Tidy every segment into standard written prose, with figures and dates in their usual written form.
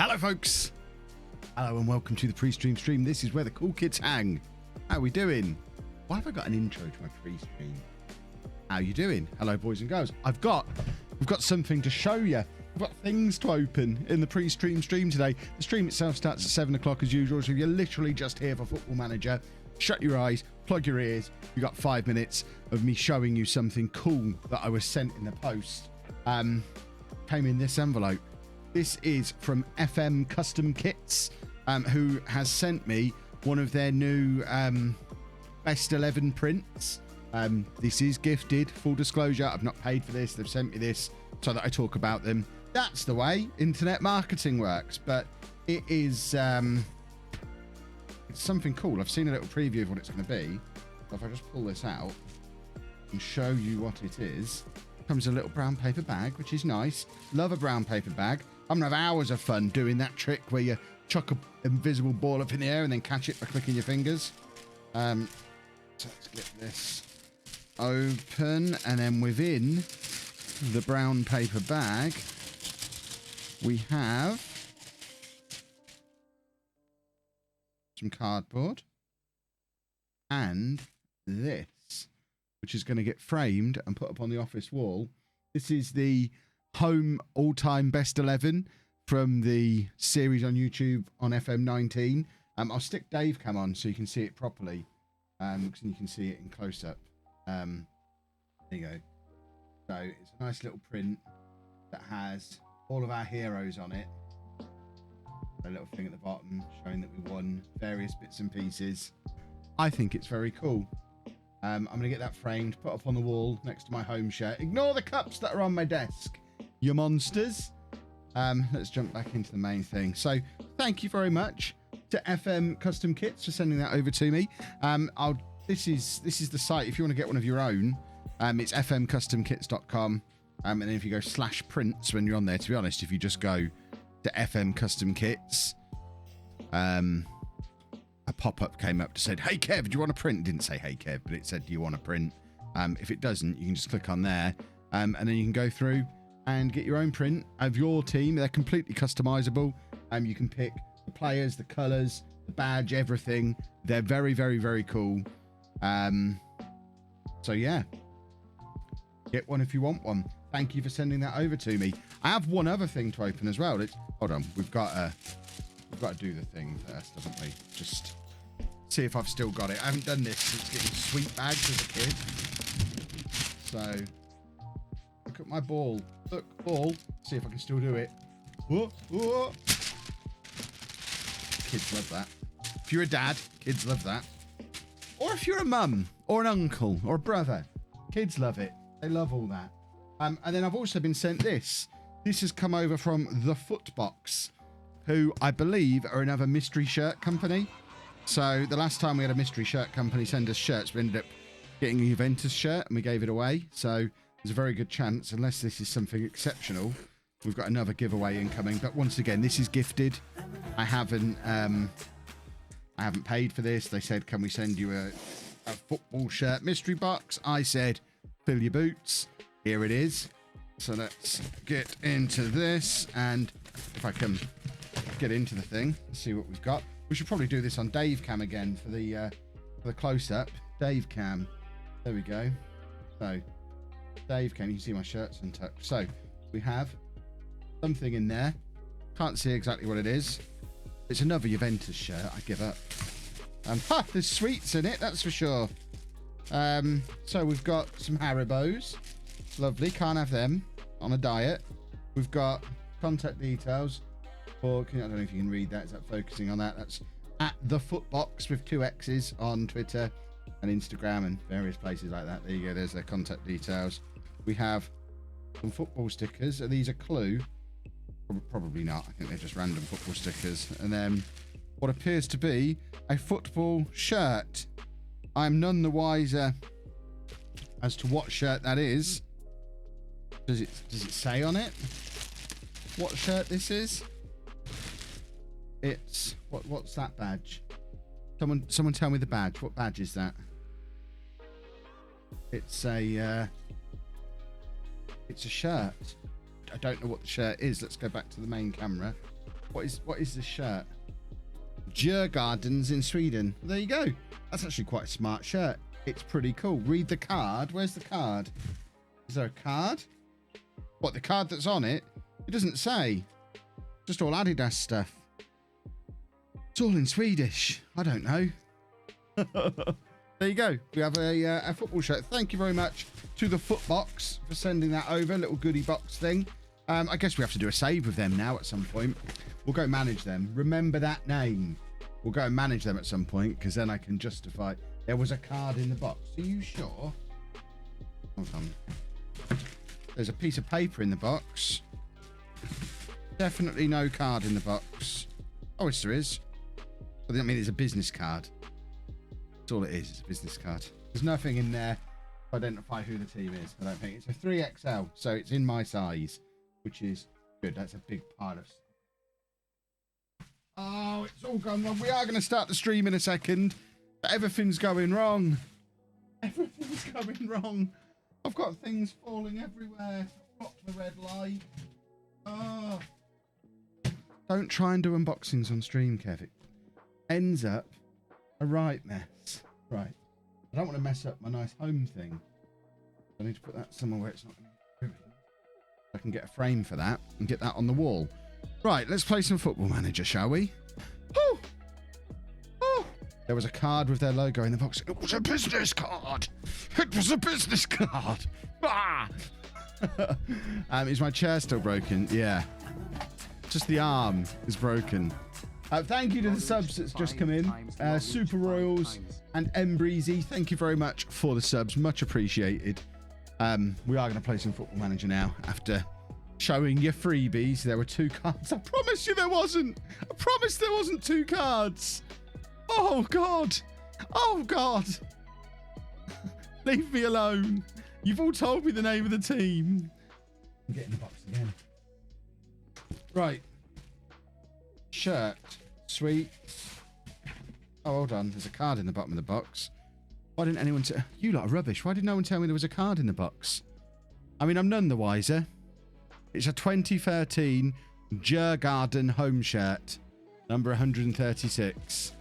Hello, folks. Hello and welcome to the pre-stream stream. This is where the cool kids hang. How are we doing? Why have I got an intro to my pre-stream? How you doing? Hello, boys and girls. We've got something to show you. We've got things to open in the pre-stream stream today. The stream itself starts at 7 o'clock as usual. So if you're literally just here for Football Manager, shut your eyes, plug your ears. You've got 5 minutes of me showing you something cool that I was sent in the post. Came in this envelope. This is from FM Custom Kits, who has sent me one of their new Best 11 prints. This is gifted, full disclosure. I've not paid for this. They've sent me this so that I talk about them. That's the way internet marketing works, but it is it's something cool. I've seen a little preview of what it's going to be. So if I just pull this out and show you what it is, comes a little brown paper bag, which is nice. Love a brown paper bag. I'm going to have hours of fun doing that trick where you chuck an invisible ball up in the air and then catch it by clicking your fingers. So let's get this open, and then within the brown paper bag we have some cardboard and this, which is going to get framed and put up on the office wall. This is the home all-time best 11 from the series on YouTube on FM19. I'll stick Dave Cam on so you can see it properly, because you can see it in close-up. There you go. So it's a nice little print that has all of our heroes on it. A little thing at the bottom showing that we won various bits and pieces. I think it's very cool. I'm going to get that framed, put up on the wall next to my home shirt. Ignore the cups that are on my desk, you monsters. Let's jump back into the main thing. So thank you very much to FM Custom Kits for sending that over to me. This is the site if you want to get one of your own. It's fmcustomkits.com. And then if you go /prints when you're on there, to be honest, if you just go to FM Custom Kits, a pop-up came up that said, "Hey Kev, do you want a print?" It didn't say "Hey Kev," but it said, "Do you want a print?" If it doesn't, you can just click on there, and then you can go through and get your own print of your team. They're completely customizable. You can pick the players, the colors, the badge, everything. They're very, very, very cool. So yeah, get one if you want one. Thank you for sending that over to me. I have one other thing to open as well. Hold on, we've got to do the thing first, haven't we? Just see if I've still got it. I haven't done this since getting sweet bags as a kid. So look at my ball. Look, ball. See if I can still do it. Whoa, whoa. Kids love that. If you're a dad, kids love that. Or if you're a mum or an uncle or a brother, kids love it. They love all that. And then I've also been sent this. This has come over from The Footbox, who I believe are another mystery shirt company. So the last time we had a mystery shirt company send us shirts, we ended up getting a Juventus shirt and we gave it away. So there's a very good chance, unless this is something exceptional, we've got another giveaway incoming. But once again, this is gifted. I haven't paid for this. They said, "Can we send you a football shirt mystery box?" I said, "Fill your boots." Here it is. So let's get into this, and if I can get into the thing, see what we've got. We should probably do this on Dave Cam again for the close-up. Dave Cam. There we go. So Dave Cam, you can see my shirt's untucked. So we have something in there. Can't see exactly what it is. It's another Juventus shirt. I give up. There's sweets in it, that's for sure. So we've got some Haribos. Lovely, can't have them on a diet. We've got contact details for, I don't know if you can read that. Is that focusing on that? That's at The Footbox with 2 X's on Twitter and Instagram and various places like that. There you go, there's their contact details. We have some football stickers. Are these a clue? Probably not. I think they're just random football stickers. And then what appears to be a football shirt. I'm none the wiser as to what shirt that is. Does it say on it what shirt this is? It's what's that badge? Someone tell me the badge. What badge is that? It's a shirt. I don't know what the shirt is. Let's go back to the main camera. What is the shirt? Djurgårdens in Sweden. There you go. That's actually quite a smart shirt. It's pretty cool. Read the card. Where's the card? Is there a card? What, the card that's on it? It doesn't say. Just all Adidas stuff. It's all in Swedish. I don't know. There you go. We have a football shirt. Thank you very much to the Footbox for sending that over. Little goodie box thing. I guess we have to do a save with them now at some point. We'll go manage them. Remember that name. We'll go and manage them at some point because then I can justify. There was a card in the box. Are you sure? Hold on. There's a piece of paper in the box. Definitely no card in the box. Oh, yes, there is. I mean, it's a business card. That's all it is. It's a business card. There's nothing in there to identify who the team is. I don't think. It's a 3XL, so it's in my size, which is good. That's a big part of. Oh, it's all gone wrong. We are going to start the stream in a second, but everything's going wrong. Everything's going wrong. I've got things falling everywhere. I've got the red light. Oh. Don't try and do unboxings on stream, Kev. It ends up a right mess. Right. I don't want to mess up my nice home thing. I need to put that somewhere where it's not going to be. I can get a frame for that and get that on the wall. Right, let's play some Football Manager, shall we? Oh! Oh! There was a card with their logo in the box. It was a business card! It was a business card! Ah! Is my chair still broken? Yeah. Just the arm is broken. Thank you to the subs that's just come in. Super Royals and Embreezy, thank you very much for the subs. Much appreciated. We are going to play some Football Manager now after showing you freebies. There were 2 cards. I promise you there wasn't. I promise there wasn't 2 cards. Oh, God. Oh, God. Leave me alone. You've all told me the name of the team. I'm getting the box again. Right. Shirt. Sweet. Oh, hold on. There's a card in the bottom of the box. Why didn't anyone tell... You lot are rubbish. Why did no one tell me there was a card in the box? I mean, I'm none the wiser. It's a 2013 Djurgården home shirt. Number 136.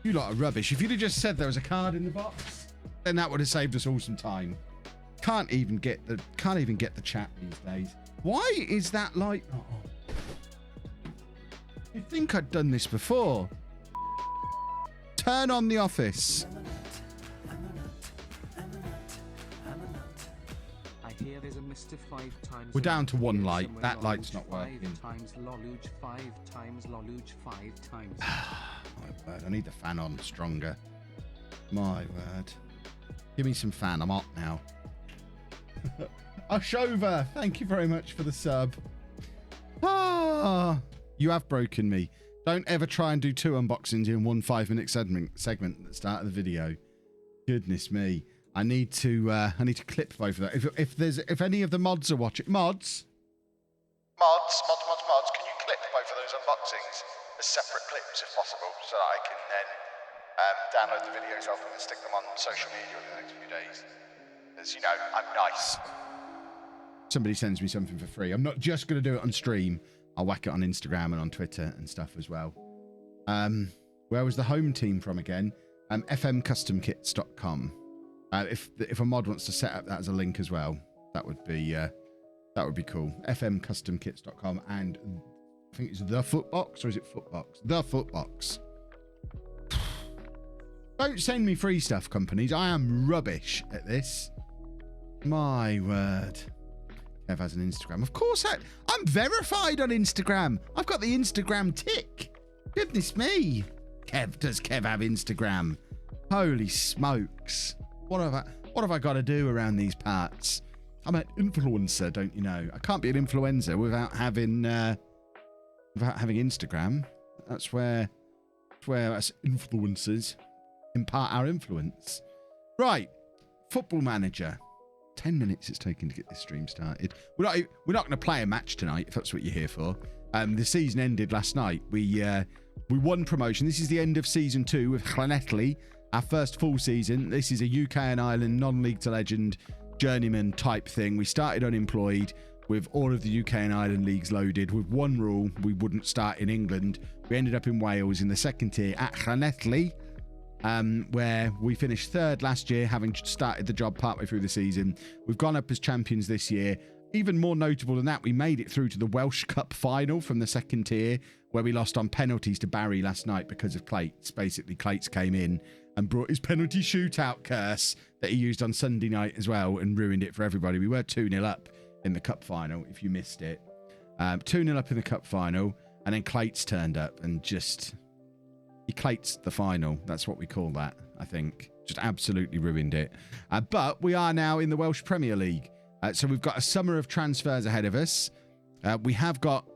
You lot are rubbish. If you'd have just said there was a card in the box, then that would have saved us all some time. Can't even get the chat these days. Why is that light not on? You'd think I'd done this before. Turn on the office. Here there's a Mr. 5 times. We're down to 1 light. That light's not working. 5 times LOLLUJO, 5 times LOLLUJO, 5 times. My word, I need the fan on stronger. My word. Give me some fan. I'm hot now. Ashova, thank you very much for the sub. Ah, you have broken me. Don't ever try and do 2 unboxings in 1 5-minute segment at the start of the video. Goodness me. I need to clip both of that. If any of the mods are watching, mods, can you clip both of those unboxings as separate clips if possible, so that I can then download the videos of them and stick them on social media in the next few days? As you know, I'm nice. Somebody sends me something for free. I'm not just going to do it on stream. I'll whack it on Instagram and on Twitter and stuff as well. Where was the home team from again? fmcustomkits.com. If a mod wants to set up that as a link as well, that would be cool. fmcustomkits.com, and I think it's the Footbox, or is it Footbox? The Footbox. Don't send me free stuff, companies. I am rubbish at this. My word. Kev has an Instagram. Of course, I'm verified on Instagram. I've got the Instagram tick. Goodness me. Does Kev have Instagram? Holy smokes. What have I got to do around these parts? I'm an influencer, don't you know? I can't be an influencer without having Instagram. That's where us influencers impart our influence. Right, Football Manager. 10 minutes it's taken to get this stream started. We're not going to play a match tonight, if that's what you're here for. The season ended last night. We won promotion. This is the end of season 2 with LLANELLI, our first full season. This is a UK and Ireland non-league to legend journeyman type thing. We started unemployed, with all of the UK and Ireland leagues loaded, with one rule: we wouldn't start in England. We ended up in Wales in the second tier at LLANELLI, where we finished third last year, having started the job partway through the season. We've gone up as champions this year. Even more notable than that, we made it through to the Welsh Cup final from the second tier, where we lost on penalties to Barry last night because of Clates. Basically, Clates came in and brought his penalty shootout curse that he used on Sunday night as well and ruined it for everybody. We were 2-0 up in the cup final, if you missed it. 2-0 up in the cup final, and then Clates turned up and he Clates the final. That's what we call that, I think. Just absolutely ruined it. But we are now in the Welsh Premier League. So we've got a summer of transfers ahead of us. We have got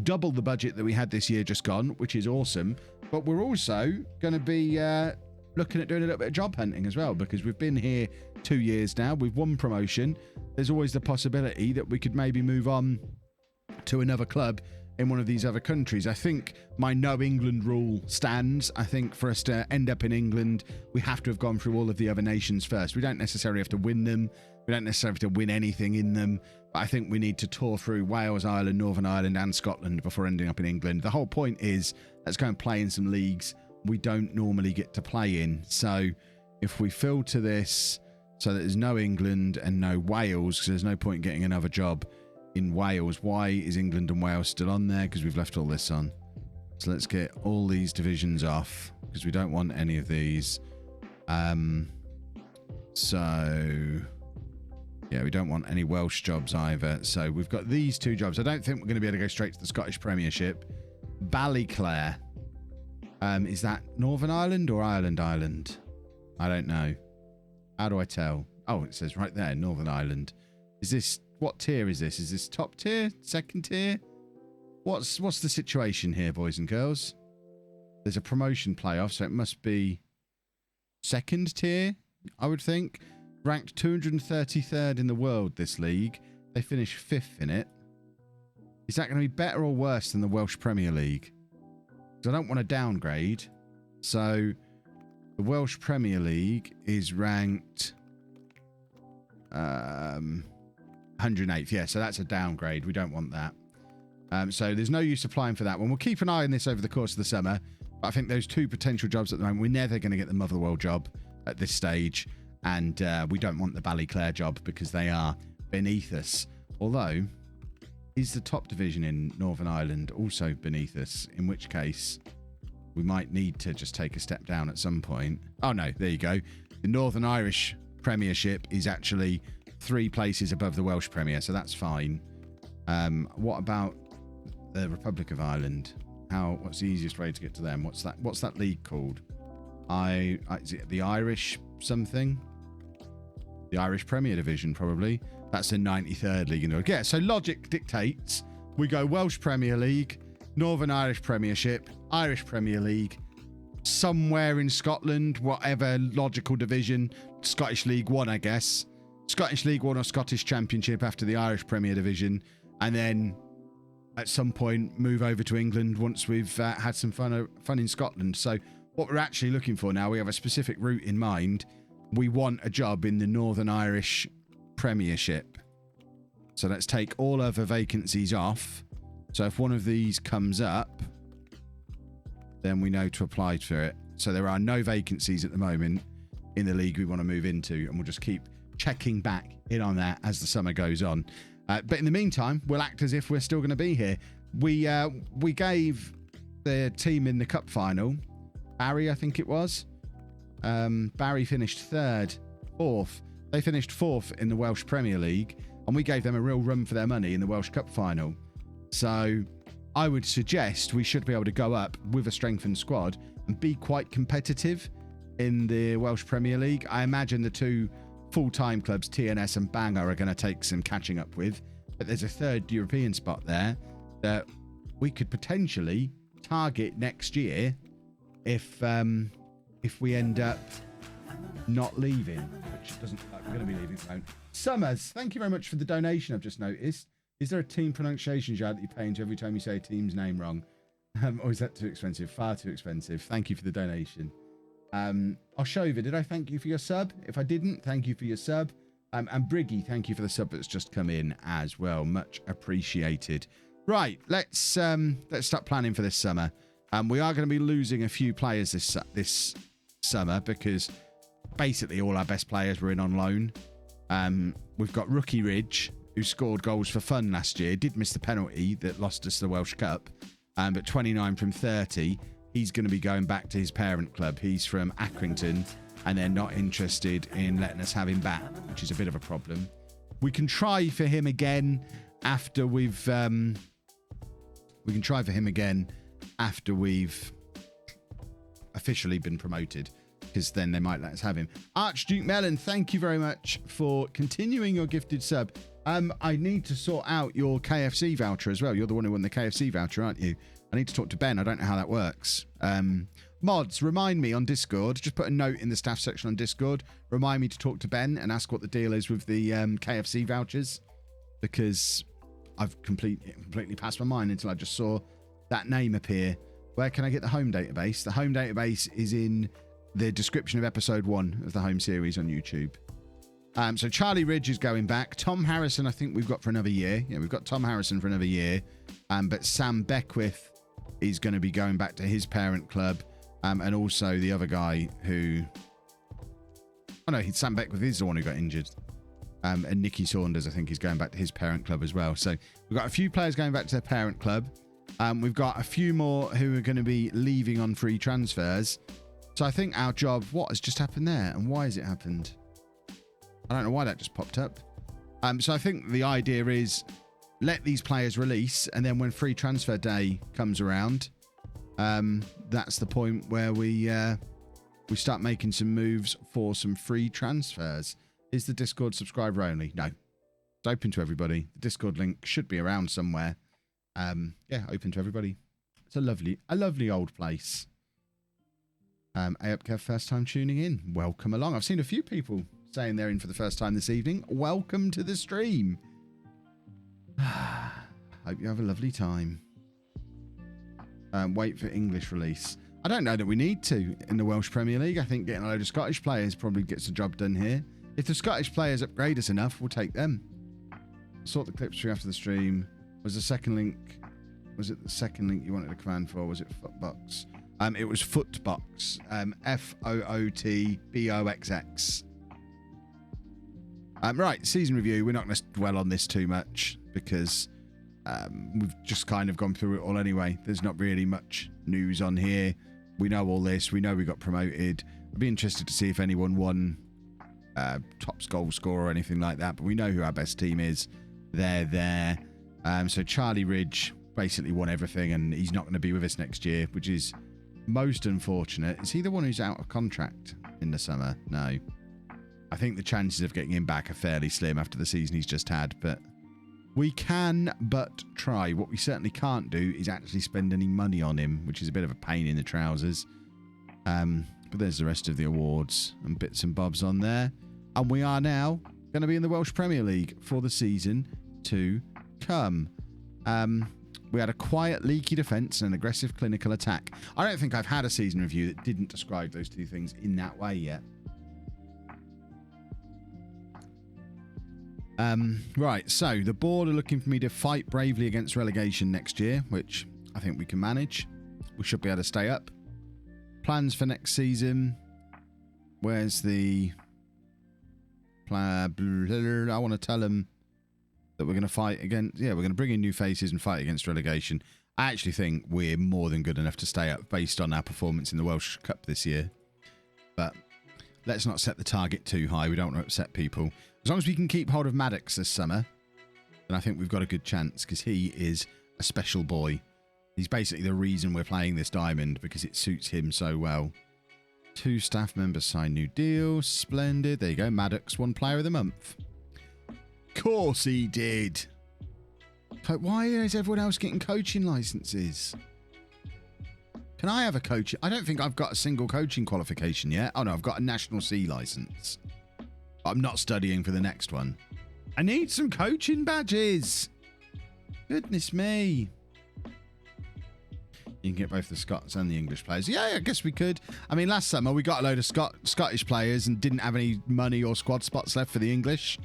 double the budget that we had this year just gone, which is awesome. But we're also going to be looking at doing a little bit of job hunting as well, because we've been here 2 years now. We've won promotion. There's always the possibility that we could maybe move on to another club in one of these other countries. I think my no England rule stands. I think for us to end up in England, we have to have gone through all of the other nations first. We don't necessarily have to win them. We don't necessarily have to win anything in them. But I think we need to tour through Wales, Ireland, Northern Ireland and Scotland before ending up in England. The whole point is, let's go and play in some leagues we don't normally get to play in. So if we filter this so that there's no England and no Wales, because there's no point in getting another job in Wales. Why is England and Wales still on there? Because we've left all this on. So let's get all these divisions off, because we don't want any of these. So yeah, we don't want any Welsh jobs either. So we've got these two jobs. I don't think we're going to be able to go straight to the Scottish Premiership. Ballyclare. Is that Northern Ireland or Ireland? I don't know. How do I tell? Oh, it says right there, Northern Ireland. Is this, what tier is this? Is this top tier? Second tier? What's the situation here, boys and girls? There's a promotion playoff, so it must be second tier, I would think. Ranked 233rd in the world, this league. They finished 5th in it. Is that going to be better or worse than the Welsh Premier League? Because I don't want to downgrade. So the Welsh Premier League is ranked 108th. Yeah, so that's a downgrade. We don't want that. So there's no use applying for that one. We'll keep an eye on this over the course of the summer. But I think those two potential jobs at the moment, we're never going to get the Motherwell job at this stage. And we don't want the Ballyclare job because they are beneath us. Although, is the top division in Northern Ireland also beneath us? In which case, we might need to just take a step down at some point. Oh no, there you go. The Northern Irish Premiership is actually 3 places above the Welsh Premier, so that's fine. What about the Republic of Ireland? What's the easiest way to get to them? What's that league called? Is it the Irish something? The Irish Premier Division, probably. That's the 93rd league in the world. Yeah, so logic dictates we go Welsh Premier League, Northern Irish Premiership, Irish Premier League, somewhere in Scotland, whatever logical division, Scottish League 1, I guess. Scottish League 1 or Scottish Championship after the Irish Premier Division, and then at some point move over to England once we've had some fun in Scotland. So what we're actually looking for now, we have a specific route in mind. We want a job in the Northern Irish Premiership. So let's take all other vacancies off. So if one of these comes up, then we know to apply for it. So there are no vacancies at the moment in the league we want to move into, and we'll just keep checking back in on that as the summer goes on. But in the meantime, we'll act as if we're still going to be here. We gave the team in the cup final, Barry, I think it was. Barry finished 4th. They finished 4th in the Welsh Premier League, and we gave them a real run for their money in the Welsh Cup final. So I would suggest we should be able to go up with a strengthened squad and be quite competitive in the Welsh Premier League. I imagine the two full-time clubs, TNS and Bangor, are going to take some catching up with, but there's a third European spot there that we could potentially target next year if we end up not leaving, which doesn't look like we're going to be leaving soon. Summers, thank you very much for the donation. I've just noticed. Is there a team pronunciation jar that you pay into every time you say a team's name wrong? Or is that too expensive? Far too expensive. Thank you for the donation. I'll show you. Did I thank you for your sub? If I didn't, thank you for your sub. And Briggy, thank you for the sub that's just come in as well. Much appreciated. Right, let's start planning for this summer. We are going to be losing a few players this summer because basically all our best players were in on loan. We've got Rookie Ridge, who scored goals for fun last year, did miss the penalty that lost us the Welsh Cup, but 29 from 30. He's going to be going back to his parent club. He's from Accrington, and they're not interested in letting us have him back, which is a bit of a problem. We can try for him again after we've officially been promoted, because then they might let us have him. Archduke Mellon, thank you very much for continuing your gifted sub. I need to sort out your KFC voucher as well. You're the one who won the KFC voucher, aren't you? I need to talk to Ben. I don't know how that works. Mods, remind me on Discord. Just put a note in the staff section on Discord. Remind me to talk to Ben and ask what the deal is with the KFC vouchers, because I've completely passed my mind until I just saw that name appear. Where can I get the home database? The home database is in the description of episode 1 of the home series on YouTube. So Charlie Ridge is going back. Tom Harrison, I think we've got for another year. Yeah, we've got Tom Harrison for another year. But Sam Beckwith is going to be going back to his parent club. And also the other guy who... Oh, no, Sam Beckwith is the one who got injured. And Nicky Saunders, I think, is going back to his parent club as well. So we've got a few players going back to their parent club. We've got a few more who are going to be leaving on free transfers. So I think our job... What has just happened there? And why has it happened? I don't know why that just popped up. So I think the idea is let these players release, and then when free transfer day comes around, that's the point where we start making some moves for some free transfers. Is the Discord subscriber only? No. It's open to everybody. The Discord link should be around somewhere. Yeah, open to everybody. It's a lovely old place. Ayupkev, first time tuning in. Welcome along. I've seen a few people saying they're in for the first time this evening. Welcome to the stream. Hope you have a lovely time. Wait for English release. I don't know that we need to in the Welsh Premier League. I think getting a load of Scottish players probably gets the job done here. If the Scottish players upgrade us enough, we'll take them. Sort the clips through after the stream. Was the second link you wanted a command for? Was it Footbox? It was Footbox. Footboxx. Right, season review. We're not going to dwell on this too much because we've just kind of gone through it all anyway. There's not really much news on here. We know all this. We know we got promoted. I'd be interested to see if anyone won top goal scorer or anything like that, but we know who our best team is. They're there. So Charlie Ridge basically won everything, and he's not going to be with us next year, which is most unfortunate. Is he the one who's out of contract in the summer? No. I think the chances of getting him back are fairly slim after the season he's just had, but we can but try. What we certainly can't do is actually spend any money on him, which is a bit of a pain in the trousers. But there's the rest of the awards and bits and bobs on there. And we are now going to be in the Welsh Premier League for the season to come. We had a quiet, leaky defence and an aggressive, clinical attack. I don't think I've had a season review that didn't describe those two things in that way yet. Right, so the board are looking for me to fight bravely against relegation next year, which I think we can manage. We should be able to stay up. Plans for next season. Where's the... I want to tell them that we're going to fight against... Yeah, we're going to bring in new faces and fight against relegation. I actually think we're more than good enough to stay up based on our performance in the Welsh Cup this year. But let's not set the target too high. We don't want to upset people. As long as we can keep hold of Maddox this summer, then I think we've got a good chance, because he is a special boy. He's basically the reason we're playing this diamond, because it suits him so well. 2 staff members sign new deals. Splendid. There you go. Maddox won Player of the Month. Of course he did. But why is everyone else getting coaching licenses? Can I have a coach? I don't think I've got a single coaching qualification yet. Oh no, I've got a National C license. I'm not studying for the next one. I need some coaching badges. Goodness me. You can get both the Scots and the English players. Yeah, I guess we could. I mean, last summer we got a load of Scottish players and didn't have any money or squad spots left for the English.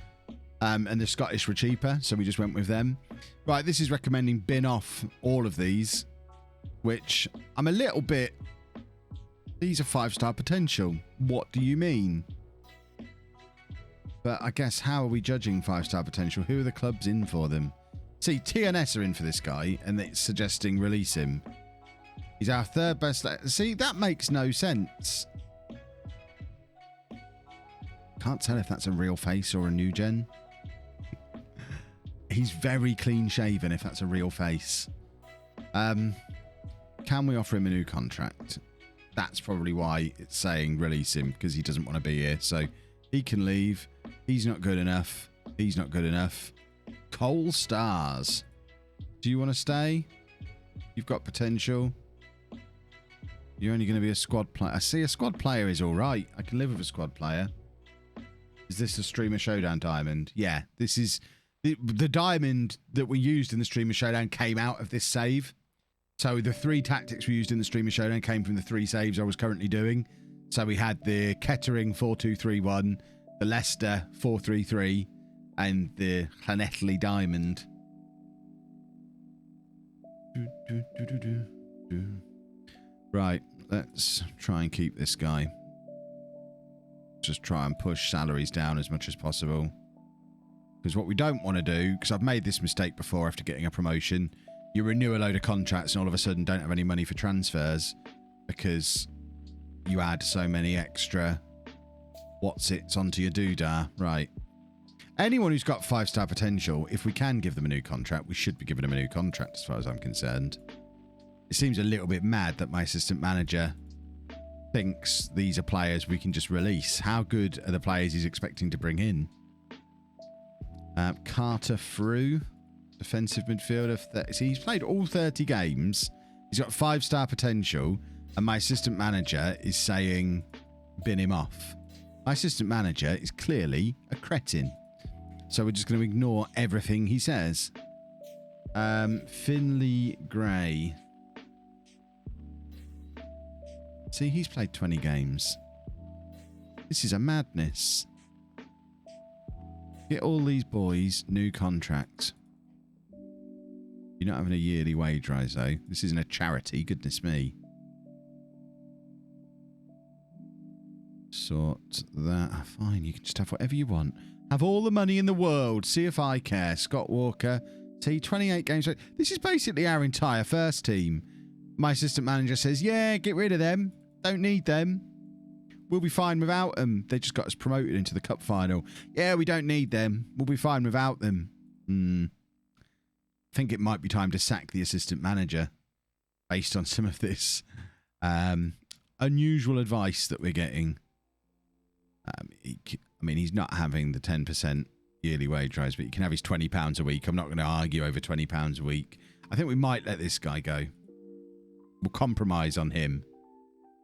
And the Scottish were cheaper, so we just went with them. Right, this is recommending bin off all of these, which I'm a little bit... These are 5-star potential. What do you mean? But I guess, how are we judging 5-star potential? Who are the clubs in for them? See, TNS are in for this guy, and it's suggesting release him. He's our third best... See, that makes no sense. Can't tell if that's a real face or a new gen. He's very clean-shaven if that's a real face. Can we offer him a new contract? That's probably why it's saying release him, because he doesn't want to be here. So he can leave. He's not good enough. He's not good enough. Cole Stars. Do you want to stay? You've got potential. You're only going to be a squad player. I see a squad player is all right. I can live with a squad player. Is this a Streamer Showdown diamond? Yeah, this is... The diamond that we used in the Streamer Showdown came out of this save. So the 3 tactics we used in the Streamer Showdown came from the 3 saves I was currently doing. So we had the Kettering 4-2-3-1, the Leicester 4-3-3, and the LLANELLI diamond. Right, let's try and keep this guy. Just try and push salaries down as much as possible. Because what we don't want to do, because I've made this mistake before after getting a promotion, you renew a load of contracts and all of a sudden don't have any money for transfers because you add so many extra what's-its onto your doodah. Right. Anyone who's got 5-star potential, if we can give them a new contract, we should be giving them a new contract as far as I'm concerned. It seems a little bit mad that my assistant manager thinks these are players we can just release. How good are the players he's expecting to bring in? Carter Frew, defensive midfielder. See, he's played all 30 games. He's got 5-star potential, and my assistant manager is saying bin him off. My assistant manager is clearly a cretin. So we're just going to ignore everything he says. Finley Gray. See, he's played 20 games. This is a madness. Get all these boys new contracts. You're not having a yearly wage rise, though. This isn't a charity, goodness me. Sort that. Fine, you can just have whatever you want. Have all the money in the world. See if I care. Scott Walker. See, 28 games. This is basically our entire first team. My assistant manager says, yeah, get rid of them. Don't need them. We'll be fine without them. They just got us promoted into the cup final. Yeah, we don't need them. We'll be fine without them. I think it might be time to sack the assistant manager based on some of this unusual advice that we're getting. I mean, he's not having the 10% yearly wage rise, but he can have his £20 a week. I'm not going to argue over £20 a week. I think we might let this guy go. We'll compromise on him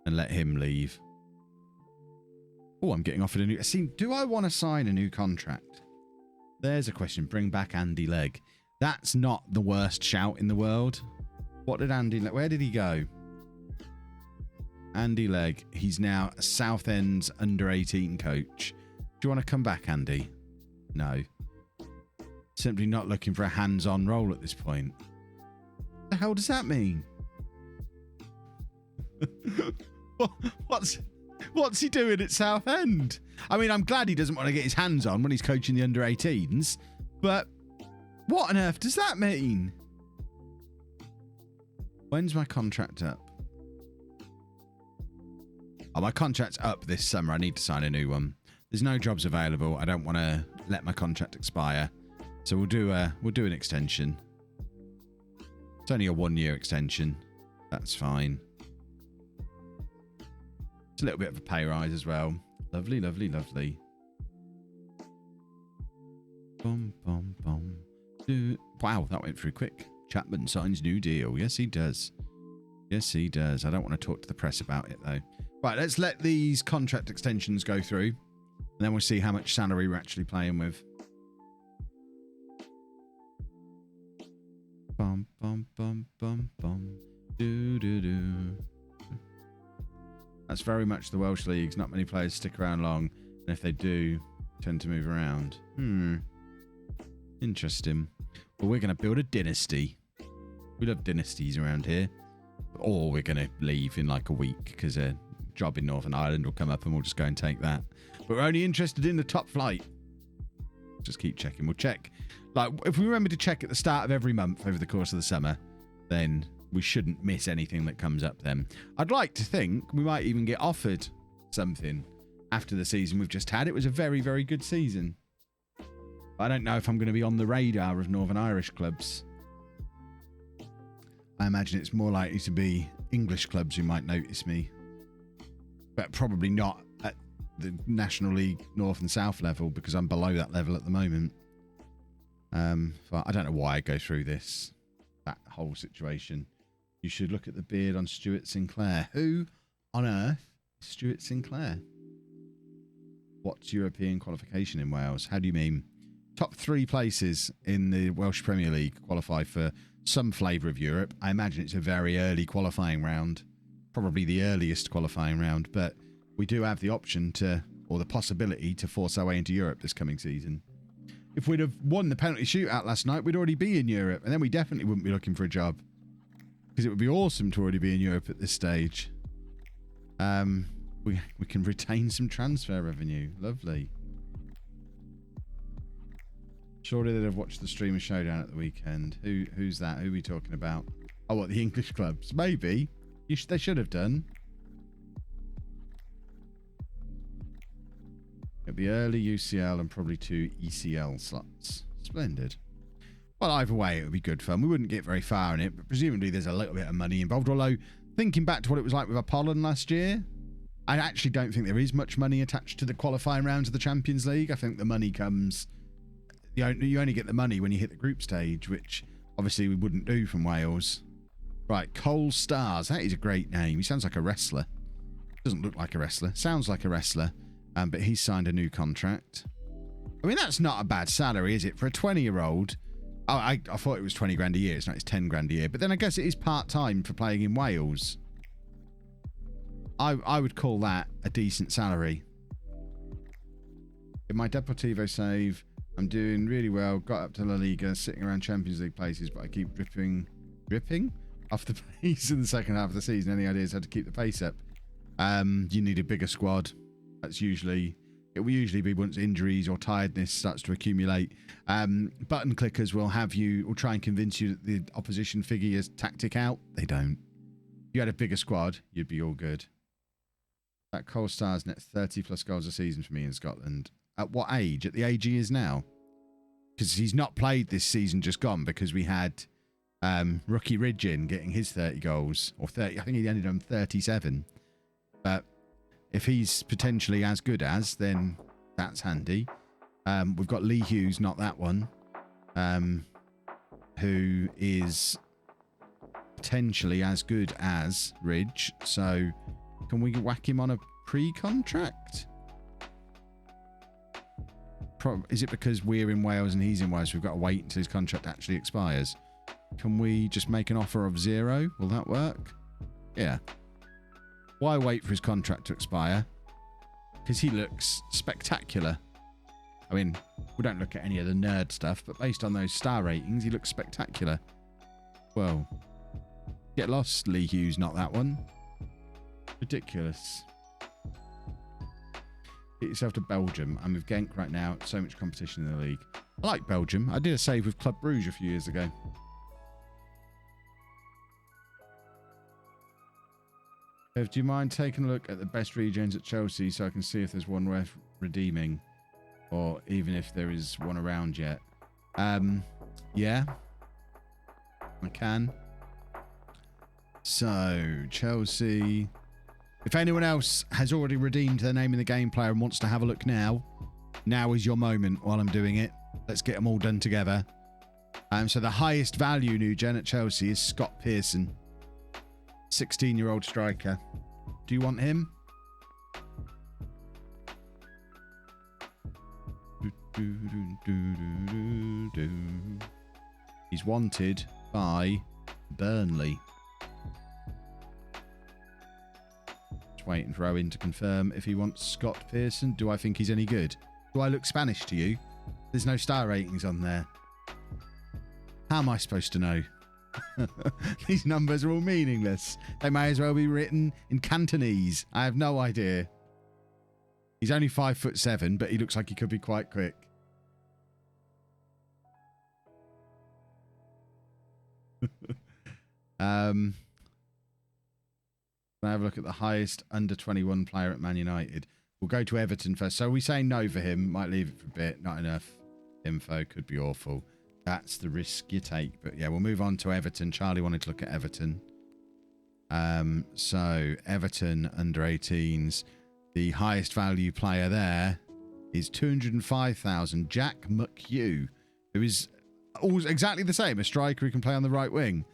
and let him leave. Oh, I'm getting offered a new... See, do I want to sign a new contract? There's a question. Bring back Andy Legg. That's not the worst shout in the world. What did Andy... Where did he go? Andy Legg. He's now Southend's under-18 coach. Do you want to come back, Andy? No. Simply not looking for a hands-on role at this point. What the hell does that mean? What's he doing at Southend? I mean, I'm glad he doesn't want to get his hands on when he's coaching the under-18s, but what on earth does that mean? When's my contract up? Oh, my contract's up this summer. I need to sign a new one. There's no jobs available. I don't want to let my contract expire, so we'll do an extension. It's only a 1-year extension. That's fine. It's a little bit of a pay rise as well. Lovely, lovely, lovely. Bum, bum, bum. Wow, that went through quick. Chapman signs new deal. Yes, he does. Yes, he does. I don't want to talk to the press about it, though. Right, let's let these contract extensions go through. And then we'll see how much salary we're actually playing with. Bum, bum, bum, bum, bum. That's very much the Welsh leagues. Not many players stick around long, and if they do, tend to move around. Interesting. Well, we're going to build a dynasty. We love dynasties around here. Or we're going to leave in like a week because a job in Northern Ireland will come up and we'll just go and take that. But we're only interested in the top flight. Just keep checking. We'll check. Like, if we remember to check at the start of every month over the course of the summer, then we shouldn't miss anything that comes up then. I'd like to think we might even get offered something after the season we've just had. It was a very, very good season. I don't know if I'm going to be on the radar of Northern Irish clubs. I imagine it's more likely to be English clubs who might notice me. But probably not at the National League North and South level because I'm below that level at the moment. So I don't know why I go through that whole situation. You should look at the beard on Stuart Sinclair. Who on earth is Stuart Sinclair? What's European qualification in Wales? How do you mean? Top 3 places in the Welsh Premier League qualify for some flavour of Europe. I imagine it's a very early qualifying round. Probably the earliest qualifying round. But we do have the option to, or the possibility to force our way into Europe this coming season. If we'd have won the penalty shootout last night, we'd already be in Europe. And then we definitely wouldn't be looking for a job. Because it would be awesome to already be in Europe at this stage. We can retain some transfer revenue. Lovely. Surely they'd have watched the Streamer Showdown at the weekend. Who's that? Who are we talking about? Oh, what, the English clubs? Maybe. They should have done. It'll be early UCL and probably 2 ECL slots. Splendid. Well, either way, it would be good fun. We wouldn't get very far in it, but presumably there's a little bit of money involved. Although, thinking back to what it was like with Apollon last year, I actually don't think there is much money attached to the qualifying rounds of the Champions League. I think the money comes... You only get the money when you hit the group stage, which obviously we wouldn't do from Wales. Right, Cole Stars. That is a great name. He sounds like a wrestler. Doesn't look like a wrestler. Sounds like a wrestler. But he's signed a new contract. I mean, that's not a bad salary, is it? For a 20-year-old... Oh, I thought it was 20 grand a year. It's not. It's 10 grand a year. But then I guess it is part-time for playing in Wales. I would call that a decent salary. In my Deportivo save... I'm doing really well. Got up to La Liga, sitting around Champions League places, but I keep dripping off the pace in the second half of the season. Any ideas how to keep the pace up? You need a bigger squad. It will usually be once injuries or tiredness starts to accumulate. Button clickers will try and convince you that the opposition figure your tactic out. They don't. If you had a bigger squad, you'd be all good. That Cole Stars net 30 plus goals a season for me in Scotland. At what age? At the age he is now? Because he's not played this season just gone because we had rookie Ridgin getting his 30 goals. Or 30. I think he ended on 37. But if he's potentially as good as, then that's handy. We've got Lee Hughes, not that one. Who is potentially as good as Ridge. So can we whack him on a pre-contract? Is it because we're in Wales and he's in Wales? We've got to wait until his contract actually expires. Can we just make an offer of 0? Will that work? Yeah. Why wait for his contract to expire? Because he looks spectacular. I mean, we don't look at any of the nerd stuff, but based on those star ratings, he looks spectacular. Well, get lost, Lee Hughes, not that one. Ridiculous. Get yourself to Belgium. I'm with Genk right now. So much competition in the league. I like Belgium. I did a save with Club Bruges a few years ago. Do you mind taking a look at the best regens at Chelsea so I can see if there's one worth redeeming? Or even if there is one around yet? Yeah. I can. So, Chelsea... If anyone else has already redeemed their name in the game player and wants to have a look now is your moment while I'm doing it. Let's get them all done together. So the highest value new gen at Chelsea is Scott Pearson. 16-year-old striker. Do you want him? He's wanted by Burnley. just waiting for Owen to confirm if he wants Scott Pearson. Do I think he's any good? Do I look Spanish to you? There's no star ratings on there. How am I supposed to know? These numbers are all meaningless. They may as well be written in Cantonese. I have no idea. He's only 5'7", but he looks like he could be quite quick. I'll have a look at the highest under 21 player at Man United. We'll go to Everton first. So we say no for him. Might leave it for a bit. Not enough info. Could be awful. That's the risk you take. But yeah, we'll move on to Everton. Charlie wanted to look at Everton. So Everton under 18s. The highest value player there is 205,000. Jack McHugh, who is always exactly the same. A striker who can play on the right wing.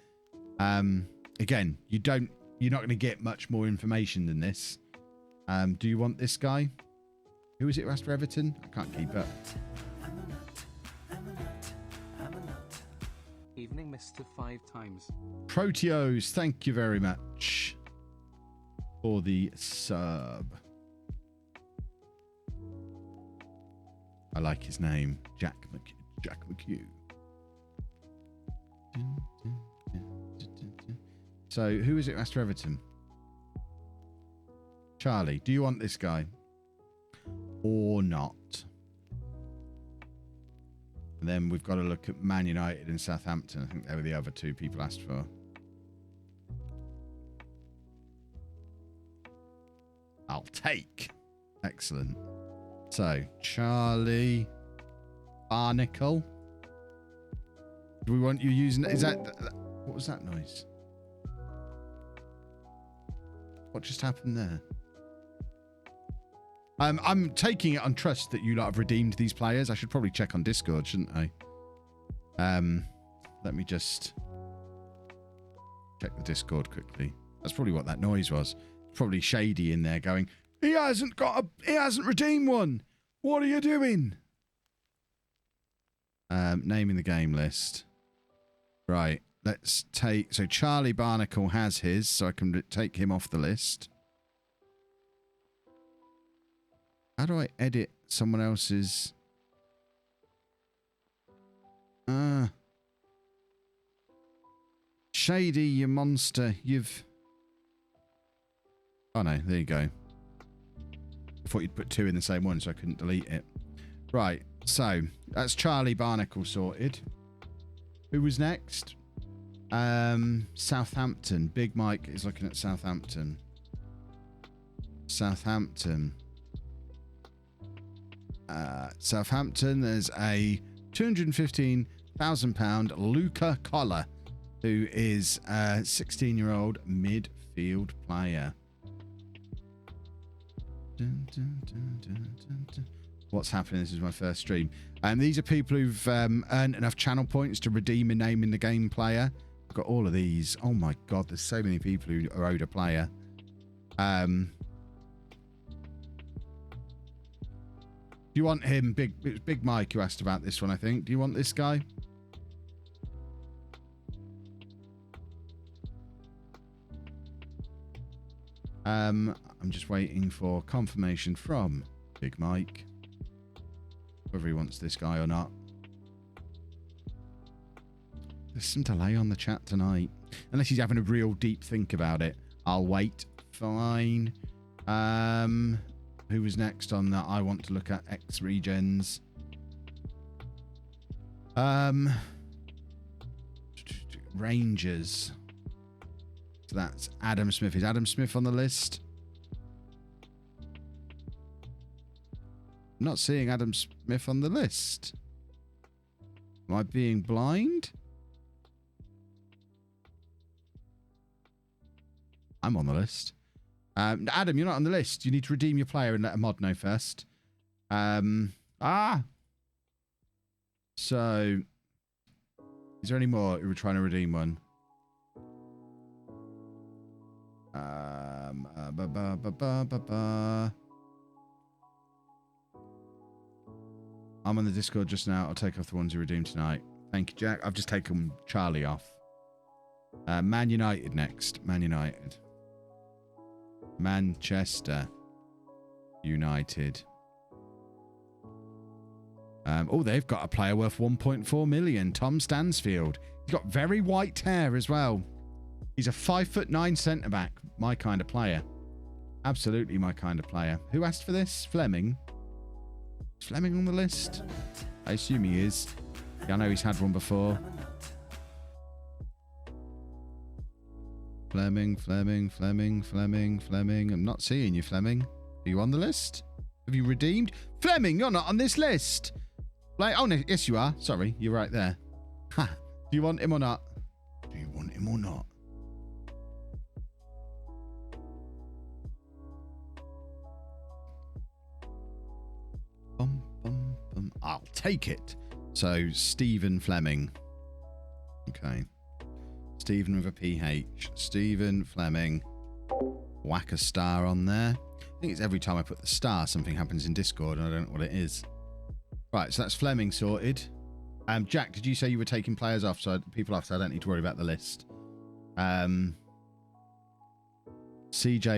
Again, you're not going to get much more information than this. Do you want this guy? Who is it who asked for Everton? I can't keep up. Evening, Mr. 5 times. Proteos, thank you very much for the sub. I like his name, Jack McHugh. So, who is it, Master Everton? Charlie, do you want this guy? Or not? And then we've got to look at Man United and Southampton. I think they were the other two people asked for. I'll take. Excellent. So, Charlie Barnacle. Do we want you using... Is that... What was that noise? What just happened there? I'm taking it on trust that you lot have redeemed these players. I should probably check on Discord, shouldn't I? Let me just check the Discord quickly. That's probably what that noise was. Probably Shady in there going, he hasn't redeemed one. What are you doing? Naming the game list. Right. Let's take... So Charlie Barnacle has his, so I can take him off the list. How do I edit someone else's... Shady, you monster. You've... Oh no, there you go. I thought you'd put two in the same one, so I couldn't delete it. Right, so that's Charlie Barnacle sorted. Who was next? Southampton. Big Mike is looking at Southampton. Southampton, there's a £215,000 Luca Collar, who is a 16-year-old midfield player. What's happening? This is my first stream. These are people who've earned enough channel points to redeem a name in the game player. I've got all of these. Oh my god, there's so many people who are owed a player. Do you want him? It was Big Mike who asked about this one, I think. Do you want this guy? I'm just waiting for confirmation from Big Mike, whether he wants this guy or not. There's some delay on the chat tonight. Unless he's having a real deep think about it. I'll wait. Fine. Who was next on that? I want to look at X Regens. Rangers. So that's Adam Smith. Is Adam Smith on the list? I'm not seeing Adam Smith on the list. Am I being blind? I'm on the list. Adam, you're not on the list. You need to redeem your player and let a mod know first. So, is there any more who were trying to redeem one? I'm on the Discord just now. I'll take off the ones you redeemed tonight. Thank you, Jack. I've just taken Charlie off. Man United next. Man United. Manchester United. Oh, they've got a player worth 1.4 million. Tom Stansfield. He's got very white hair as well. He's a 5'9" centre back. My kind of player. Absolutely my kind of player. Who asked for this? Fleming. Is Fleming on the list? I assume he is. Yeah, I know he's had one before. Fleming. I'm not seeing you, Fleming. Are you on the list? Have you redeemed? Fleming, you're not on this list. Like, oh, no, yes, you are. Sorry, you're right there. Ha. Do you want him or not? Do you want him or not? I'll take it. So, Stephen Fleming. Okay. Stephen with a PH. Stephen Fleming. Whack a star on there. I think it's every time I put the star, something happens in Discord and I don't know what it is. Right, so that's Fleming sorted. Jack, did you say you were taking players off, so people off, so I don't need to worry about the list? CJ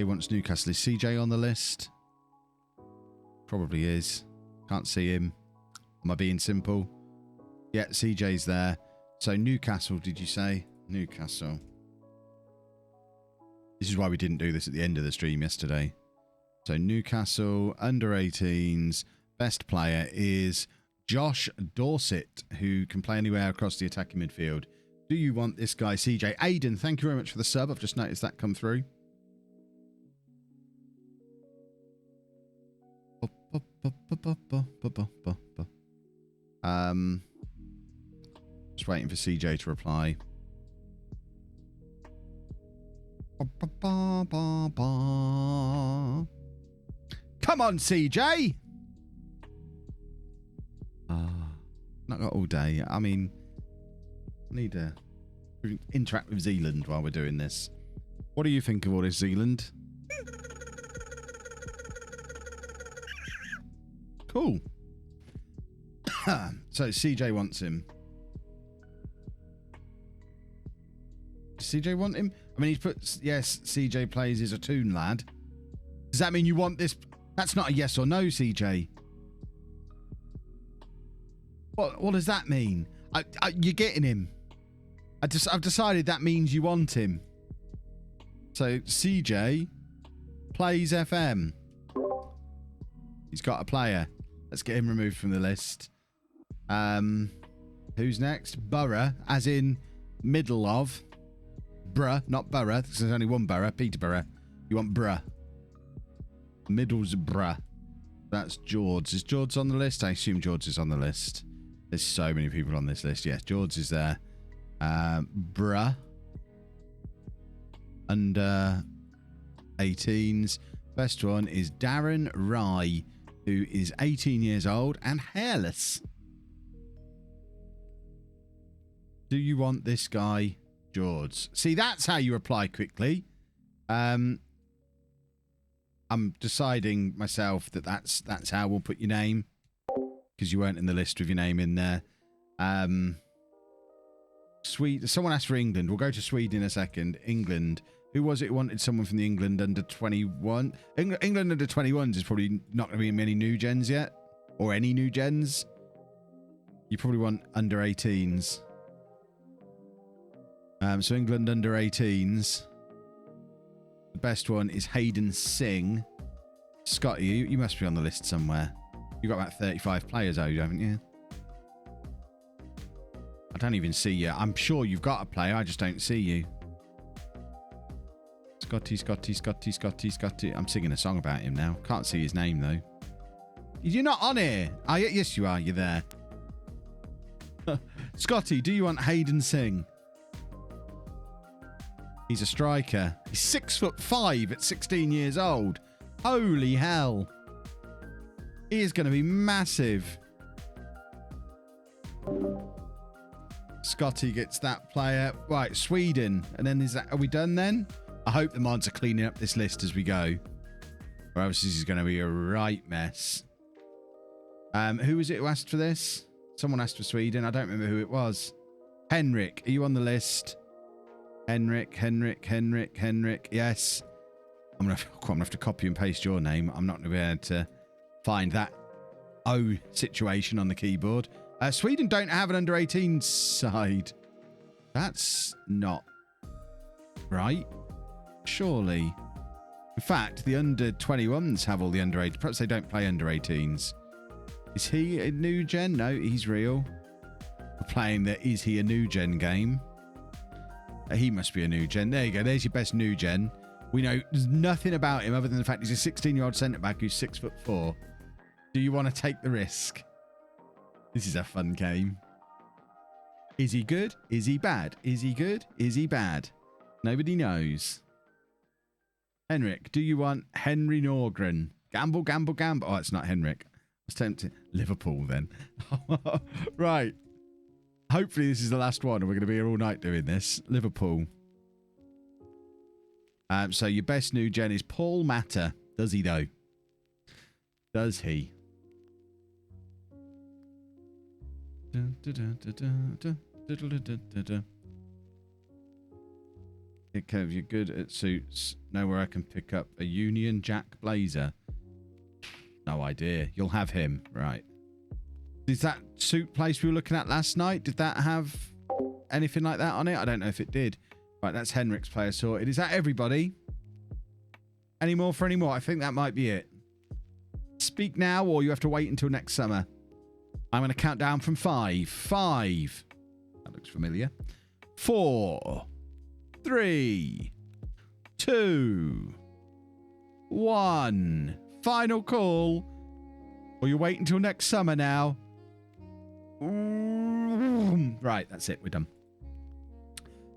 wants Newcastle. Is CJ on the list? Probably is. Can't see him. Am I being simple? Yeah, CJ's there. So Newcastle, did you say? Newcastle. This is why we didn't do this at the end of the stream yesterday. So Newcastle, under 18s. Best player is Josh Dorset, who can play anywhere across the attacking midfield. Do you want this guy, CJ? Aiden, thank you very much for the sub. I've just noticed that come through. Just waiting for CJ to reply. Come on, CJ! Not got all day. I mean, I need to interact with Zealand while we're doing this. What do you think of all this, Zealand? Cool. So CJ wants him. Does CJ want him? I mean, he's put, yes, CJ plays as a toon lad. Does that mean you want this? That's not a yes or no, CJ. What does that mean? You're getting him. I've decided that means you want him. So CJ plays FM. He's got a player. Let's get him removed from the list. Who's next? Borough, as in middle of. Bruh, not Borough, because there's only one Borough, Peterborough. You want Bruh. Middlesbrough. That's George. Is George on the list? I assume George is on the list. There's so many people on this list. Yes, George is there. Bruh. Under 18s. Best one is Darren Rye, who is 18 years old and hairless. Do you want this guy, George? See, that's how you reply quickly. I'm deciding myself that that's how we'll put your name, because you weren't in the list with your name in there. Someone asked for England. We'll go to Sweden in a second. England. Who was it who wanted someone from the England under 21? England under 21s is probably not going to be many new gens yet, or any new gens. You probably want under 18s. So England under 18s. The best one is Hayden Singh. Scotty, you must be on the list somewhere. You've got about 35 players, haven't you? I don't even see you. I'm sure you've got a player. I just don't see you. Scotty. I'm singing a song about him now. Can't see his name, though. You're not on here. Oh, yes, you are. You're there. Scotty, do you want Hayden Singh? He's a striker. He's 6'5" at 16 years old. Holy hell. He is going to be massive. Scotty gets that player. Right, Sweden. And then are we done then? I hope the mods are cleaning up this list as we go, or else this is going to be a right mess. Who was it who asked for this? Someone asked for Sweden. I don't remember who it was. Henrik, are you on the list? Henrik. Yes. I'm going to have to copy and paste your name. I'm not going to be able to find that O situation on the keyboard. Sweden don't have an under 18 side. That's not right. Surely. In fact, the under 21s have all the under 18s. Perhaps they don't play under 18s. Is he a new gen? No, he's real. We're playing the Is He a New Gen game. He must be a new gen. There you go. There's your best new gen. We know nothing about him other than the fact he's a 16-year-old centre-back who's 6'4". Do you want to take the risk? This is a fun game. Is he good? Is he bad? Is he good? Is he bad? Nobody knows. Henrik, do you want Henry Norgren? Gamble, gamble, gamble. Oh, it's not Henrik. I was tempted. Liverpool, then. Right. Hopefully this is the last one and we're going to be here all night doing this. Liverpool. So your best new gen is Paul Matter. Does he, though? Does he? Kev, you're good at suits. Know where I can pick up a Union Jack blazer? No idea. You'll have him. Right. Is that suit place we were looking at last night? Did that have anything like that on it? I don't know if it did. Right, that's Henrik's player sorted. Is that everybody? Any more for any more? I think that might be it. Speak now or you have to wait until next summer. I'm going to count down from 5. 5. That looks familiar. 4. 3. 2. 1. Final call. Or you wait until next summer now. Right, that's it. We're done.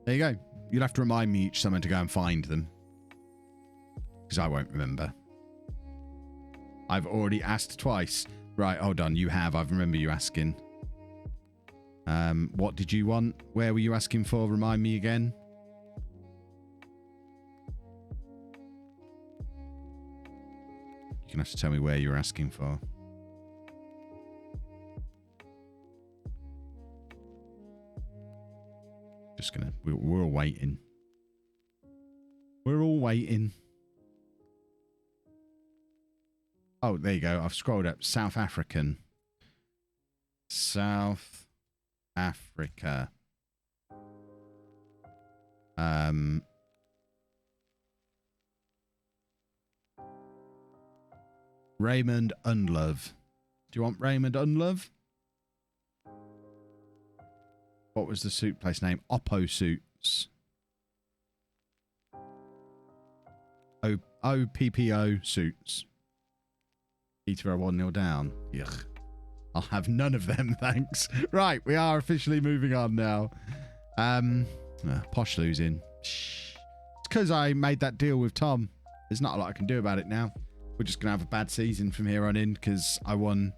There you go. You'll have to remind me each summer to go and find them. Because I won't remember. I've already asked twice. Right, hold on. You have. I remember you asking. What did you want? Where were you asking for? Remind me again. You're going to have to tell me where you were asking for. Just going to... We're all waiting. We're all waiting. Oh, there you go. I've scrolled up. South African. South Africa. Raymond Unlove. Do you want Raymond Unlove? What was the suit place name? Oppo Suits. OPPO Suits. Peterborough 1-0 down. Yuck. I'll have none of them, thanks. Right, we are officially moving on now. Posh losing. It's because I made that deal with Tom. There's not a lot I can do about it now. We're just going to have a bad season from here on in because I won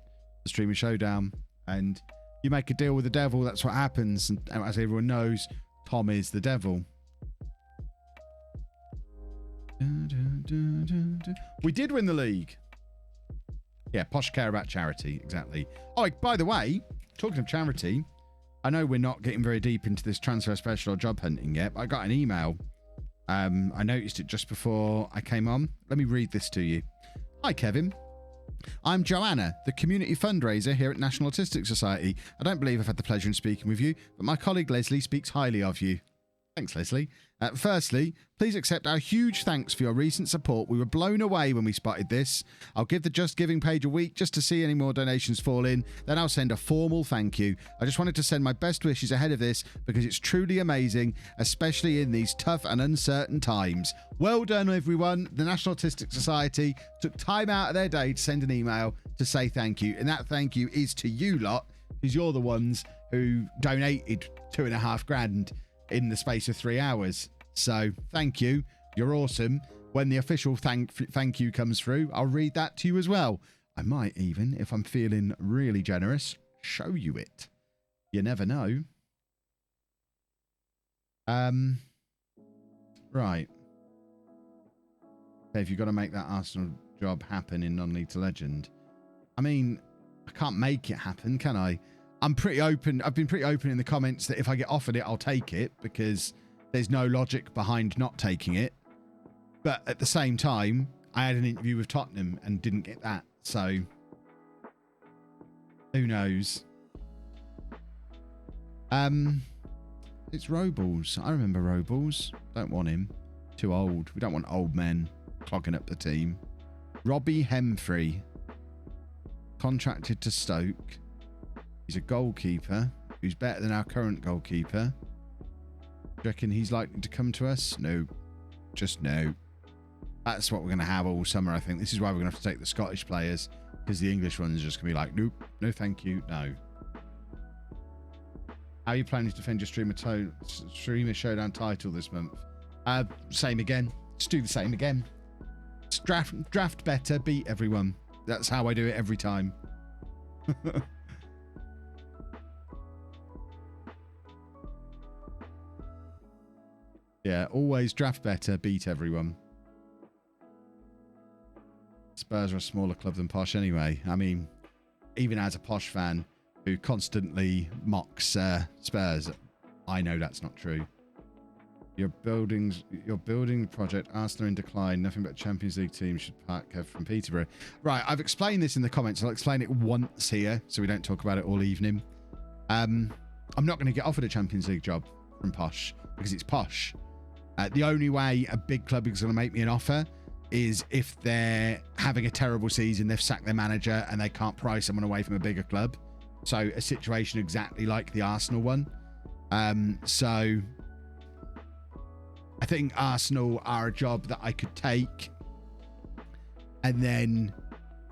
the Streamer Showdown. And you make a deal with the devil, that's what happens. And as everyone knows, Tom is the devil. We did win the league. Yeah, posh care about charity, exactly. Oh, by the way, talking of charity, I know we're not getting very deep into this transfer special or job hunting yet, but I got an email. I noticed it just before I came on. Let me read this to you. Hi, Kevin. I'm Joanna, the community fundraiser here at National Autistic Society. I don't believe I've had the pleasure in speaking with you, but my colleague Leslie speaks highly of you. Thanks, Leslie. Firstly, please accept our huge thanks for your recent support. We were blown away when we spotted this. I'll give the Just Giving page a week just to see any more donations fall in. Then I'll send a formal thank you. I just wanted to send my best wishes ahead of this because it's truly amazing, especially in these tough and uncertain times. Well done, everyone. The National Autistic Society took time out of their day to send an email to say thank you. And that thank you is to you lot, because you're the ones who donated $2,500 in the space of 3 hours. So thank you. You're awesome. When the official thank you comes through, I'll read that to you as well. I might even, if I'm feeling really generous, show you it. You never know. Right. Okay, if you've got to make that Arsenal job happen in non-league to legend. I mean, I can't make it happen, can I? I'm pretty open. I've been pretty open in the comments that if I get offered it, I'll take it because there's no logic behind not taking it. But at the same time, I had an interview with Tottenham and didn't get that. So who knows? It's Robles. I remember Robles. Don't want him. Too old. We don't want old men clogging up the team. Robbie Hemfrey. Contracted to Stoke. He's a goalkeeper who's better than our current goalkeeper. Do you reckon he's likely to come to us? No. Just no. That's what we're going to have all summer, I think. This is why we're going to have to take the Scottish players, because the English ones are just going to be like, nope, no thank you, no. How are you planning to defend your streamer showdown title this month? Same again. Just do the same again. Just draft better, beat everyone. That's how I do it every time. Yeah, always draft better, beat everyone. Spurs are a smaller club than Posh anyway. I mean, even as a Posh fan who constantly mocks Spurs, I know that's not true. Your building the project, Arsenal in decline, nothing but a Champions League team should pack from Peterborough. Right, I've explained this in the comments. I'll explain it once here so we don't talk about it all evening. I'm not going to get offered a Champions League job from Posh because it's Posh. The only way a big club is going to make me an offer is if they're having a terrible season, they've sacked their manager and they can't price someone away from a bigger club. So a situation exactly like the Arsenal one. So I think Arsenal are a job that I could take and then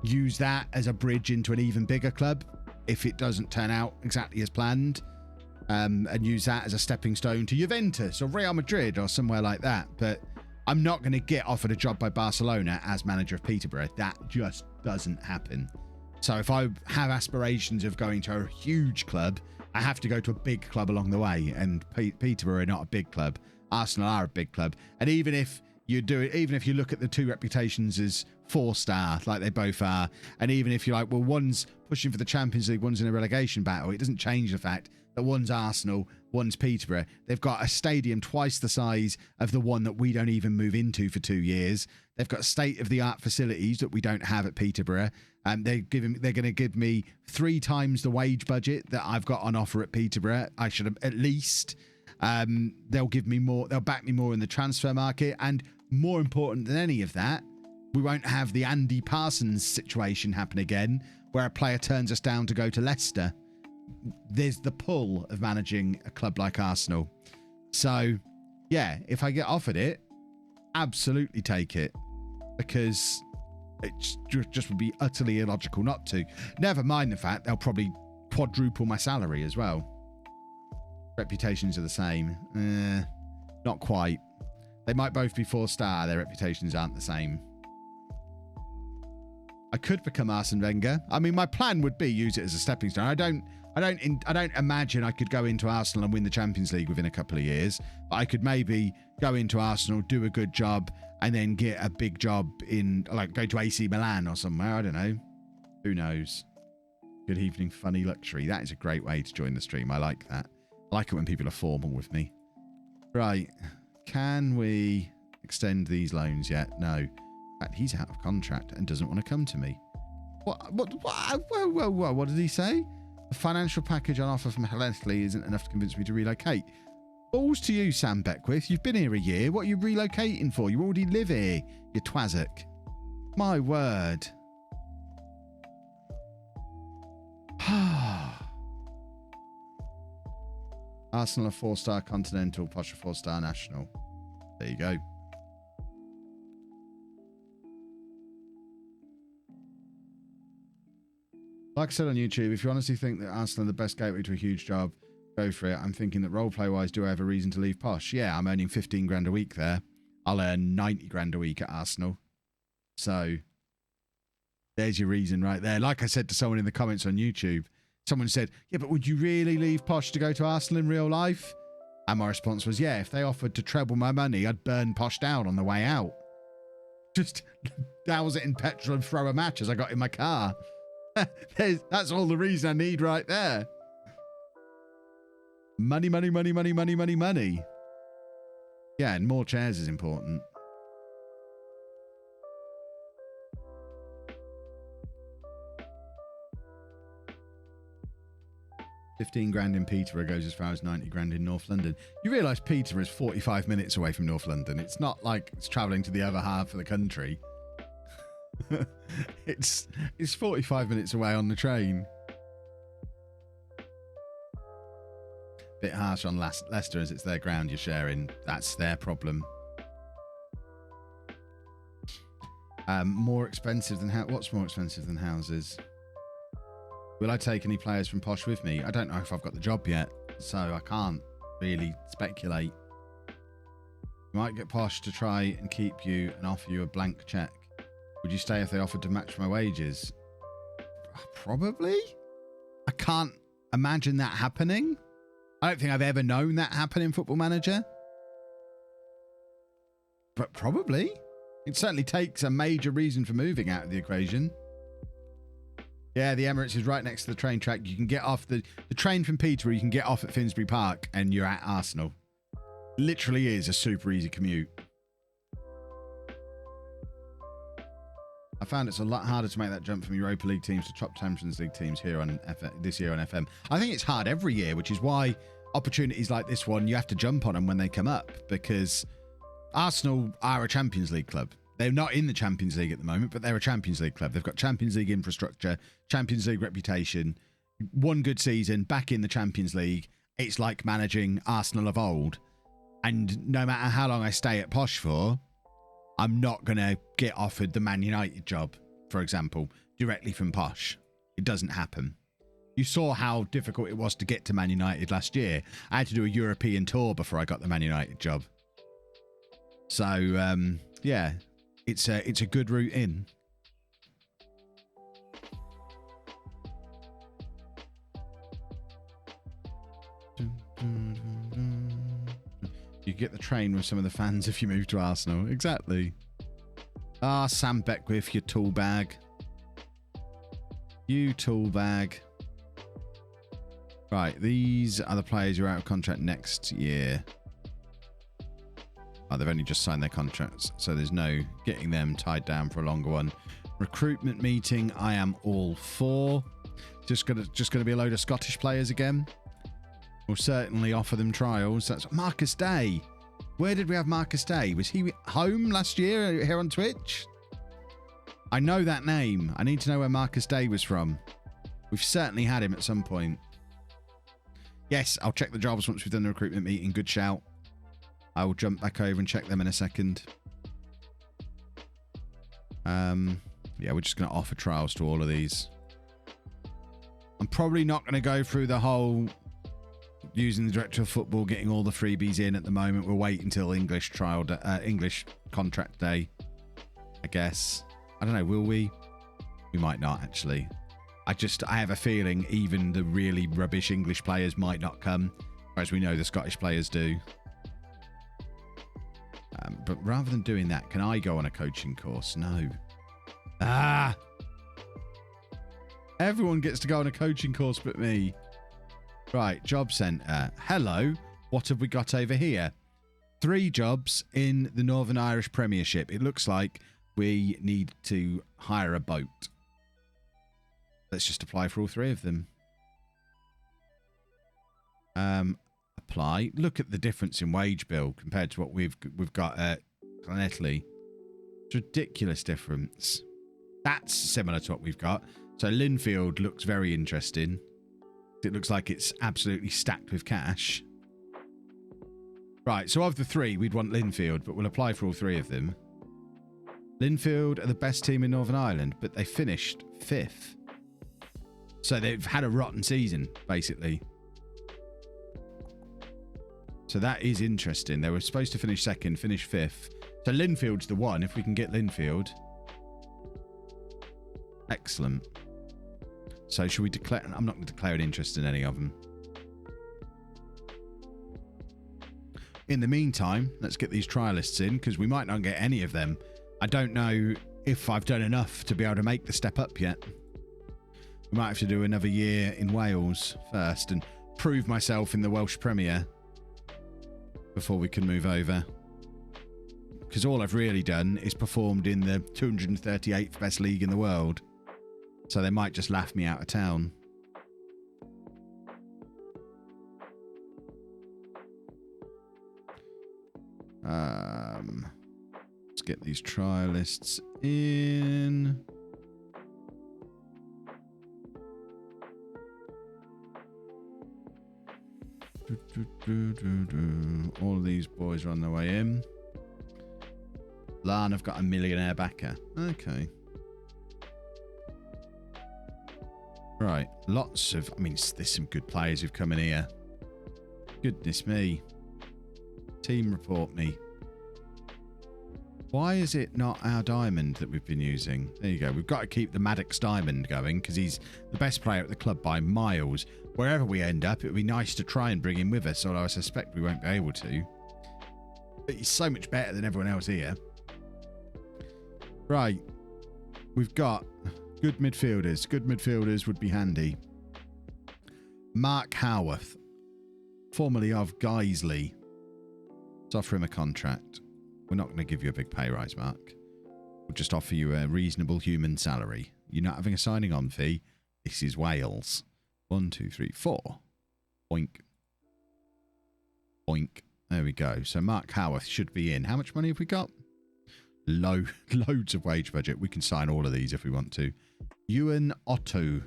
use that as a bridge into an even bigger club if it doesn't turn out exactly as planned. And use that as a stepping stone to Juventus or Real Madrid or somewhere like that. But I'm not going to get offered a job by Barcelona as manager of Peterborough. That just doesn't happen. So if I have aspirations of going to a huge club, I have to go to a big club along the way. And Peterborough are not a big club. Arsenal are a big club. And even if you look at the two reputations as 4-star, like they both are, and even if you're like, well, one's pushing for the Champions League, one's in a relegation battle, it doesn't change the fact that one's Arsenal, one's Peterborough. They've got a stadium twice the size of the one that we don't even move into for 2 years. They've got state-of-the-art facilities that we don't have at Peterborough. They're going to give me 3 times the wage budget that I've got on offer at Peterborough. I should have at least. They'll give me more. They'll back me more in the transfer market. And more important than any of that, we won't have the Andy Parsons situation happen again, where a player turns us down to go to Leicester. There's the pull of managing a club like Arsenal. So, yeah, if I get offered it, absolutely take it, because it just would be utterly illogical not to. Never mind the fact they'll probably quadruple my salary as well. Reputations are the same. Not quite. They might both be 4-star. Their reputations aren't the same. I could become Arsene Wenger. I mean, my plan would be use it as a stepping stone. I don't imagine I could go into Arsenal and win the Champions League within a couple of years. But I could maybe go into Arsenal, do a good job, and then get a big job in, like, go to AC Milan or somewhere. I don't know. Who knows? Good evening, funny luxury. That is a great way to join the stream. I like that. I like it when people are formal with me. Right. Can we extend these loans yet? No. In fact, he's out of contract and doesn't want to come to me. What did he say? The financial package on offer from LLANELLI isn't enough to convince me to relocate. Balls to you, Sam Beckwith. You've been here a year. What are you relocating for? You already live here, you twazzock. My word. Arsenal a 4-star continental, Posh a 4-star national. There you go. Like I said on YouTube, if you honestly think that Arsenal are the best gateway to a huge job, go for it. I'm thinking that roleplay-wise, do I have a reason to leave Posh? Yeah, I'm earning 15 grand a week there. I'll earn 90 grand a week at Arsenal. So, there's your reason right there. Like I said to someone in the comments on YouTube, someone said, yeah, but would you really leave Posh to go to Arsenal in real life? And my response was, yeah, if they offered to treble my money, I'd burn Posh down on the way out. Just douse it in petrol and throw a match as I got in my car. That's all the reason I need right there. Money, money, money, money, money, money, money. Yeah, and more chairs is important. 15 grand in Peterborough goes as far as 90 grand in North London. You realise Peterborough is 45 minutes away from North London. It's not like it's travelling to the other half of the country. It's 45 minutes away on the train. Bit harsh on Leicester as it's their ground you're sharing. That's their problem. More expensive than what's more expensive than houses? Will I take any players from Posh with me? I don't know if I've got the job yet, so I can't really speculate. You might get Posh to try and keep you and offer you a blank cheque. Would you stay if they offered to match my wages? Probably. I can't imagine that happening. I don't think I've ever known that happen in Football Manager. But probably. It certainly takes a major reason for moving out of the equation. Yeah, the Emirates is right next to the train track. You can get off the train from Peterborough. You can get off at Finsbury Park and you're at Arsenal. Literally is a super easy commute. I found it's a lot harder to make that jump from Europa League teams to top Champions League teams here on this year on FM. I think it's hard every year, which is why opportunities like this one, you have to jump on them when they come up, because Arsenal are a Champions League club. They're not in the Champions League at the moment, but they're a Champions League club. They've got Champions League infrastructure, Champions League reputation, one good season, back in the Champions League. It's like managing Arsenal of old. And no matter how long I stay at Posh for, I'm not going to get offered the Man United job, for example, directly from Posh. It doesn't happen. You saw how difficult it was to get to Man United last year. I had to do a European tour before I got the Man United job. So, yeah, it's a good route in. You get the train with some of the fans if you move to Arsenal. Exactly. Ah, Sam Beckwith, you tool bag. You tool bag. Right, these are the players who are out of contract next year. Oh, they've only just signed their contracts, so there's no getting them tied down for a longer one. Recruitment meeting, I am all for. Just gonna be a load of Scottish players again. We'll certainly offer them trials. That's Marcus Day. Where did we have Marcus Day? Was he home last year here on Twitch? I know that name. I need to know where Marcus Day was from. We've certainly had him at some point. Yes, I'll check the jobs once we've done the recruitment meeting. Good shout. I will jump back over and check them in a second. Yeah, we're just going to offer trials to all of these. I'm probably not going to go through the whole using the director of football, getting all the freebies in at the moment. We'll wait until English contract day, I guess. I don't know, will we? We might not, actually. I have a feeling even the really rubbish English players might not come, whereas we know the Scottish players do. But rather than doing that, can I go on a coaching course? No. Everyone gets to go on a coaching course but me. Right, job centre. Hello, what have we got over here? 3 jobs in the Northern Irish Premiership. It looks like we need to hire a boat. Let's just apply for all 3 of them. Apply. Look at the difference in wage bill compared to what we've got at LLANELLI. It's a ridiculous difference. That's similar to what we've got. So Linfield looks very interesting. It looks like it's absolutely stacked with cash. Right, so of the 3, we'd want Linfield, but we'll apply for all 3 of them. Linfield are the best team in Northern Ireland, but they finished 5th. So they've had a rotten season, basically. So that is interesting. They were supposed to finish 2nd, finish 5th. So Linfield's the one, if we can get Linfield. Excellent. So should we declare... I'm not going to declare an interest in any of them. In the meantime, let's get these trialists in, because we might not get any of them. I don't know if I've done enough to be able to make the step up yet. We might have to do another year in Wales first and prove myself in the Welsh Premier before we can move over. Because all I've really done is performed in the 238th best league in the world. So they might just laugh me out of town. Let's get these trialists in. All of these boys are on their way in. Lan have got a millionaire backer. Okay. Right. Lots of... I mean, there's some good players who've come in here. Goodness me. Team report me. Why is it not our diamond that we've been using? There you go. We've got to keep the Maddox diamond going because he's the best player at the club by miles. Wherever we end up, it would be nice to try and bring him with us, although I suspect we won't be able to. But he's so much better than everyone else here. Right. We've got good midfielders. Good midfielders would be handy. Mark Howarth, formerly of Guiseley. Let's offer him a contract. We're not going to give you a big pay rise, Mark. We'll just offer you a reasonable human salary. You're not having a signing on fee. This is Wales. 1, 2, 3, 4. Boink. Boink. There we go. So Mark Howarth should be in. How much money have we got? Loads of wage budget. We can sign all of these if we want to. Ewan Otto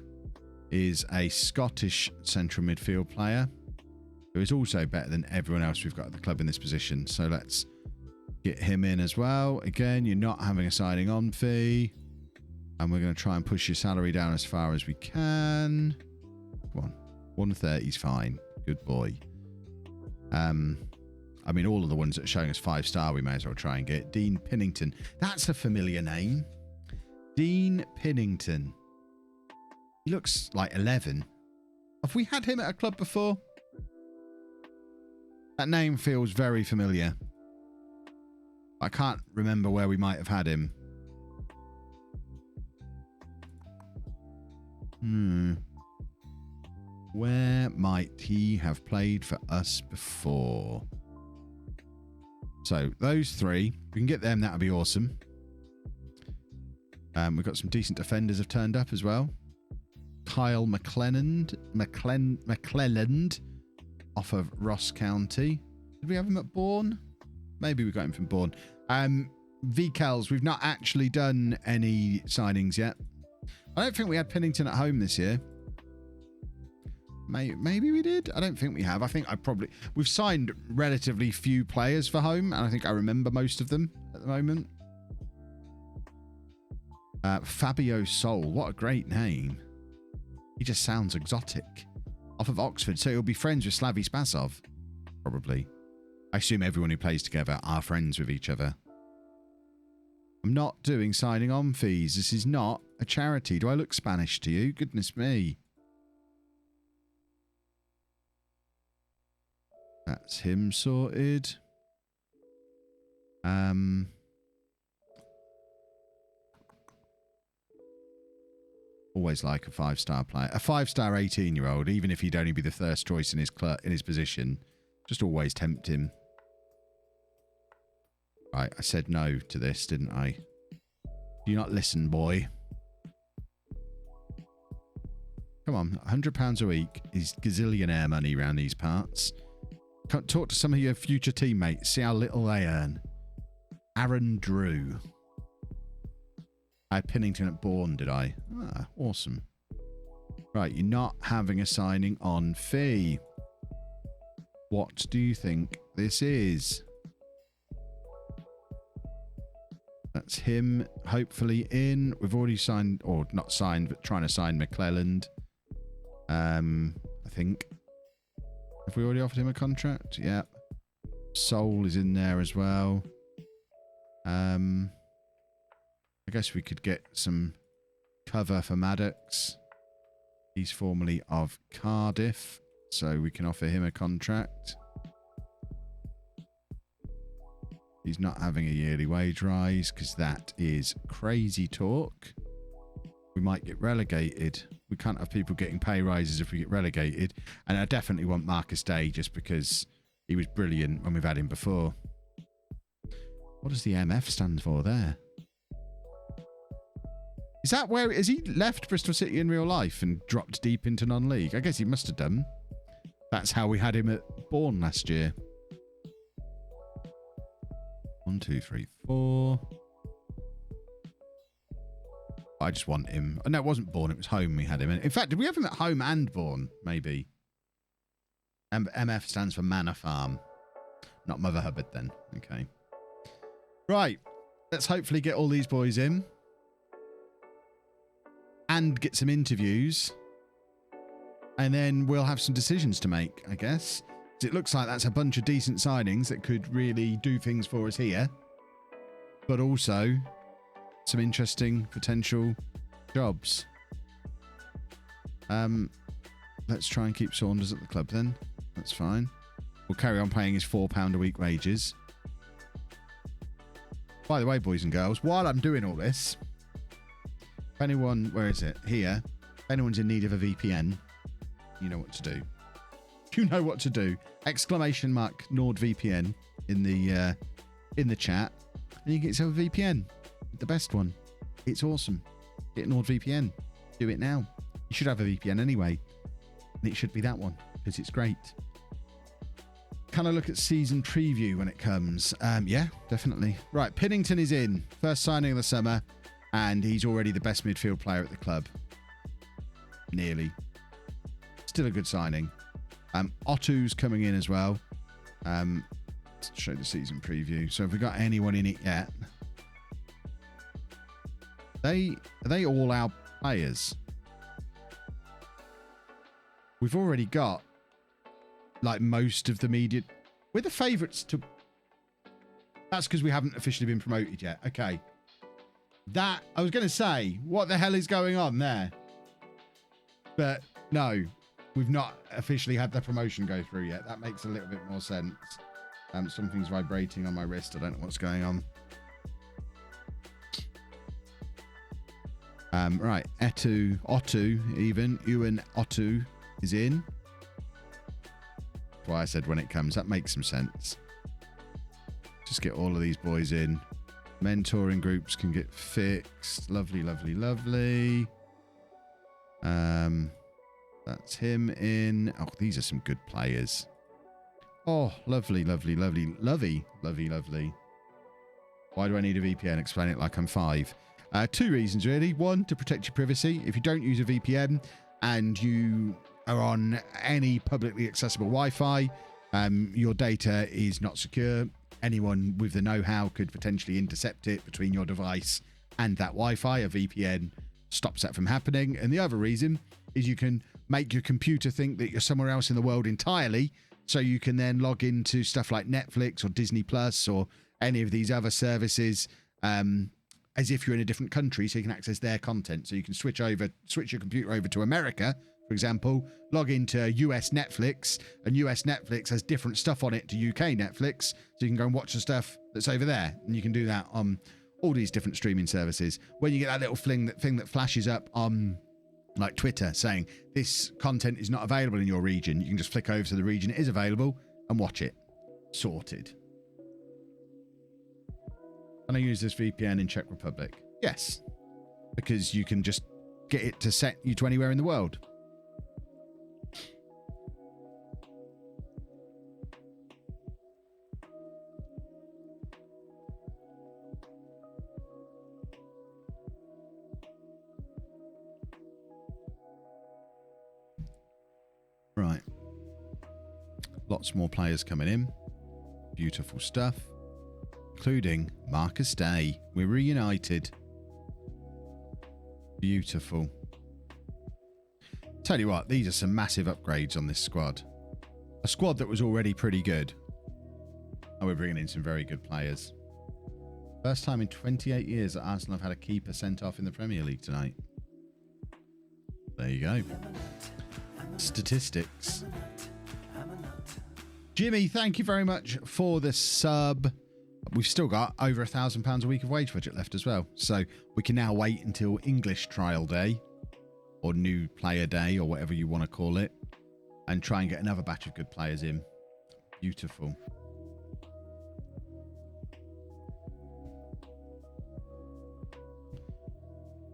is a Scottish central midfield player who is also better than everyone else we've got at the club in this position. So let's get him in as well. Again, you're not having a signing on fee. And we're going to try and push your salary down as far as we can. Come on. 130 is fine. Good boy. I mean, all of the ones that are showing us 5-star, we may as well try and get. Dean Pennington. That's a familiar name. Dean Pennington. He looks like 11. Have we had him at a club before? That name feels very familiar. I can't remember where we might have had him. Where might he have played for us before? So, those three. If we can get them, that would be awesome. We've got some decent defenders have turned up as well. Kyle McClelland off of Ross County. Did we have him at Bourne? Maybe we got him from Bourne. VCals, we've not actually done any signings yet. I don't think we had Pennington at home this year. Maybe we did. I don't think we have. I think we've signed relatively few players for home, and I think I remember most of them at the moment. Fabio Sol, what a great name. He just sounds exotic. Off of Oxford, so he'll be friends with Slavy Spasov, probably. I assume everyone who plays together are friends with each other. I'm not doing signing on fees. This is not a charity. Do I look Spanish to you? Goodness me. That's him sorted. Always like a 5-star player. A 5-star 18-year-old, even if he'd only be the first choice in his position, just always tempt him. Right, I said no to this, didn't I? Do you not listen, boy? Come on, £100 a week is gazillionaire money around these parts. Talk to some of your future teammates. See how little they earn. Aaron Drew. I had Pennington at Bourne, did I? Ah, awesome. Right, you're not having a signing on fee. What do you think this is? That's him, hopefully in. We've already signed, or not signed, but trying to sign McClelland. I think. Have we already offered him a contract? Yeah. Soul is in there as well. I guess we could get some cover for Maddox. He's formerly of Cardiff, so we can offer him a contract. He's not having a yearly wage rise because that is crazy talk. We might get relegated. We can't have people getting pay rises if we get relegated. And I definitely want Marcus Day just because he was brilliant when we've had him before. What does the MF stand for there? Is that where... Has he left Bristol City in real life and dropped deep into non-league? I guess he must have done. That's how we had him at Bourne last year. 1, 2, 3, 4. I just want him. Oh, no, it wasn't Born. It was Home we had him. In fact, did we have him at Home and Born? Maybe. MF stands for Manor Farm. Not Mother Hubbard then. Okay. Right. Let's hopefully get all these boys in. And get some interviews. And then we'll have some decisions to make, I guess. It looks like that's a bunch of decent signings that could really do things for us here. But also some interesting potential jobs. Let's try and keep Saunders at the club then. That's fine. We'll carry on paying his £4 a week wages. By the way, boys and girls, while I'm doing all this, if anyone, where is it? Here. If anyone's in need of a VPN, you know what to do. You know what to do. ! NordVPN in the chat, and you get yourself a VPN. The best one. It's awesome. Get NordVPN. Do it now. You should have a VPN anyway. And it should be that one because it's great. Can I look at season preview when it comes? Yeah, definitely. Right, Pennington is in. First signing of the summer, and he's already the best midfield player at the club. Nearly. Still a good signing. Otto's coming in as well. Let's show the season preview. So have we got anyone in it yet? Are they all our players? We've already got like most of the media. We're the favourites to... That's because we haven't officially been promoted yet. Okay. That, I was going to say, what the hell is going on there? But no, we've not officially had the promotion go through yet. That makes a little bit more sense. Something's vibrating on my wrist. I don't know what's going on. Right, Otto, Ewan Otto is in. That's why I said when it comes. That makes some sense. Just get all of these boys in. Mentoring groups can get fixed. Lovely, lovely, lovely. That's him in. Oh, these are some good players. Oh, lovely, lovely, lovely, lovely, lovely, lovely. Why do I need a VPN? Explain it like I'm 5. 2 reasons, really. 1, to protect your privacy. If you don't use a VPN and you are on any publicly accessible Wi-Fi, your data is not secure. Anyone with the know-how could potentially intercept it between your device and that Wi-Fi. A VPN stops that from happening. And the other reason is you can make your computer think that you're somewhere else in the world entirely, so you can then log into stuff like Netflix or Disney Plus or any of these other services as if you're in a different country, so you can access their content. So you can switch your computer over to America, for example, log into US Netflix, and US Netflix has different stuff on it to UK Netflix, so you can go and watch the stuff that's over there. And you can do that on all these different streaming services. When you get that little thing that flashes up on like Twitter saying this content is not available in your region, you can just flick over to the region it is available and watch it. Sorted. Can I use this VPN in Czech Republic? Yes, because you can just get it to set you to anywhere in the world. Right. Lots more players coming in. Beautiful stuff. Including Marcus Day. We're reunited. Beautiful. Tell you what, these are some massive upgrades on this squad. A squad that was already pretty good. And we're bringing in some very good players. First time in 28 years that Arsenal have had a keeper sent off in the Premier League tonight. There you go. Statistics. Jimmy, thank you very much for the sub. We've still got over £1,000 a week of wage budget left as well. So we can now wait until English trial day or new player day or whatever you want to call it and try and get another batch of good players in. Beautiful.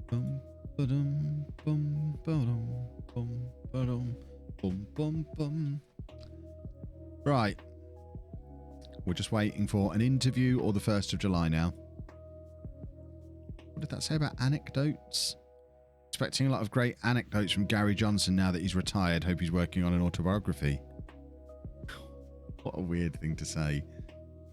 Bum, ba-dum, bum, ba-dum, bum, ba-dum, bum, bum, bum. Right. We'll just waiting for an interview or the 1st of July now. What did that say about anecdotes? Expecting a lot of great anecdotes from Gary Johnson now that he's retired. Hope he's working on an autobiography. What a weird thing to say.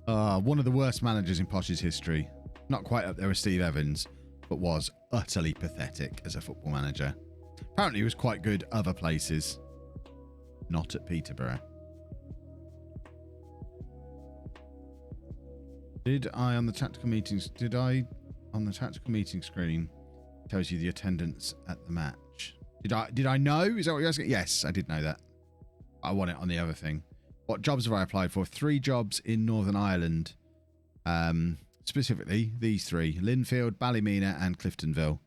One of the worst managers in Posh's history. Not quite up there with Steve Evans, but was utterly pathetic as a football manager. Apparently he was quite good other places. Not at Peterborough. On the tactical meeting screen tells you the attendance at the match. Did I know? Is that what you're asking? Yes, I did know that. I want it on the other thing. What jobs have I applied for? 3 jobs in Northern Ireland. Specifically, these 3. Linfield, Ballymena and Cliftonville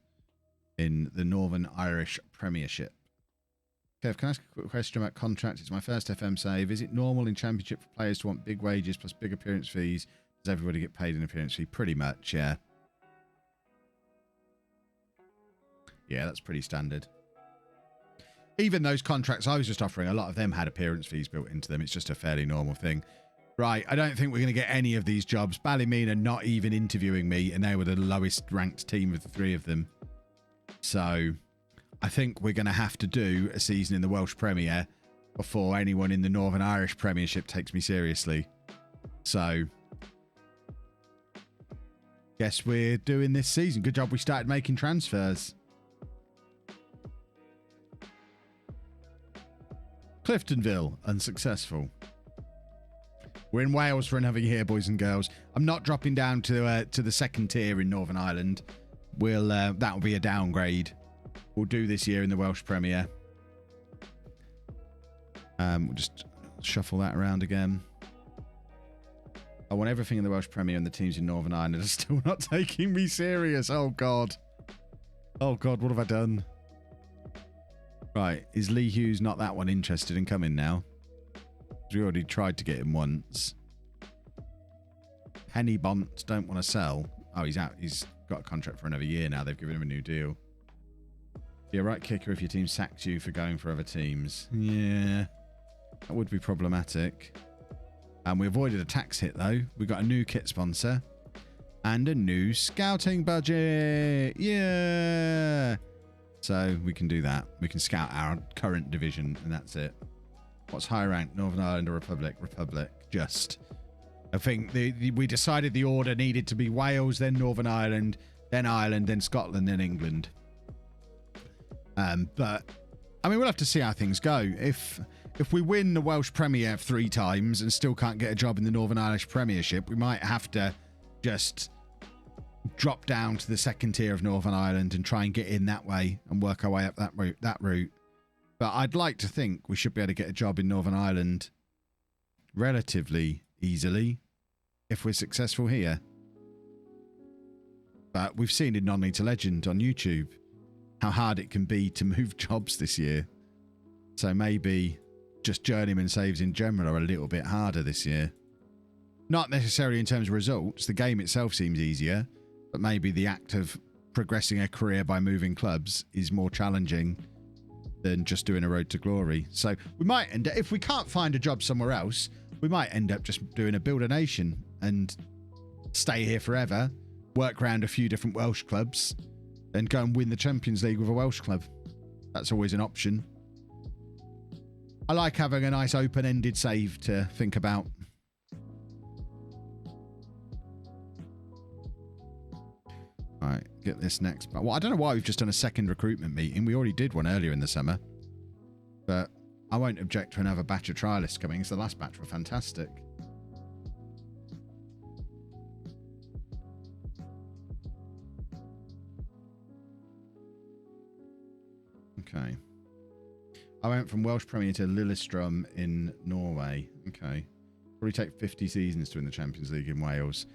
in the Northern Irish Premiership. Kev, can I ask a quick question about contracts? It's my first FM save. Is it normal in Championship for players to want big wages plus big appearance fees? Does everybody get paid an appearance fee? Pretty much, yeah. Yeah, that's pretty standard. Even those contracts I was just offering, a lot of them had appearance fees built into them. It's just a fairly normal thing. Right, I don't think we're going to get any of these jobs. Ballymena not even interviewing me, and they were the lowest ranked team of the 3 of them. So I think we're going to have to do a season in the Welsh Premier before anyone in the Northern Irish Premiership takes me seriously. So guess we're doing this season. Good job we started making transfers. Cliftonville, unsuccessful. We're in Wales for another year, boys and girls. I'm not dropping down to the 2nd tier in Northern Ireland. That'll be a downgrade. We'll do this year in the Welsh Premier. We'll just shuffle that around again. I want everything in the Welsh Premier, and the teams in Northern Ireland are still not taking me serious. Oh, God. Oh, God, what have I done? Right, is Lee Hughes not that one interested in coming now? We already tried to get him once. Penny Bont don't want to sell. Oh, he's out. He's got a contract for another year now. They've given him a new deal. Yeah, right kicker if your team sacks you for going for other teams. Yeah, that would be problematic. And we avoided a tax hit, though. We got a new kit sponsor and a new scouting budget. Yeah. So we can do that. We can scout our current division, and that's it. What's higher ranked, Northern Ireland or Republic? Republic, just. I think we decided the order needed to be Wales, then Northern Ireland, then Scotland, then England. But, I mean, we'll have to see how things go. If we win the Welsh Premier 3 times and still can't get a job in the Northern Irish Premiership, we might have to just drop down to the 2nd tier of Northern Ireland and try and get in that way and work our way up that route. But I'd like to think we should be able to get a job in Northern Ireland relatively easily if we're successful here. But we've seen in Non-League to Legend on YouTube how hard it can be to move jobs this year. So maybe just journeyman saves in general are a little bit harder this year. Not necessarily in terms of results. The game itself seems easier. But maybe the act of progressing a career by moving clubs is more challenging than just doing a road to glory. So we might end up, if we can't find a job somewhere else, we might end up just doing a Build a Nation and stay here forever, work around a few different Welsh clubs, and go and win the Champions League with a Welsh club. That's always an option. I like having a nice open-ended save to think about. All right, get this next. Well, I don't know why we've just done a 2nd recruitment meeting. We already did one earlier in the summer. But I won't object to another batch of trialists coming, because the last batch were fantastic. Okay. I went from Welsh Premier to Lillestrøm in Norway. Okay. Probably take 50 seasons to win the Champions League in Wales.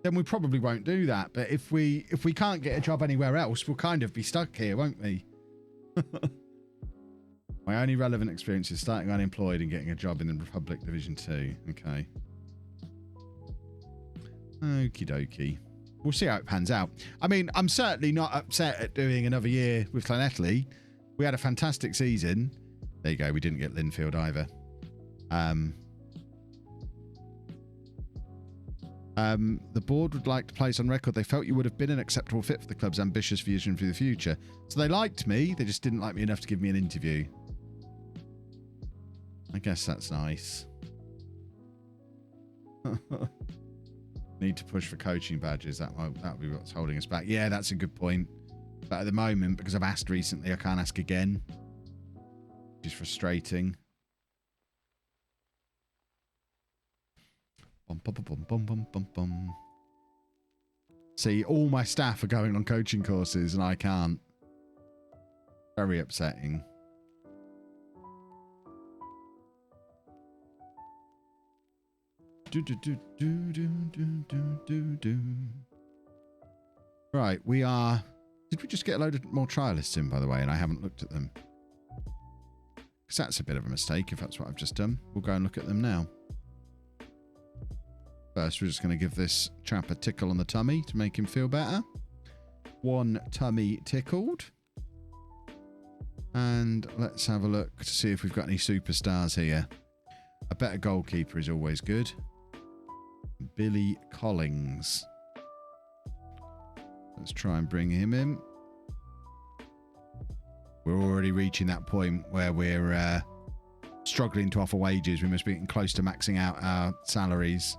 Then we probably won't do that. But if we can't get a job anywhere else, we'll kind of be stuck here, won't we? My only relevant experience is starting unemployed and getting a job in the Republic Division 2. Okay. Okie dokie. We'll see how it pans out. I mean, I'm certainly not upset at doing another year with LLANELLI. We had a fantastic season. There you go. We didn't get Linfield either. The board would like to place on record they felt you would have been an acceptable fit for the club's ambitious vision for the future. So they liked me, they just didn't like me enough to give me an interview. I guess that's nice. Need to push for coaching badges. That'll be what's holding us back. Yeah, that's a good point. But at the moment, because I've asked recently, I can't ask again. Which is frustrating. Bum, bum, bum, bum, bum, bum, bum. See, all my staff are going on coaching courses and I can't. Very upsetting. Right, we are... Did we just get a load of more trialists in, by the way, and I haven't looked at them? Because that's a bit of a mistake, if that's what I've just done. We'll go and look at them now. First, we're just going to give this chap a tickle on the tummy to make him feel better. One tummy tickled. And let's have a look to see if we've got any superstars here. A better goalkeeper is always good. Billy Collins. Let's try and bring him in. We're already reaching that point where we're struggling to offer wages. We must be getting close to maxing out our salaries.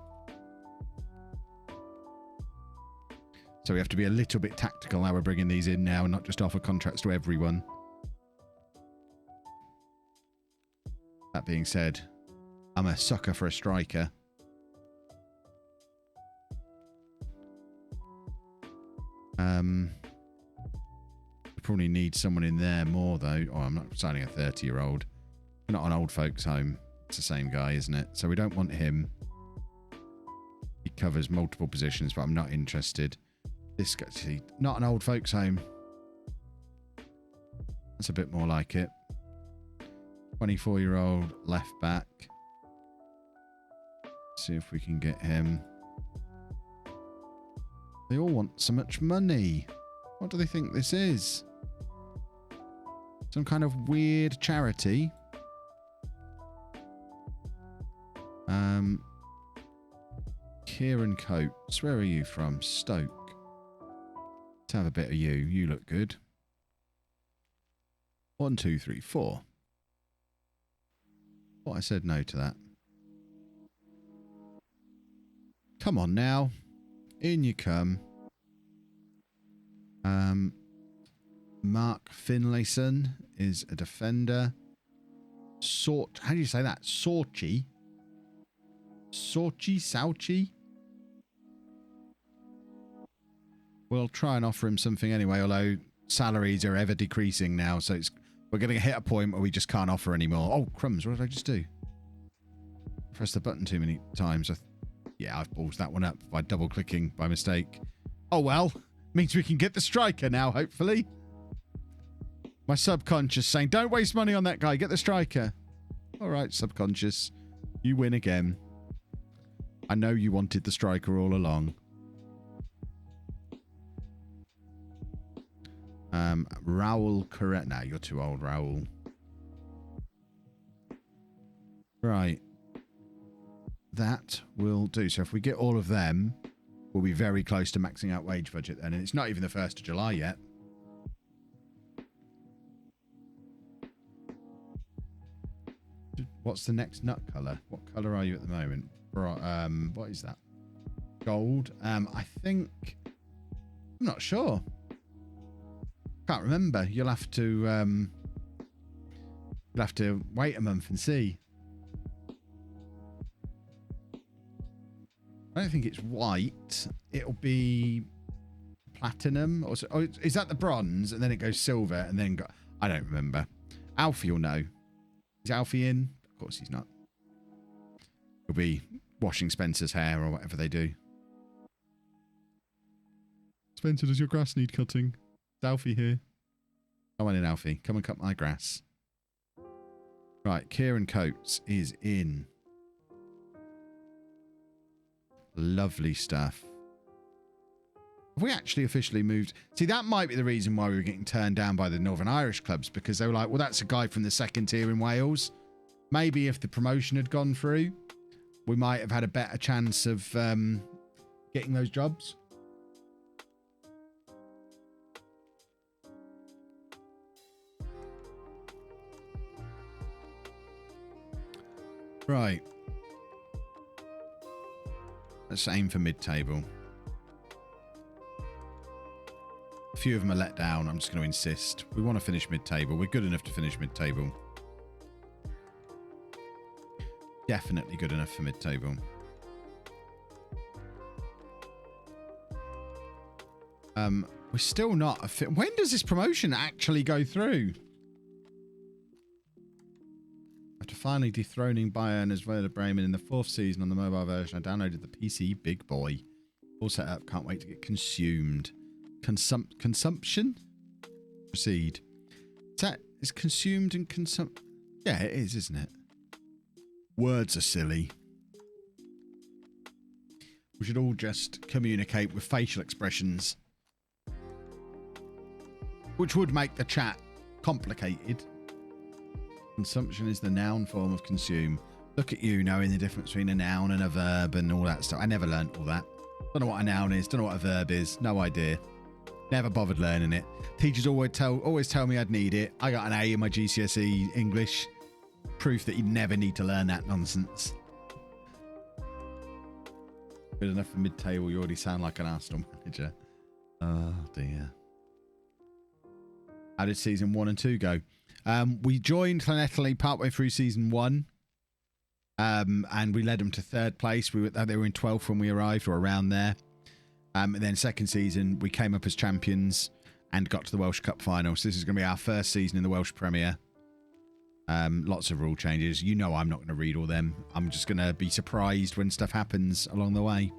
So we have to be a little bit tactical how we're bringing these in now and not just offer contracts to everyone. That being said, I'm a sucker for a striker. We probably need someone in there more though. Oh, I'm not signing a 30-year-old. We're not an old folks home. It's the same guy, isn't it? So we don't want him. He covers multiple positions, but I'm not interested. This guy, see, not an old folks home. That's a bit more like it. 24-year-old left back. See if we can get him. They all want so much money. What do they think this is? Some kind of weird charity. Kieran Coates. Where are you from? Stoke. Let's have a bit of you. You look good. 1, 2, 3, 4. What I said no to that. Come on now. In you come. Mark Finlayson is a defender. How do you say that? Sauchi? Sauchi? We'll try and offer him something anyway, although salaries are ever decreasing now, so we're going to hit a point where we just can't offer anymore. Oh, crumbs, what did I just do? Press the button too many times. Yeah, I've paused that one up by double-clicking by mistake. Oh, well. Means we can get the striker now, hopefully. My subconscious saying, don't waste money on that guy. Get the striker. All right, subconscious. You win again. I know you wanted the striker all along. Raul correct. No, you're too old, Raul. Right. That will do. So if we get all of them, we'll be very close to maxing out wage budget then. And it's not even the 1st of July yet. What's the next nut colour? What colour are you at the moment? What is that? Gold. I think... I'm not sure. Can't remember. You'll have to wait a month and see. I don't think it's white. It'll be platinum. Or so, oh, is that the bronze? And then it goes silver and then... I don't remember. Alfie will know. Is Alfie in? Of course he's not. He'll be washing Spencer's hair or whatever they do. Spencer, does your grass need cutting? Is Alfie here? Come on in, Alfie. Come and cut my grass. Right, Kieran Coates is in. Lovely stuff. Have we actually officially moved? See, that might be the reason why we were getting turned down by the Northern Irish clubs, because they were like, well, that's a guy from the 2nd tier in Wales. Maybe if the promotion had gone through, we might have had a better chance of getting those jobs. Right. Let's aim for mid-table. A few of them are let down. I'm just going to insist. We want to finish mid-table. We're good enough to finish mid-table. Definitely good enough for mid-table. We're still not a fit. When does this promotion actually go through? After finally dethroning Bayern as Werder Bremen in the 4th season on the mobile version, I downloaded the PC Big Boy. All set up. Can't wait to get consumed. Consumption? Proceed. Is consumed and Yeah, it is, isn't it? Words are silly. We should all just communicate with facial expressions, which would make the chat complicated. Consumption is the noun form of consume. Look at you knowing the difference between a noun and a verb and all that stuff. I never learned all that. Don't know what a noun is. Don't know what a verb is. No idea. Never bothered learning it. Teachers always tell me I'd need it. I got an A in my GCSE English. Proof that you never need to learn that nonsense. Good enough for mid-table. You already sound like an Arsenal manager. Oh dear. How did season 1 and 2 go? We joined LLANELLI partway through season 1, and we led them to 3rd place. They were in 12th when we arrived, or around there. And then 2nd season, we came up as champions and got to the Welsh Cup final. So this is going to be our 1st season in the Welsh Premier. Lots of rule changes. You know I'm not going to read all them. I'm just going to be surprised when stuff happens along the way.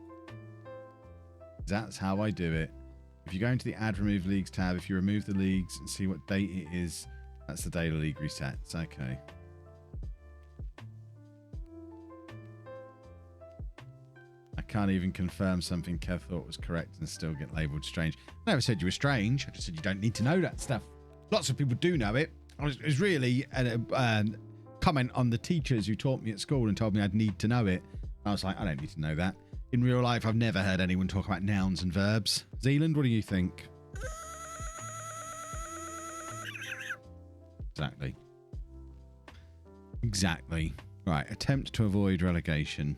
That's how I do it. If you go into the Add Remove Leagues tab, if you remove the leagues and see what date it is, that's the day the league resets. Okay. I can't even confirm something Kev thought was correct and still get labelled strange. I never said you were strange. I just said you don't need to know that stuff. Lots of people do know it. It was really a comment on the teachers who taught me at school and told me I'd need to know it. I was like, I don't need to know that. In real life, I've never heard anyone talk about nouns and verbs. Zealand, what do you think? Exactly. Exactly. Right, attempt to avoid relegation.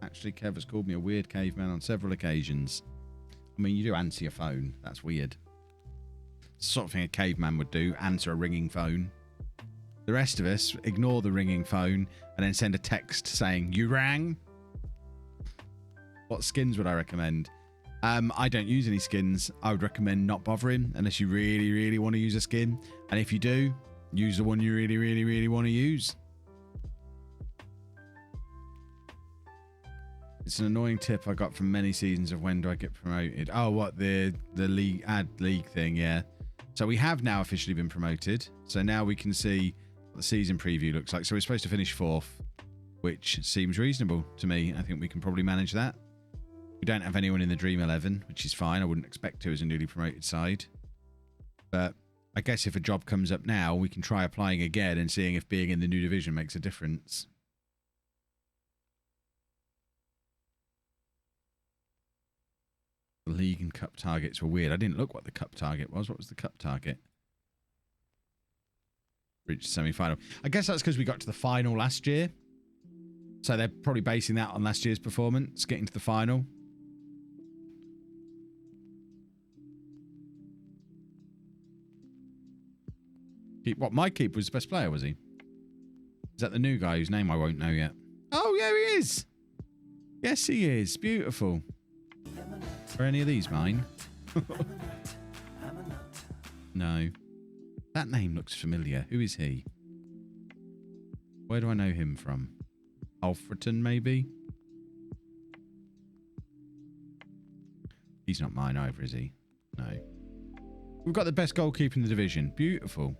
Actually, Kev has called me a weird caveman on several occasions. I mean, you do answer your phone. That's weird. It's the sort of thing a caveman would do, answer a ringing phone. The rest of us ignore the ringing phone and then send a text saying, you rang? What skins would I recommend? I don't use any skins. I would recommend not bothering unless you really, really want to use a skin. And if you do, use the one you really, really, really want to use. It's an annoying tip I got from many seasons of when do I get promoted. Oh, what, the league league thing, yeah. So we have now officially been promoted. So now we can see what the season preview looks like. So we're supposed to finish 4th, which seems reasonable to me. I think we can probably manage that. We don't have anyone in the Dream 11, which is fine. I wouldn't expect to as a newly promoted side. But I guess if a job comes up now, we can try applying again and seeing if being in the new division makes a difference. The league and cup targets were weird. I didn't look what the cup target was. What was the cup target? Reached semi-final. I guess that's because we got to the final last year. So they're probably basing that on last year's performance, getting to the final. What, my keeper was the best player, was he? Is that the new guy whose name I won't know yet? Oh, yeah, he is. Yes, he is. Beautiful. Are any of these mine? No. That name looks familiar. Who is he? Where do I know him from? Alfreton, maybe? He's not mine either, is he? No. We've got the best goalkeeper in the division. Beautiful.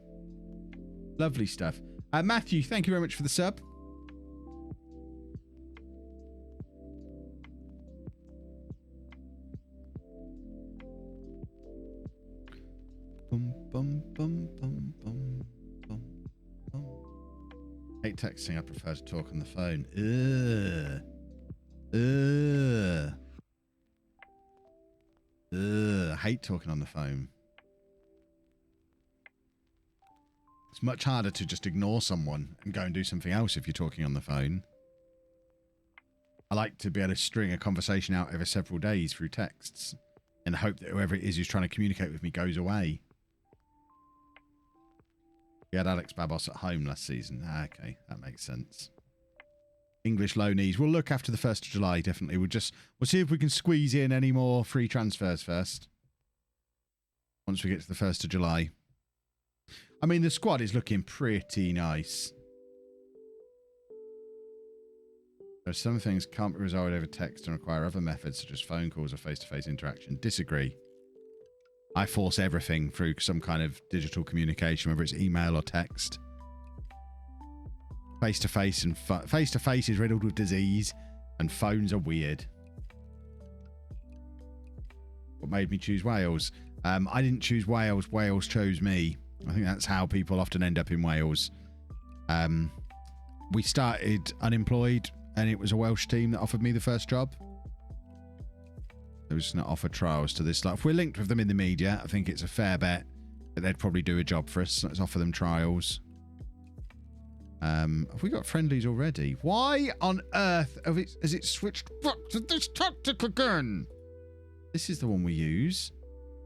Lovely stuff. Matthew, thank you very much for the sub. Bum, bum, bum, bum, bum, bum, bum. hate texting. I prefer to talk on the phone. I hate talking on the phone. It's much harder to just ignore someone and go and do something else if you're talking on the phone. I like to be able to string a conversation out over several days through texts in the hope that whoever it is who's trying to communicate with me goes away. We had Alex Babos at home last season. Okay, that makes sense. English low knees. We'll look after the 1st of July, definitely. We'll see if we can squeeze in any more free transfers first. Once we get to the 1st of July. I mean, the squad is looking pretty nice. There's some things can't be resolved over text and require other methods such as phone calls or face-to-face interaction. Disagree. I force everything through some kind of digital communication, whether it's email or text. Face-to-face and face-to-face is riddled with disease, and phones are weird. What made me choose Wales? I didn't choose Wales. Wales chose me. I think that's how people often end up in Wales. We started unemployed, and it was a Welsh team that offered me the first job. They were just going to offer trials to this. Like, if we're linked with them in the media, I think it's a fair bet that they'd probably do a job for us. Let's offer them trials. Have we got friendlies already? Why on earth has it switched back to this tactic again? This is the one we use.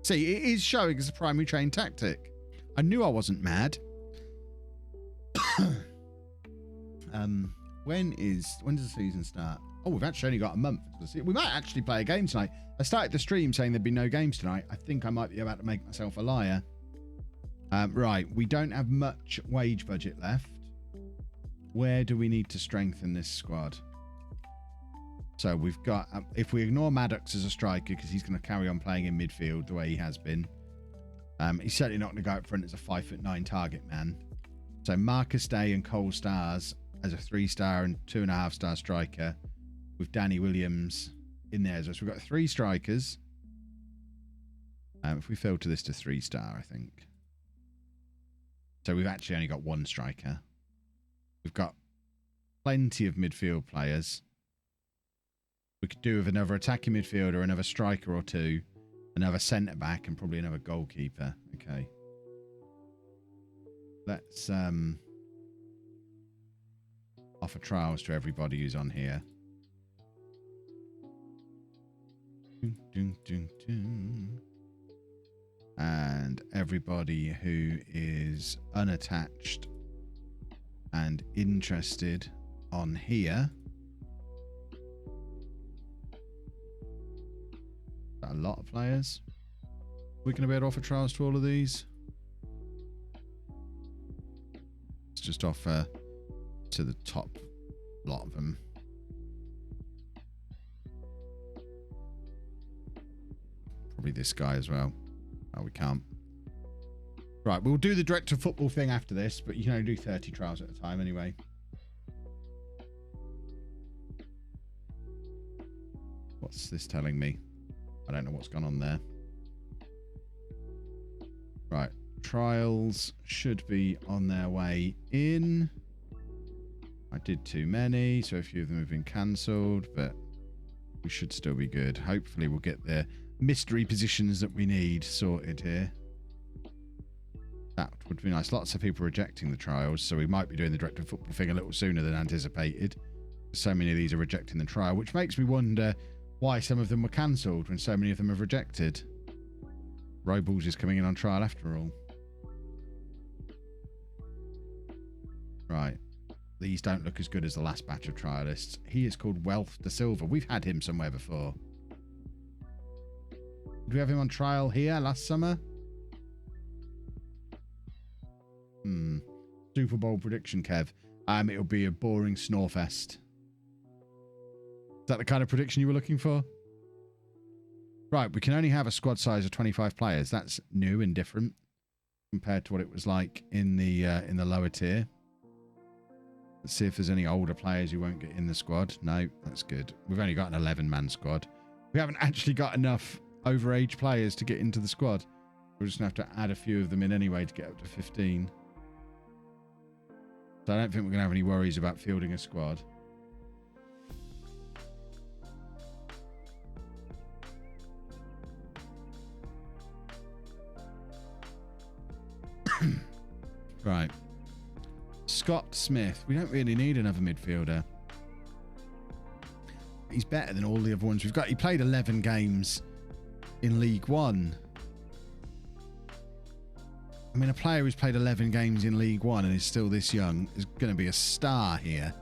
See, it is showing as a primary train tactic. I knew I wasn't mad. When does the season start? Oh, we've actually only got a month. We might actually play a game tonight. I started the stream saying there'd be no games tonight. I think I might be about to make myself a liar. Right, we don't have much wage budget left. Where do we need to strengthen this squad? So we've got, if we ignore Maddox as a striker, because he's going to carry on playing in midfield the way he has been. He's certainly not going to go up front as a 5'9" target man. So Marcus Day and Cole Stars as a 3-star and 2.5-star striker, with Danny Williams in there. So we've got 3 strikers. If we filter this to 3-star, I think. So we've actually only got 1 striker. We've got plenty of midfield players. We could do with another attacking midfielder, another striker or 2, another centre-back, and probably another goalkeeper. Okay. Let's offer trials to everybody who's on here. And everybody who is unattached and interested on here. Is that a lot of players? We're going to be able to offer trials to all of these. Let's just offer to the top lot of them. Probably this guy as well. Oh, we can't. Right, we'll do the director of football thing after this, but you can only do 30 trials at a time anyway. What's this telling me? I don't know what's gone on there. Right, trials should be on their way in. I did too many, so a few of them have been cancelled, but we should still be good. Hopefully we'll get the mystery positions that we need sorted here. That would be nice. Lots of people rejecting the trials, so we might be doing the director of football thing a little sooner than anticipated. So many of these are rejecting the trial, which makes me wonder why some of them were cancelled when so many of them have rejected. Robles is coming in on trial after all. Right. These don't look as good as the last batch of trialists. He is called Wealth de Silva. We've had him somewhere before. Did we have him on trial here last summer? Super Bowl prediction, Kev. It'll be a boring snorefest. Is that the kind of prediction you were looking for? Right, we can only have a squad size of 25 players. That's new and different compared to what it was like in the lower tier. Let's see if there's any older players who won't get in the squad. No, that's good. We've only got an 11-man squad. We haven't actually got enough overage players to get into the squad. We're just going to have to add a few of them in anyway to get up to 15. So I don't think we're going to have any worries about fielding a squad. Right. Scott Smith. We don't really need another midfielder. He's better than all the other ones we've got. He played 11 games in League One. I mean, a player who's played 11 games in League One and is still this young is going to be a star here.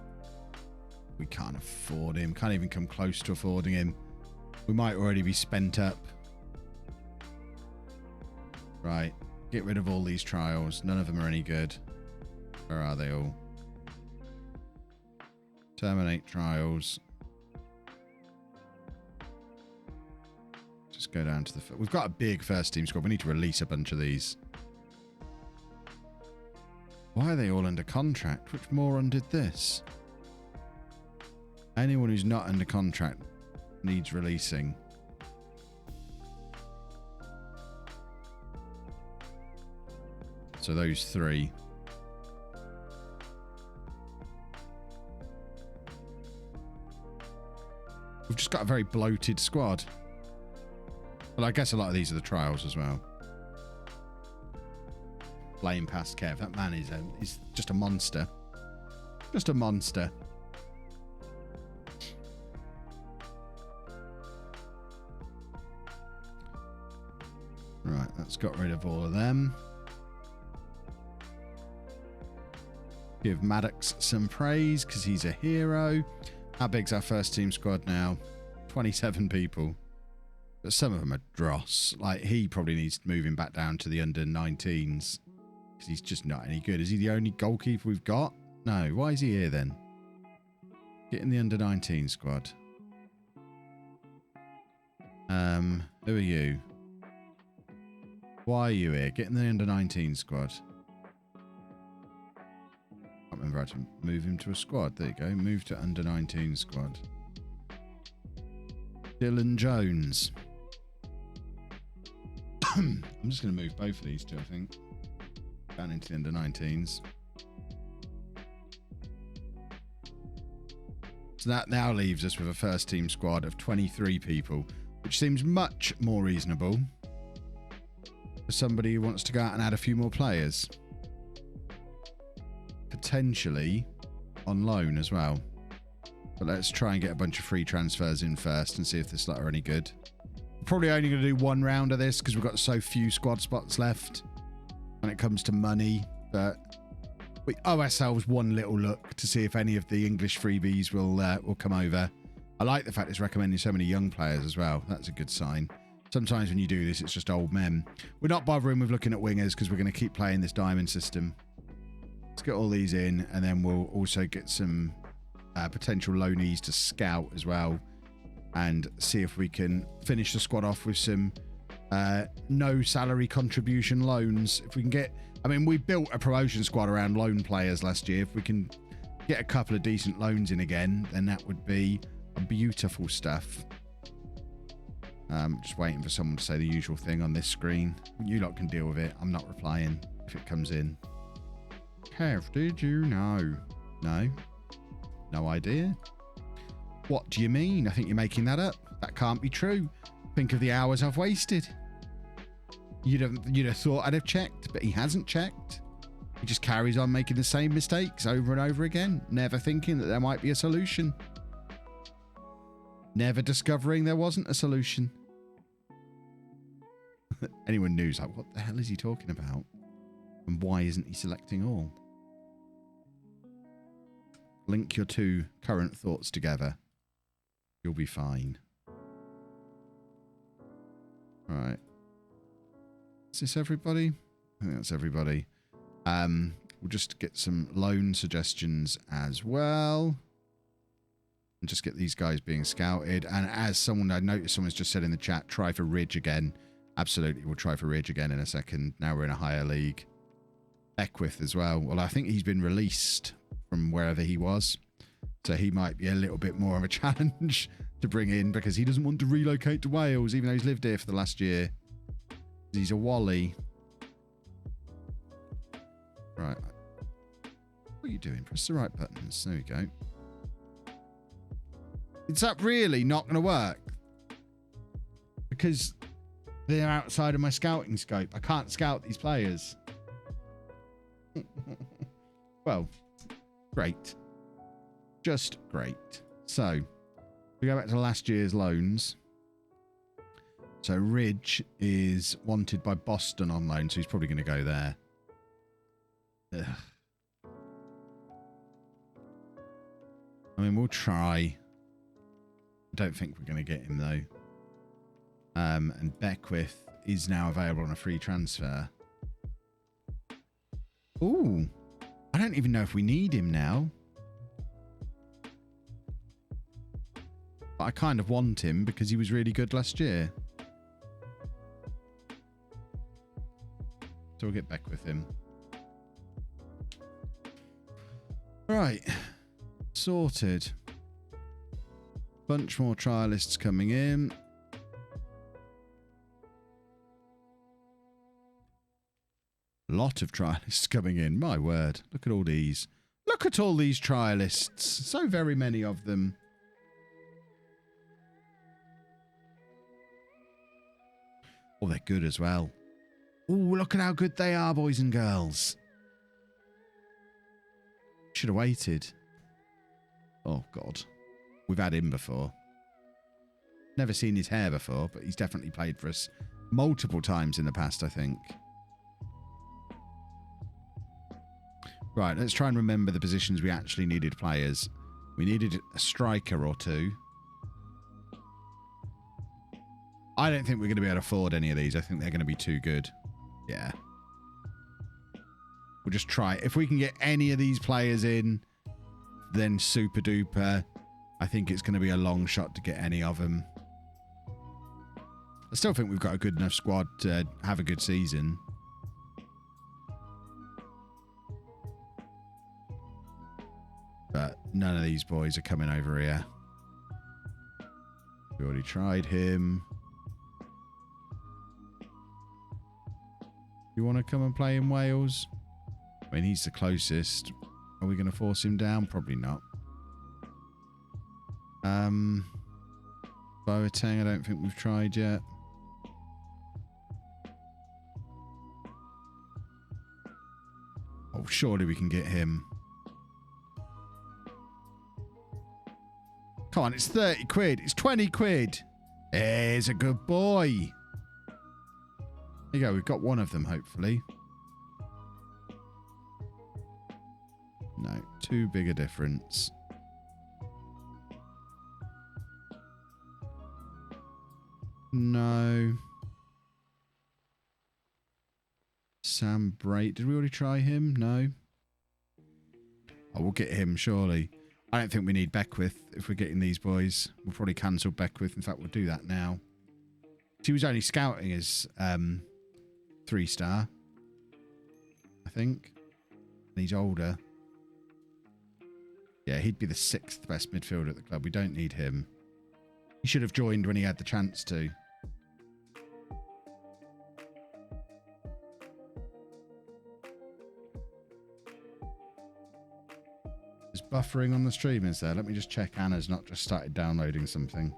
We can't afford him. Can't even come close to affording him. We might already be spent up. Right. Get rid of all these trials. None of them are any good. Where are they all? Terminate trials. Just go down to the... We've got a big first team squad. We need to release a bunch of these. Why are they all under contract? Which moron did this? Anyone who's not under contract needs releasing. So those three. We've just got a very bloated squad. Well, I guess a lot of these are the trials as well. Playing past Kev. That man is just a monster. Just a monster. Right, that's got rid of all of them. Give Maddox some praise because he's a hero. How big's our first team squad now? 27 people. But some of them are dross. Like, he probably needs moving back down to the under-19s. Because he's just not any good. Is he the only goalkeeper we've got? No. Why is he here then? Get in the under-19 squad. Who are you? Why are you here? Get in the under-19 squad. I can't remember how to move him to a squad. There you go. Move to under-19 squad. Dylan Jones. I'm just going to move both of these two, I think. Down into the under-19s. So that now leaves us with a first team squad of 23 people, which seems much more reasonable for somebody who wants to go out and add a few more players. Potentially on loan as well. But let's try and get a bunch of free transfers in first and see if this lot are any good. We're probably only going to do one round of this because we've got so few squad spots left when it comes to money. But we owe ourselves one little look to see if any of the English freebies will come over. I like the fact it's recommending so many young players as well. That's a good sign. Sometimes when you do this, it's just old men. We're not bothering with looking at wingers because we're going to keep playing this diamond system. Let's get all these in, and then we'll also get some potential loanees to scout as well and see if we can finish the squad off with some no salary contribution loans. If we can get... I mean, we built a promotion squad around loan players last year. If we can get a couple of decent loans in again, then that would be a beautiful stuff. Just waiting for someone to say the usual thing on this screen. You lot can deal with it. I'm not replying if it comes in. Kev, did you know? No? No idea? What do you mean? I think you're making that up. That can't be true. Think of the hours I've wasted. You'd have thought I'd have checked, but he hasn't checked. He just carries on making the same mistakes over and over again, never thinking that there might be a solution. Never discovering there wasn't a solution. Anyone knows, like, what the hell is he talking about? And why isn't he selecting all? Link your two current thoughts together. You'll be fine. Right. Is this everybody? I think that's everybody. We'll just get some loan suggestions as well. And just get these guys being scouted. And as someone, I noticed someone's just said in the chat, try for Ridge again. Absolutely, we'll try for Ridge again in a second. Now we're in a higher league. Beckwith as well. Well, I think he's been released from wherever he was. So he might be a little bit more of a challenge to bring in because he doesn't want to relocate to Wales, even though he's lived here for the last year. He's a Wally. Right. What are you doing? Press the right buttons. There we go. Is that really not going to work? Because they're outside of my scouting scope. I can't scout these players. Well, great. Just great. So, we go back to last year's loans. So, Ridge is wanted by Boston on loan, so he's probably going to go there. Ugh. I mean, we'll try. I don't think we're going to get him, though. And Beckwith is now available on a free transfer. Ooh. I don't even know if we need him now. But I kind of want him because he was really good last year. So we'll get Beckwith him. Right. Sorted. Bunch more trialists coming in. Lot of trialists coming in. My word. Look at all these. Look at all these trialists. So very many of them. Oh, they're good as well. Oh, look at how good they are, boys and girls. Should have waited. Oh, God. We've had him before. Never seen his hair before, but he's definitely played for us multiple times in the past, I think. Right, let's try and remember the positions we actually needed players. We needed a striker or two. I don't think we're going to be able to afford any of these. I think they're going to be too good. Yeah. We'll just try. If we can get any of these players in, then super duper. I think it's going to be a long shot to get any of them. I still think we've got a good enough squad to have a good season. But none of these boys are coming over here. We already tried him. You want to come and play in Wales? I mean, he's the closest. Are we going to force him down? Probably not. Boateng, I don't think we've tried yet. Oh, surely we can get him. Come on, it's 30 quid. It's 20 quid. He's a good boy. There you go. We've got one of them, hopefully. No, too big a difference. No. Sam Brait. Did we already try him? No. Oh, we'll get him, surely. I don't think we need Beckwith if we're getting these boys. We'll probably cancel Beckwith. In fact, we'll do that now. He was only scouting as 3-star, I think. And he's older. Yeah, he'd be the 6th best midfielder at the club. We don't need him. He should have joined when he had the chance to. Is buffering on the stream, is there? Let me just check Anna's not just started downloading something.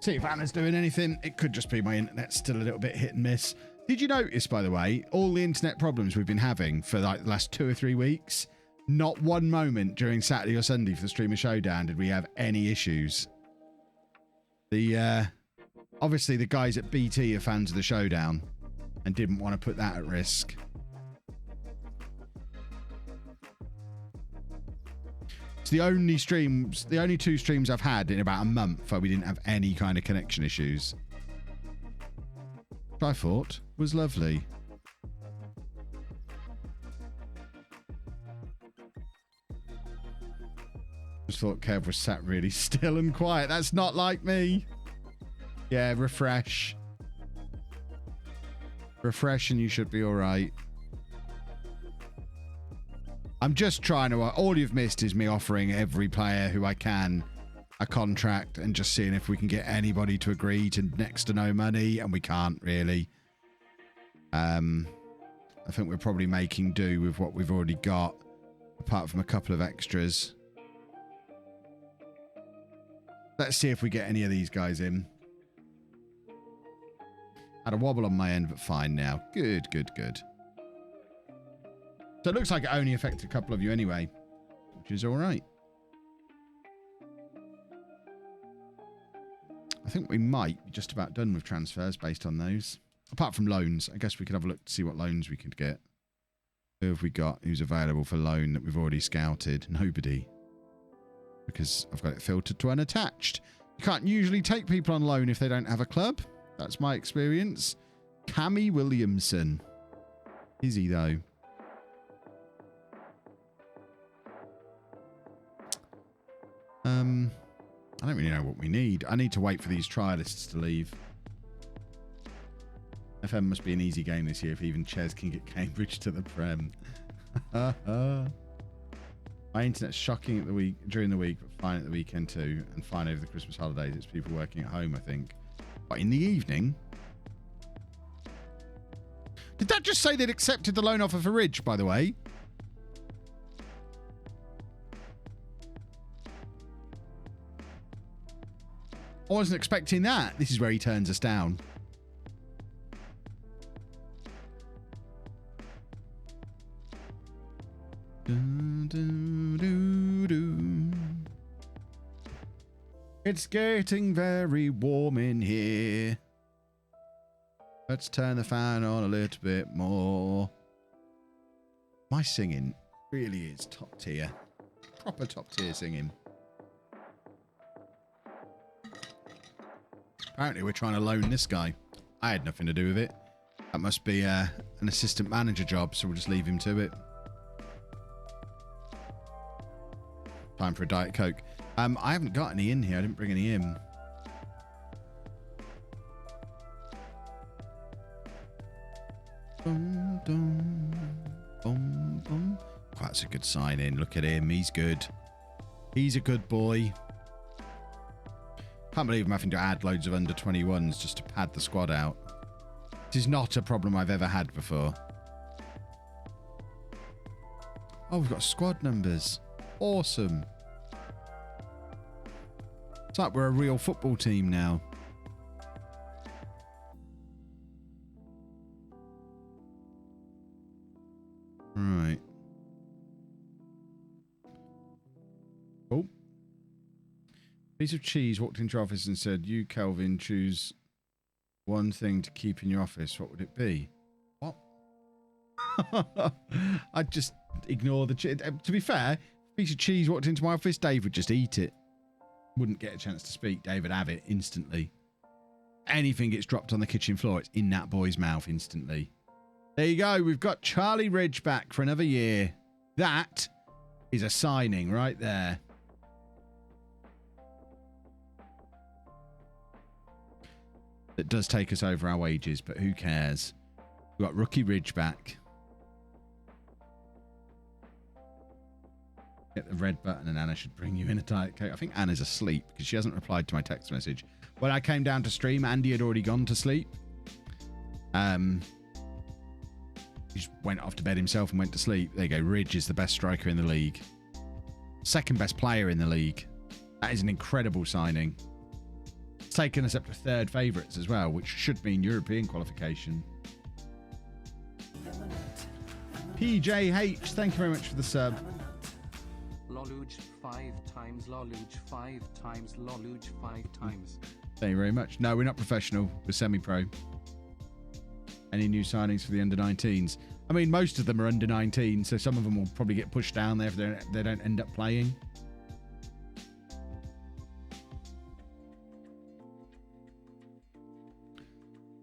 See if Anna's doing anything. It could just be my internet's still a little bit hit and miss. Did you notice, by the way, all the internet problems we've been having for like the last 2 or 3 weeks? Not one moment during Saturday or Sunday for the Streamer Showdown did we have any issues. Obviously the guys at BT are fans of the Showdown and didn't want to put that at risk. It's the only 2 streams I've had in about a month where we didn't have any kind of connection issues. Which I thought was lovely. Just thought Kev was sat really still and quiet. That's not like me. Yeah, refresh. Refresh and you should be all right. I'm just trying to... All you've missed is me offering every player who I can a contract and just seeing if we can get anybody to agree to next to no money, and we can't really. I think we're probably making do with what we've already got, apart from a couple of extras. Let's see if we get any of these guys in. Had a wobble on my end, but fine now. Good, good, good. So it looks like it only affected a couple of you anyway, which is all right. I think we might be just about done with transfers based on those. Apart from loans. I guess we could have a look to see what loans we could get. Who have we got who's available for loan that we've already scouted? Nobody. Because I've got it filtered to unattached. You can't usually take people on loan if they don't have a club. That's my experience. Cammy Williamson. Is he, though? I don't really know what we need. I need to wait for these trialists to leave. FM must be an easy game this year if even Ches can get Cambridge to the Prem. My internet's shocking at the week during the week, but fine at the weekend too, and fine over the Christmas holidays. It's people working at home, I think. But in the evening... Did that just say they'd accepted the loan offer for Ridge, by the way? I wasn't expecting that. This is where he turns us down. It's getting very warm in here. Let's turn the fan on a little bit more. My singing really is top tier. Proper top tier singing. Apparently we're trying to loan this guy. I had nothing to do with it. That must be an assistant manager job, so we'll just leave him to it. Time for a Diet Coke. I haven't got any in here. I didn't bring any in. Boom, boom, boom, boom. Oh, that's a good sign in. Look at him. He's good. He's a good boy. Can't believe I'm having to add loads of under 21s just to pad the squad out. This is not a problem I've ever had before. Oh, we've got squad numbers. Awesome. It's like we're a real football team now. Right. Oh. Piece of cheese walked into your office and said, "You, Kelvin, choose one thing to keep in your office. What would it be?" What? I'd just ignore the cheese. To be fair, if a piece of cheese walked into my office, Dave would just eat it. Wouldn't get a chance to speak. Dave would have it instantly. Anything gets dropped on the kitchen floor, it's in that boy's mouth instantly. There you go. We've got Charlie Ridge back for another year. That is a signing right there. That does take us over our wages, but who cares? We've got Rookie Ridge back. Hit the red button and Anna should bring you in a Diet Coke. I think Anna's asleep because she hasn't replied to my text message. When I came down to stream, Andy had already gone to sleep. He just went off to bed himself and went to sleep. There you go. Ridge is the best striker in the league. Second best player in the league. That is an incredible signing. It's taken us up to third favourites as well, which should mean European qualification. PJH, thank you very much for the sub. LOLLUJO 5 times, LOLLUJO 5 times, LOLLUJO 5 times. Thank you very much. No, we're not professional. We're semi-pro. Any new signings for the under-19s? I mean, most of them are under-19, so some of them will probably get pushed down there if they don't end up playing.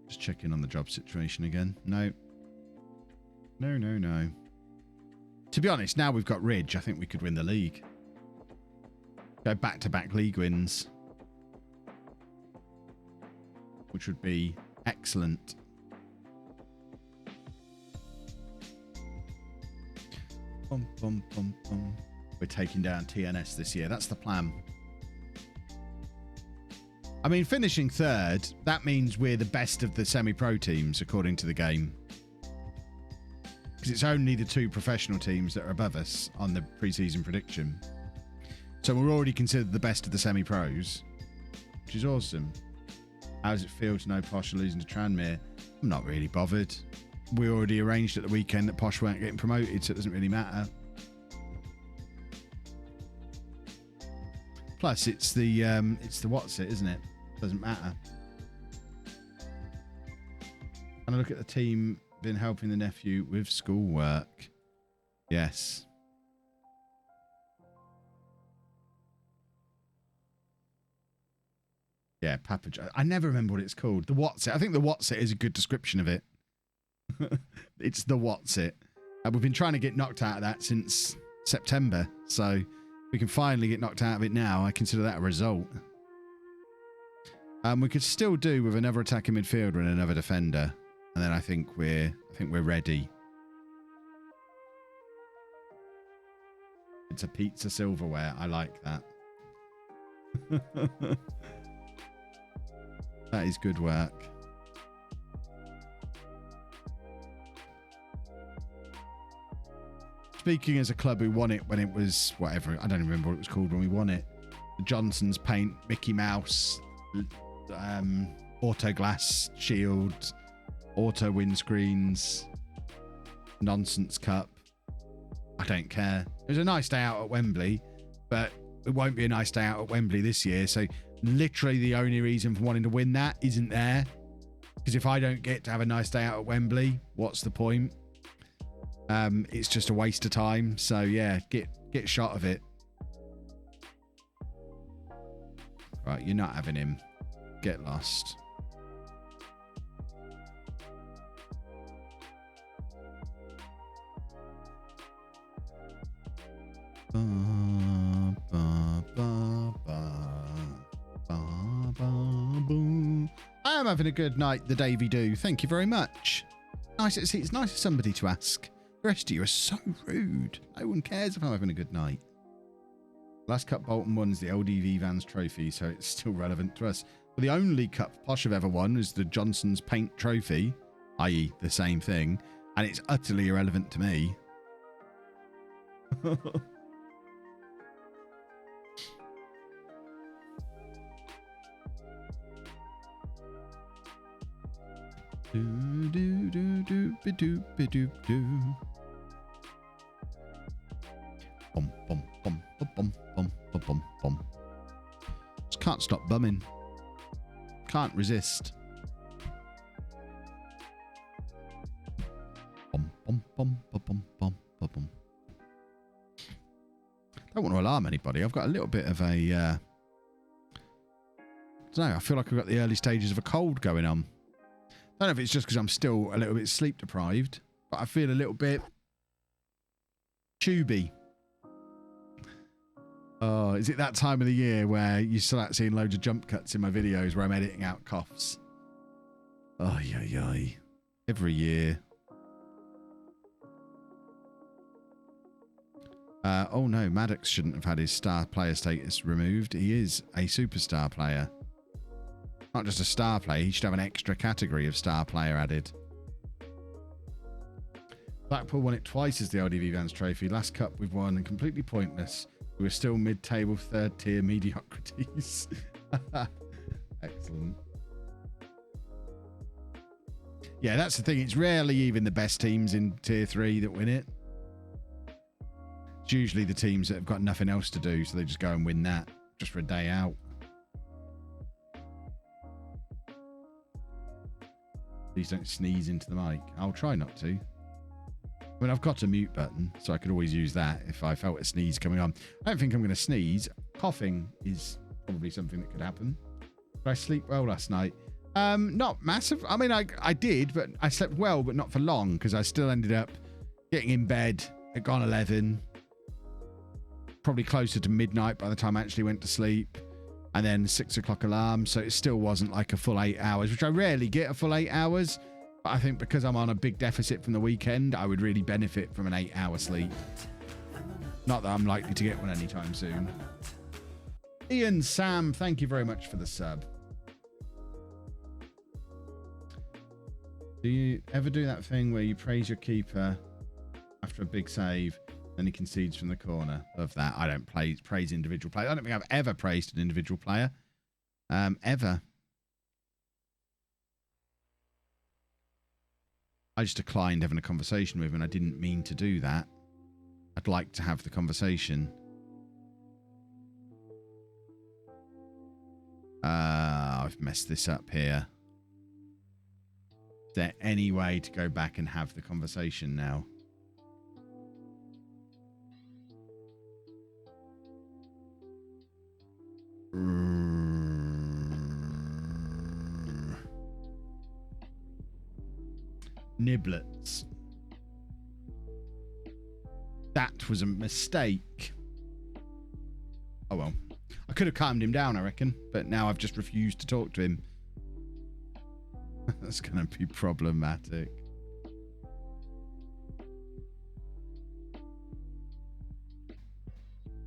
Just checking on the job situation again. No. No, no, no. To be honest, now we've got Ridge, I think we could win the league. Go back-to-back league wins. Which would be excellent. Bum, bum, bum, bum. We're taking down TNS this year. That's the plan. I mean, finishing third, that means we're the best of the semi-pro teams, according to the game. Because it's only the 2 professional teams that are above us on the pre-season prediction. So we're already considered the best of the semi-pros, which is awesome. How does it feel to know Posh are losing to Tranmere? I'm not really bothered. We already arranged at the weekend that Posh weren't getting promoted, so it doesn't really matter. Plus, it's the what's it, isn't it? Doesn't matter. And I look at the team been helping the nephew with schoolwork. Yes. Yeah, Papa. I never remember what it's called. The what's it. I think the what's it is a good description of it. It's the what's it. We've been trying to get knocked out of that since September, so we can finally get knocked out of it now. I consider that a result. We could still do with another attacking midfielder and another defender, and then I think we're ready. It's a pizza silverware. I like that. That is good work. Speaking as a club who won it when it was whatever, I don't even remember what it was called when we won it. The Johnson's paint, Mickey Mouse, auto glass shield, auto windscreens, nonsense cup. I don't care. It was a nice day out at Wembley, but it won't be a nice day out at Wembley this year. So literally the only reason for wanting to win that isn't there. Because if I don't get to have a nice day out at Wembley, what's the point? It's just a waste of time. So yeah, get shot of it. Right, you're not having him. Get lost. Ba, ba, ba, ba, ba, ba, boo. I am having a good night, the Davy Do. Thank you very much. Nice. It's nice of somebody to ask. The rest of you are so rude. No one cares if I'm having a good night. Last cup Bolton won is the LDV Vans Trophy, so it's still relevant to us. Well, the only cup Posh have ever won is the Johnson's Paint Trophy, i.e. the same thing, and it's utterly irrelevant to me. Do do do do be do be do do. Bum bum bum bum bum bum bum bum. Just can't stop bumming. Can't resist. Bum bum bum bum bum bum bum. Don't want to alarm anybody. I've got a little bit of a. I don't know. I feel like I've got the early stages of a cold going on. I don't know if it's just because I'm still a little bit sleep deprived, but I feel a little bit tubey. Oh, is it that time of the year where you start seeing loads of jump cuts in my videos where I'm editing out coughs? Oh, yeah. Every year. Oh no, Maddox shouldn't have had his star player status removed. He is a superstar player. Not just a star player, he should have an extra category of star player added. Blackpool won it twice as the LDV Vans Trophy. Last cup we've won and completely pointless. We were still mid-table, third-tier mediocrities. Excellent. Yeah, that's the thing. It's rarely even the best teams in Tier 3 that win it. It's usually the teams that have got nothing else to do, so they just go and win that just for a day out. Please don't sneeze into the mic. I'll try not to. I mean, I've got a mute button, so I could always use that if I felt a sneeze coming on. I don't think I'm going to sneeze. Coughing is probably something that could happen. Did I sleep well last night? Not massive. I mean, I did, but I slept well, but not for long, because I still ended up getting in bed at gone 11. Probably closer to midnight by the time I actually went to sleep. And then 6 o'clock alarm, so it still wasn't like a full 8 hours, which I rarely get a full 8 hours. But I think because I'm on a big deficit from the weekend, I would really benefit from an 8-hour sleep. Not that I'm likely to get one anytime soon. Ian Sam, thank you very much for the sub. Do you ever do that thing where you praise your keeper after a big save, then he concedes from the corner? Love that. I don't praise individual players. I don't think I've ever praised an individual player. Ever. I just declined having a conversation with him, and I didn't mean to do that. I'd like to have the conversation. I've messed this up here. Is there any way to go back and have the conversation now? Niblets. That was a mistake. Oh well. I could have calmed him down, I reckon, but now I've just refused to talk to him. That's going to be problematic.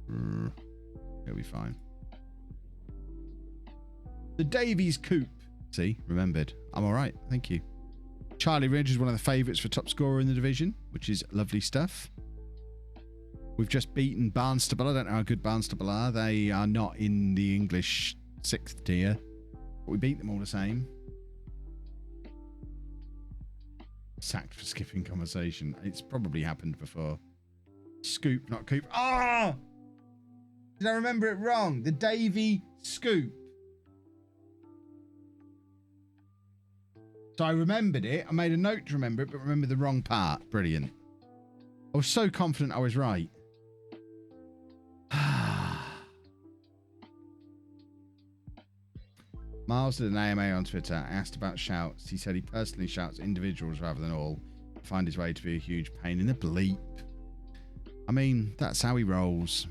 He'll be fine. The Davies Coupe. See, remembered. I'm all right, thank you. Charlie Ridge is one of the favourites for top scorer in the division, which is lovely stuff. We've just beaten Barnstable. I don't know how good Barnstable are. They are not in the English 6th tier, but we beat them all the same. Sacked for skipping conversation. It's probably happened before. Scoop, not Coop. Ah! Oh! Did I remember it wrong? The Davy Scoop. So I remembered it. I made a note to remember it, but remember the wrong part. Brilliant. I was so confident I was right. Miles did an AMA on Twitter. Asked about shouts. He said he personally shouts individuals rather than all. Find his way to be a huge pain in the bleep. I mean, that's how he rolls.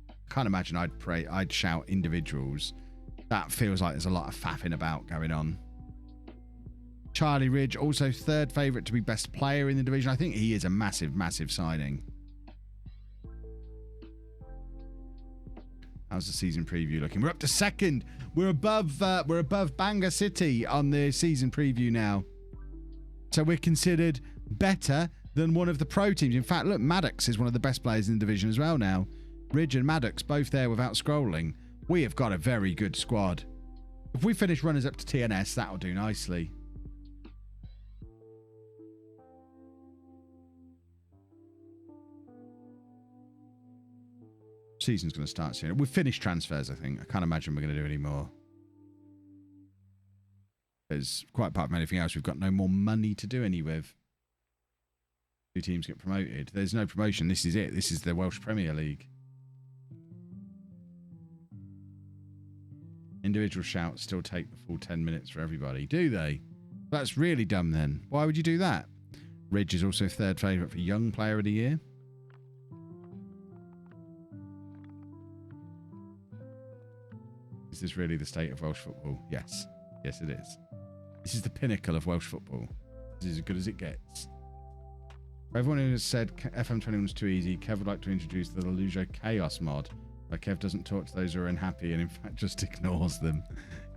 I can't imagine I'd shout individuals. That feels like there's a lot of faffing about going on. Charlie Ridge, also third favourite to be best player in the division. I think he is a massive, massive signing. How's the season preview looking? We're up to second. We're above Bangor City on the season preview now. So we're considered better than one of the pro teams. In fact, look, Maddox is one of the best players in the division as well now. Ridge and Maddox both there without scrolling. We have got a very good squad. If we finish runners up to TNS, that'll do nicely. Season's going to start soon. We've finished transfers, I think. I can't imagine we're going to do any more. Because quite apart from anything else, we've got no more money to do any with. 2 teams get promoted. There's no promotion. This is it. This is the Welsh Premier League. Individual shouts still take the full 10 minutes for everybody. Do they? That's really dumb then. Why would you do that? Ridge is also third favourite for Young Player of the Year. Is this really the state of Welsh football? Yes. Yes, it is. This is the pinnacle of Welsh football. This is as good as it gets. For everyone who has said FM21 was too easy, Kev would like to introduce the LOLLUJO Chaos mod, where Kev doesn't talk to those who are unhappy and in fact just ignores them.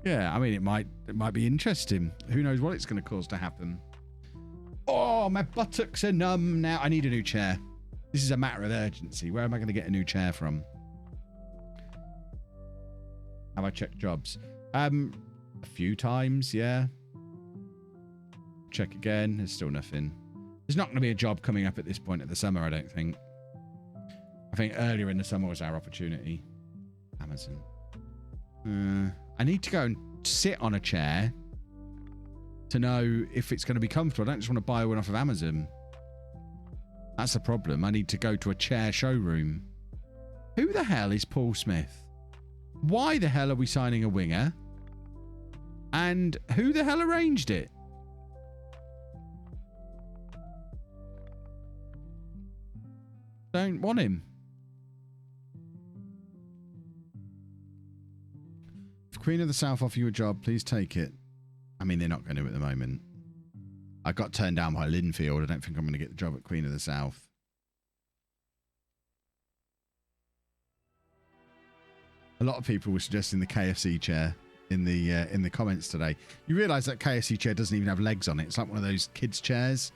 Yeah, I mean, it might be interesting. Who knows what it's going to cause to happen. Oh, my buttocks are numb now. I need a new chair. This is a matter of urgency. Where am I going to get a new chair from? Have I checked jobs? A few times, yeah. Check again. There's still nothing. There's not going to be a job coming up at this point of the summer, I don't think. I think earlier in the summer was our opportunity. Amazon. I need to go and sit on a chair to know if it's going to be comfortable. I don't just want to buy one off of Amazon. That's the problem. I need to go to a chair showroom. Who the hell is Paul Smith? Why the hell are we signing a winger? And who the hell arranged it? Don't want him. If Queen of the South offer you a job, please take it. I mean, they're not going to at the moment. I got turned down by Linfield. I don't think I'm going to get the job at Queen of the South. A lot of people were suggesting the KFC chair in the comments today. You realise that KFC chair doesn't even have legs on it. It's like one of those kids' chairs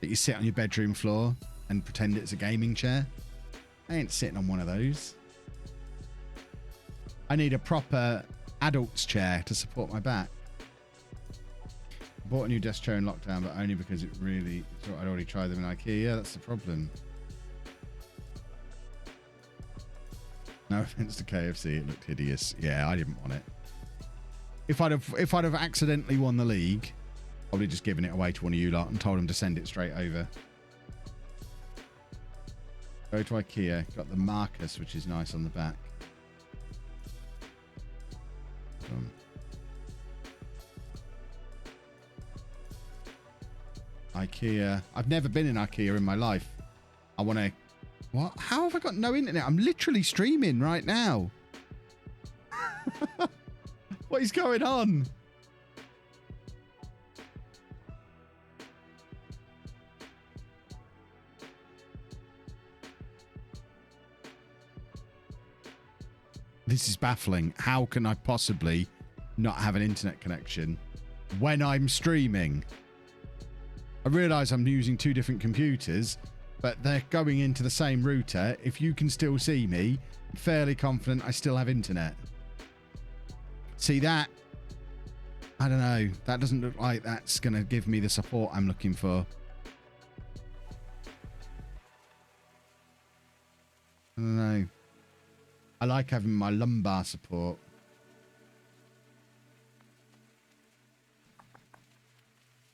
that you sit on your bedroom floor and pretend it's a gaming chair. I ain't sitting on one of those. I need a proper adult's chair to support my back. I bought a new desk chair in lockdown, but only because it really thought I'd already tried them in IKEA. Yeah, that's the problem. No offense to KFC, it looked hideous. Yeah, I didn't want it. If I'd have accidentally won the league, probably just given it away to one of you lot and told them to send it straight over. Go to IKEA. Got the Marcus, which is nice on the back. IKEA. I've never been in IKEA in my life. I want to... What? How have I got no internet? I'm literally streaming right now. What is going on? This is baffling. How can I possibly not have an internet connection when I'm streaming? I realise I'm using two different computers, but they're going into the same router. If you can still see me, I'm fairly confident I still have internet. See that? I don't know. That doesn't look like that's going to give me the support I'm looking for. I don't know. I like having my lumbar support.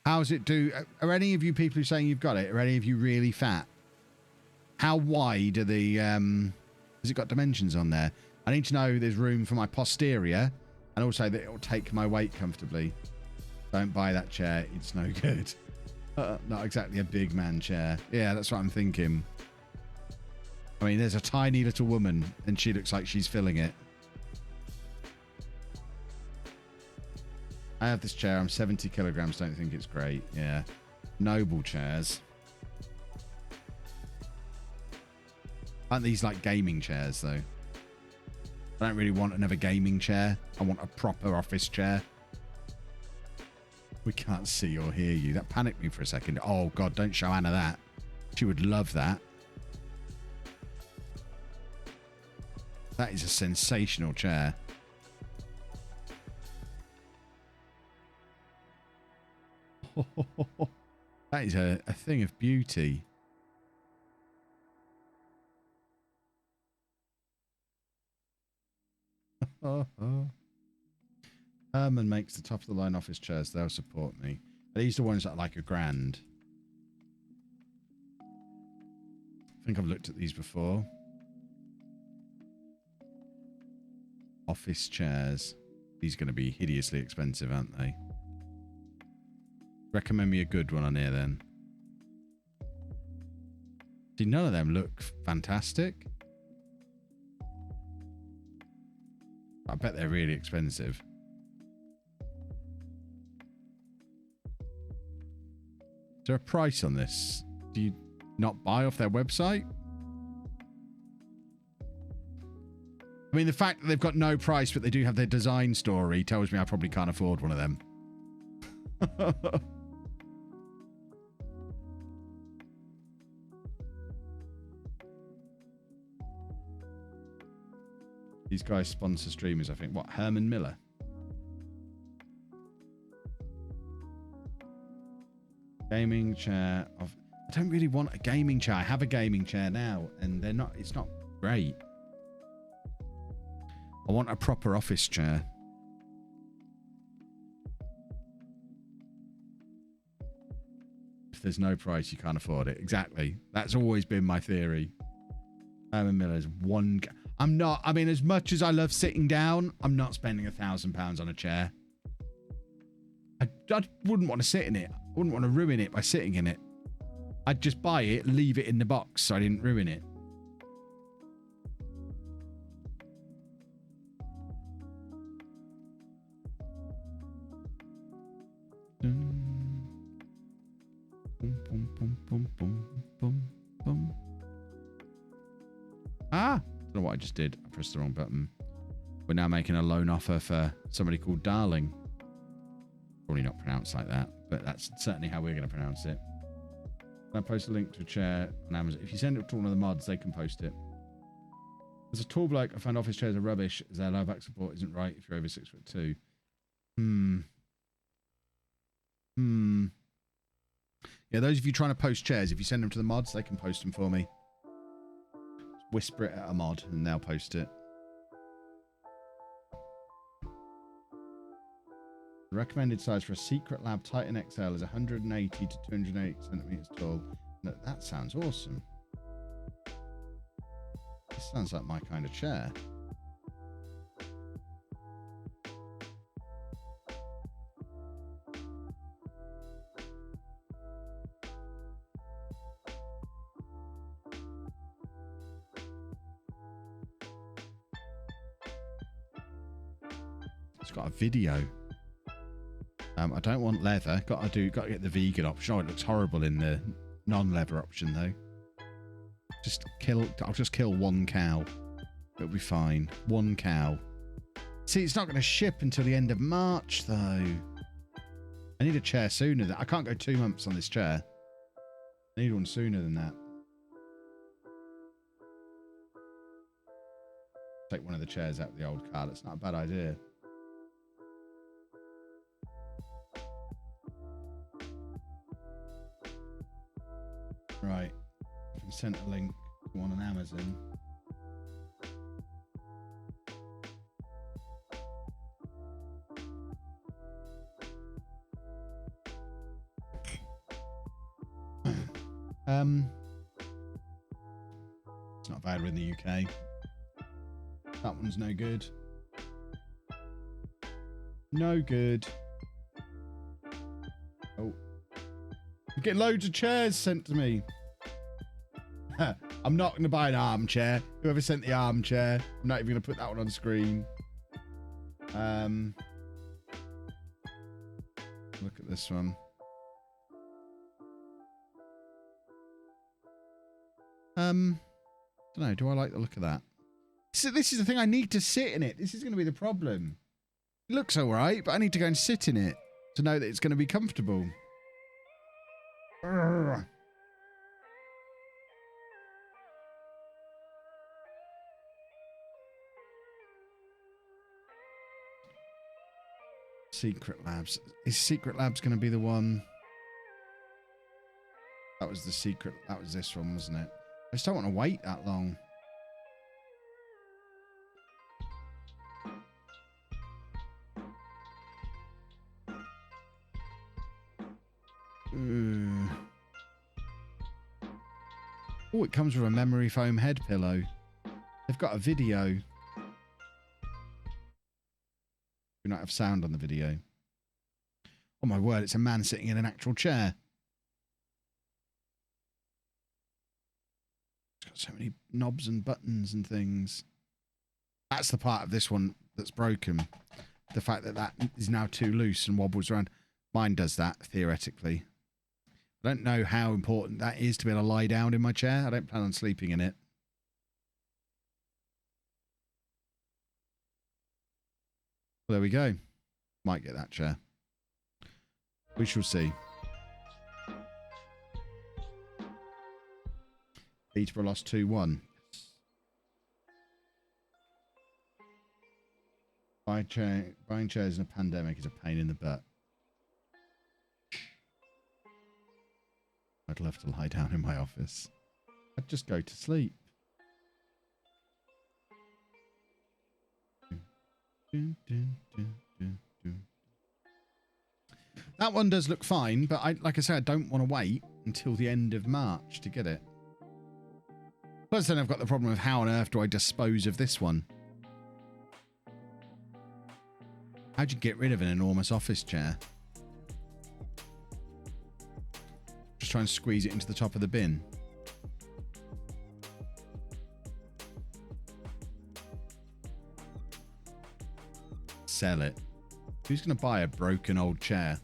How's it do? Are any of you people who saying you've got it? Are any of you really fat? How wide are the... has it got dimensions on there? I need to know there's room for my posterior and also that it will take my weight comfortably. Don't buy that chair. It's no good. Not exactly a big man chair. Yeah, that's what I'm thinking. I mean, there's a tiny little woman and she looks like she's filling it. I have this chair. I'm 70 kilograms. Don't think it's great. Yeah. Noble chairs. Aren't these like gaming chairs, though? I don't really want another gaming chair. I want a proper office chair. We can't see or hear you. That panicked me for a second. Oh, God, don't show Anna that. She would love that. That is a sensational chair. That is a thing of beauty. Herman makes the top of the line office chairs. They'll support me. These are the ones that are like $1,000. I think I've looked at these before. Office chairs. These are going to be hideously expensive, aren't they? Recommend me a good one on here then. See, none of them look fantastic. I bet they're really expensive. Is there a price on this? Do you not buy off their website? I mean, the fact that they've got no price, but they do have their design story tells me I probably can't afford one of them. These guys sponsor streamers, I think. What, Herman Miller? Gaming chair. I don't really want a gaming chair. I have a gaming chair now, and they're not. It's not great. I want a proper office chair. If there's no price, you can't afford it. Exactly. That's always been my theory. Herman Miller's one. I'm not. I mean, as much as I love sitting down, I'm not spending £1,000 on a chair. I wouldn't want to sit in it. I wouldn't want to ruin it by sitting in it. I'd just buy it, leave it in the box so I didn't ruin it. Ah! I don't know what I just did. I pressed the wrong button. We're now making a loan offer for somebody called Darling. Probably not pronounced like that, but that's certainly how we're going to pronounce it. I post a link to a chair on Amazon. If you send it to one of the mods, they can post it. As a tall bloke, I find office chairs are rubbish as their low back support isn't right if you're over 6'2". Yeah, those of you trying to post chairs, if you send them to the mods, they can post them for me. Just whisper it at a mod and they'll post it. The recommended size for a Secret Lab Titan XL is 180 to 280 centimeters tall. No, that sounds awesome. This sounds like my kind of chair. It's got a video. I don't want leather. Got to get the vegan option. Oh, it looks horrible in the non-leather option though. I'll just kill one cow. It'll be fine. One cow. See, it's not going to ship until the end of March though. I need a chair sooner than I can't go 2 months on this chair. I need one sooner than that. Take one of the chairs out of the old car. That's not a bad idea. Right, I've been sent a link to one on Amazon. It's not available in the UK. That one's no good. No good. Oh. I'm getting loads of chairs sent to me. I'm not going to buy an armchair. Whoever sent the armchair, I'm not even going to put that one on screen. Look at this one. Don't know. Do I like the look of that? So this is the thing. I need to sit in it. This is going to be the problem. It looks all right, but I need to go and sit in it to know that it's going to be comfortable. Urgh. Secret Labs. Is Secret Labs going to be the one? That was the secret. That was this one, wasn't it? I just don't want to wait that long. Oh, it comes with a memory foam head pillow. They've got a video. Do not have sound on the video. Oh my word, it's a man sitting in an actual chair. It's got so many knobs and buttons and things. That's the part of this one that's broken. The fact that that is now too loose and wobbles around. Mine does that, theoretically. I don't know how important that is to be able to lie down in my chair. I don't plan on sleeping in it. Well, there we go. Might get that chair. We shall see. Peterborough lost 2-1. Buying chairs in a pandemic is a pain in the butt. I'd love to lie down in my office. I'd just go to sleep. That one does look fine, but like I said, I don't want to wait until the end of March to get it. Plus then I've got the problem of how on earth do I dispose of this one? How'd you get rid of an enormous office chair? Just try and squeeze it into the top of the bin. Sell it. Who's going to buy a broken old chair?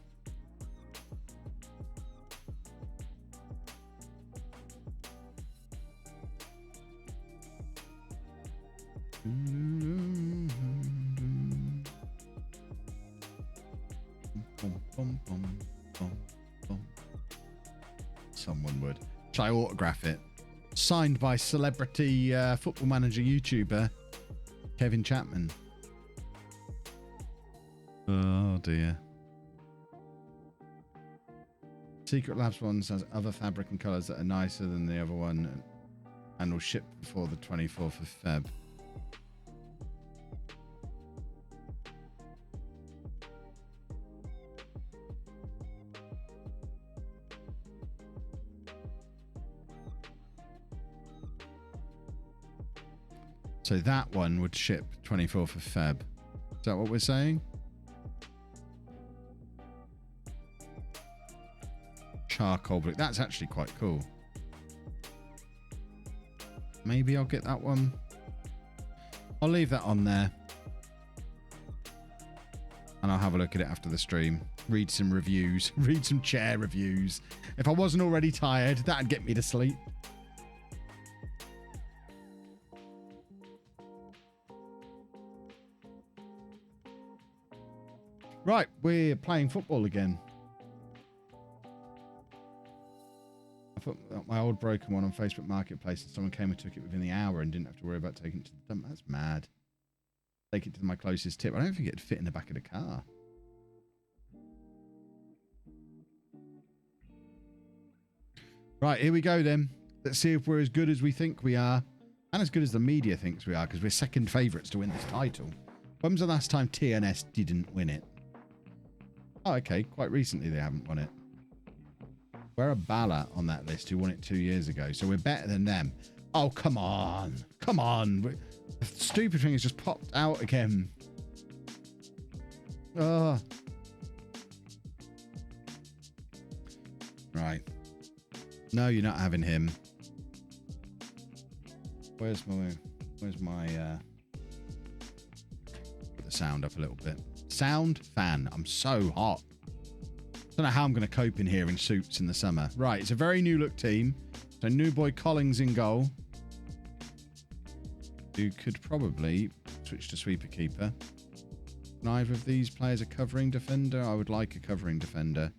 Bum, bum, bum, bum. Someone would. Shall I autograph it? Signed by celebrity football manager YouTuber Kevin Chapman. Oh dear. Secret Labs ones has other fabric and colours that are nicer than the other one and will ship before the 24th of Feb. So that one would ship 24th of Feb. Is that what we're saying? Charcoal blue. That's actually quite cool. Maybe I'll get that one. I'll leave that on there. And I'll have a look at it after the stream. Read some reviews. Read some chair reviews. If I wasn't already tired, that'd get me to sleep. Right, we're playing football again. I put my old broken one on Facebook Marketplace and someone came and took it within the hour and didn't have to worry about taking it to the dump. That's mad. Take it to my closest tip. I don't think it'd fit in the back of the car. Right, here we go then. Let's see if we're as good as we think we are. And as good as the media thinks we are, because we're second favourites to win this title. When was the last time TNS didn't win it? Oh, okay. Quite recently they haven't won it. We're a Bala on that list who won it 2 years ago, so we're better than them. Oh, come on. Come on. The stupid thing has just popped out again. Oh. Right. No, you're not having him. Where's my put the sound up a little bit. Sound fan. I'm so hot. Don't know how I'm going to cope in here in suits in the summer. Right, it's a very new look team. So new boy Collins in goal. Who could probably switch to sweeper keeper. Neither of these players a covering defender. I would like a covering defender.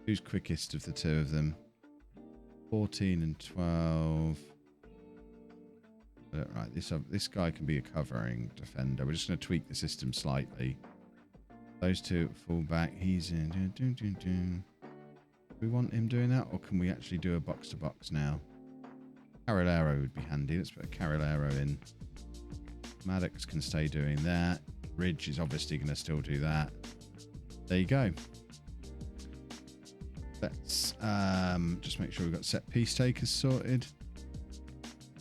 Who's quickest of the two of them? 14 and 12. Right, this guy can be a covering defender. We're just going to tweak the system slightly. Those two at fullback. He's in. Do we want him doing that, or can we actually do a box-to-box now? Carrilero would be handy. Let's put a Carrilero in. Maddox can stay doing that. Ridge is obviously going to still do that. There you go. Let's just make sure we've got set piece takers sorted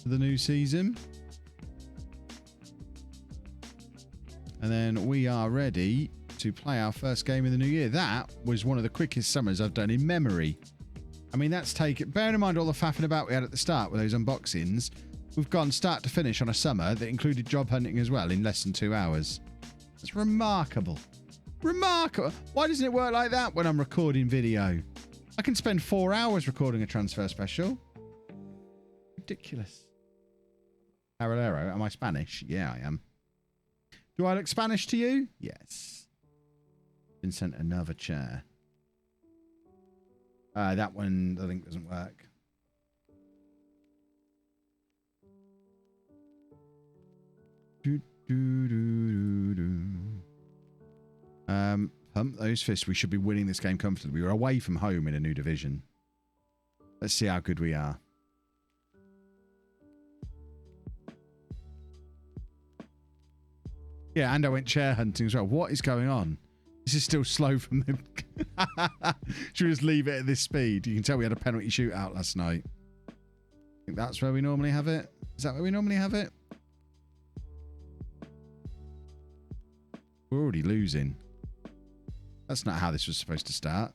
for the new season. And then we are ready to play our first game in the new year. That was one of the quickest summers I've done in memory. I mean, that's taken... Bearing in mind all the faffing about we had at the start with those unboxings, we've gone start to finish on a summer that included job hunting as well in less than 2 hours. That's remarkable. Remarkable. Why doesn't it work like that when I'm recording video? I can spend 4 hours recording a transfer special. Ridiculous. Carrilero, am I Spanish? Yeah, I am. Do I look Spanish to you? Yes. Been sent another chair. That one I think doesn't work. Pump those fists. We should be winning this game comfortably. We were away from home in a new division. Let's see how good we are. Yeah, and I went chair hunting as well. What is going on? This is still slow from the... Should we just leave it at this speed? You can tell we had a penalty shootout last night. I think that's where we normally have it. Is that where we normally have it? We're already losing. That's not how this was supposed to start.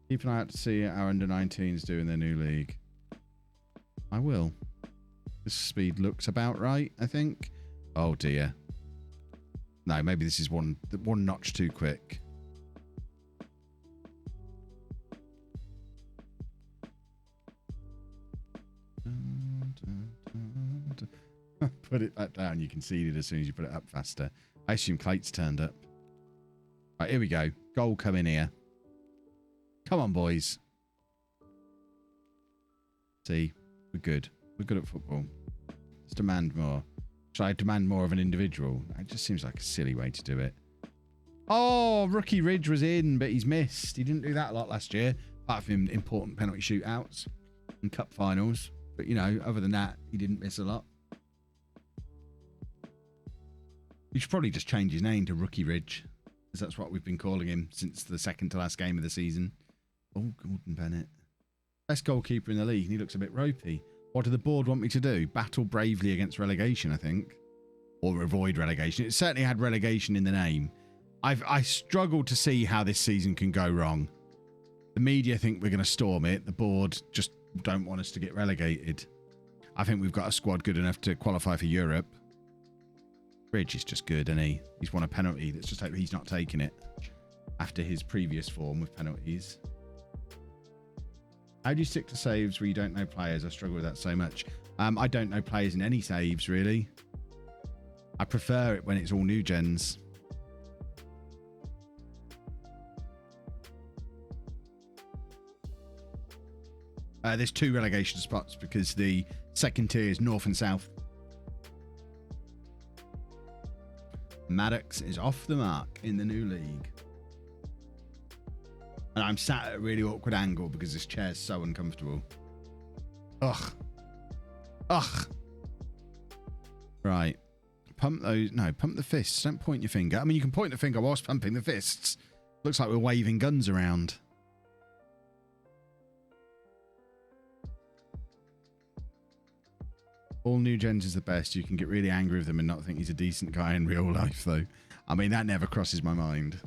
Keep an eye out to see our under-19s doing their new league. I will. This speed looks about right, I think. Oh dear. No, maybe this is one notch too quick. put it back down, you conceded as soon as you put it up faster. I assume Clate's turned up. Right, here we go. Goal coming here. Come on, boys. See, we're good. We're good at football. Let's demand more. Should I demand more of an individual? It just seems like a silly way to do it. Oh, Rookie Ridge was in, but he's missed. He didn't do that a lot last year, apart from important penalty shootouts and cup finals. But, you know, other than that, he didn't miss a lot. We should probably just change his name to Rookie Ridge, because that's what we've been calling him since the second to last game of the season. Oh, Gordon Bennett. Best goalkeeper in the league, and he looks a bit ropey. What do the board want me to do? Battle bravely against relegation, I think. Or avoid relegation. It certainly had relegation in the name. I struggled to see how this season can go wrong. The media think we're going to storm it. The board just don't want us to get relegated. I think we've got a squad good enough to qualify for Europe. Ridge is just good, isn't he? He's won a penalty. Let's just hope he's not taking it after his previous form with penalties. How do you stick to saves where you don't know players? I struggle with that so much. I don't know players in any saves, really. I prefer it when it's all new gens. There's 2 relegation spots because the second tier is North and South. Maddox is off the mark in the new league. And I'm sat at a really awkward angle because this chair's so uncomfortable. Ugh. Ugh. Right. Pump those. No, pump the fists. Don't point your finger. I mean, you can point the finger whilst pumping the fists. Looks like we're waving guns around. All new gens is the best. You can get really angry with them and not think he's a decent guy in real life, though. I mean, that never crosses my mind.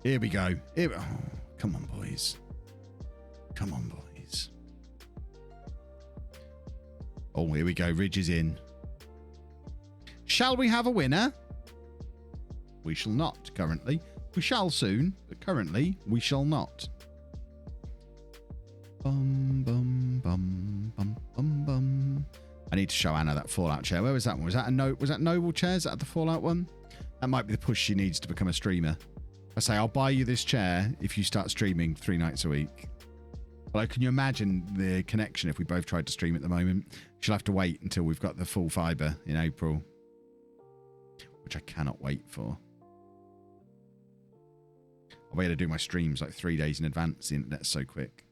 Here we go. Here we... Oh, come on, boys. Come on, boys. Oh, here we go. Ridge is in. Shall we have a winner? We shall not, currently. We shall soon, but currently we shall not. Bum, bum, bum, bum, bum, bum. I need to show Anna that Fallout chair. Where was that one? Was that was that Noble chair? Is that the Fallout one? That might be the push she needs to become a streamer. I say, I'll buy you this chair if you start streaming 3 nights a week. Well, can you imagine the connection if we both tried to stream at the moment? She'll have to wait until we've got the full fibre in April, which I cannot wait for. I'll be able to do my streams like 3 days in advance. The internet's so quick.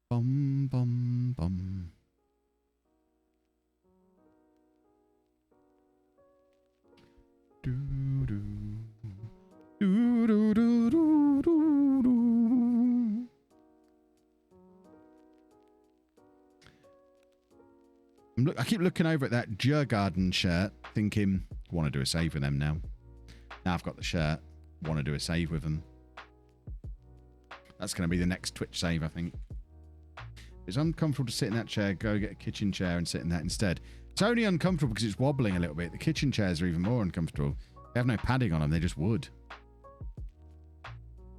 Bum, bum, bum. Do, do. Do, do, do, do, do, do. I keep looking over at that Djurgården shirt, thinking, I want to do a save with them now. Now I've got the shirt, want to do a save with them. That's going to be the next Twitch save, I think. It's uncomfortable to sit in that chair, go get a kitchen chair and sit in that instead. It's only uncomfortable because it's wobbling a little bit. The kitchen chairs are even more uncomfortable. They have no padding on them, they're just wood.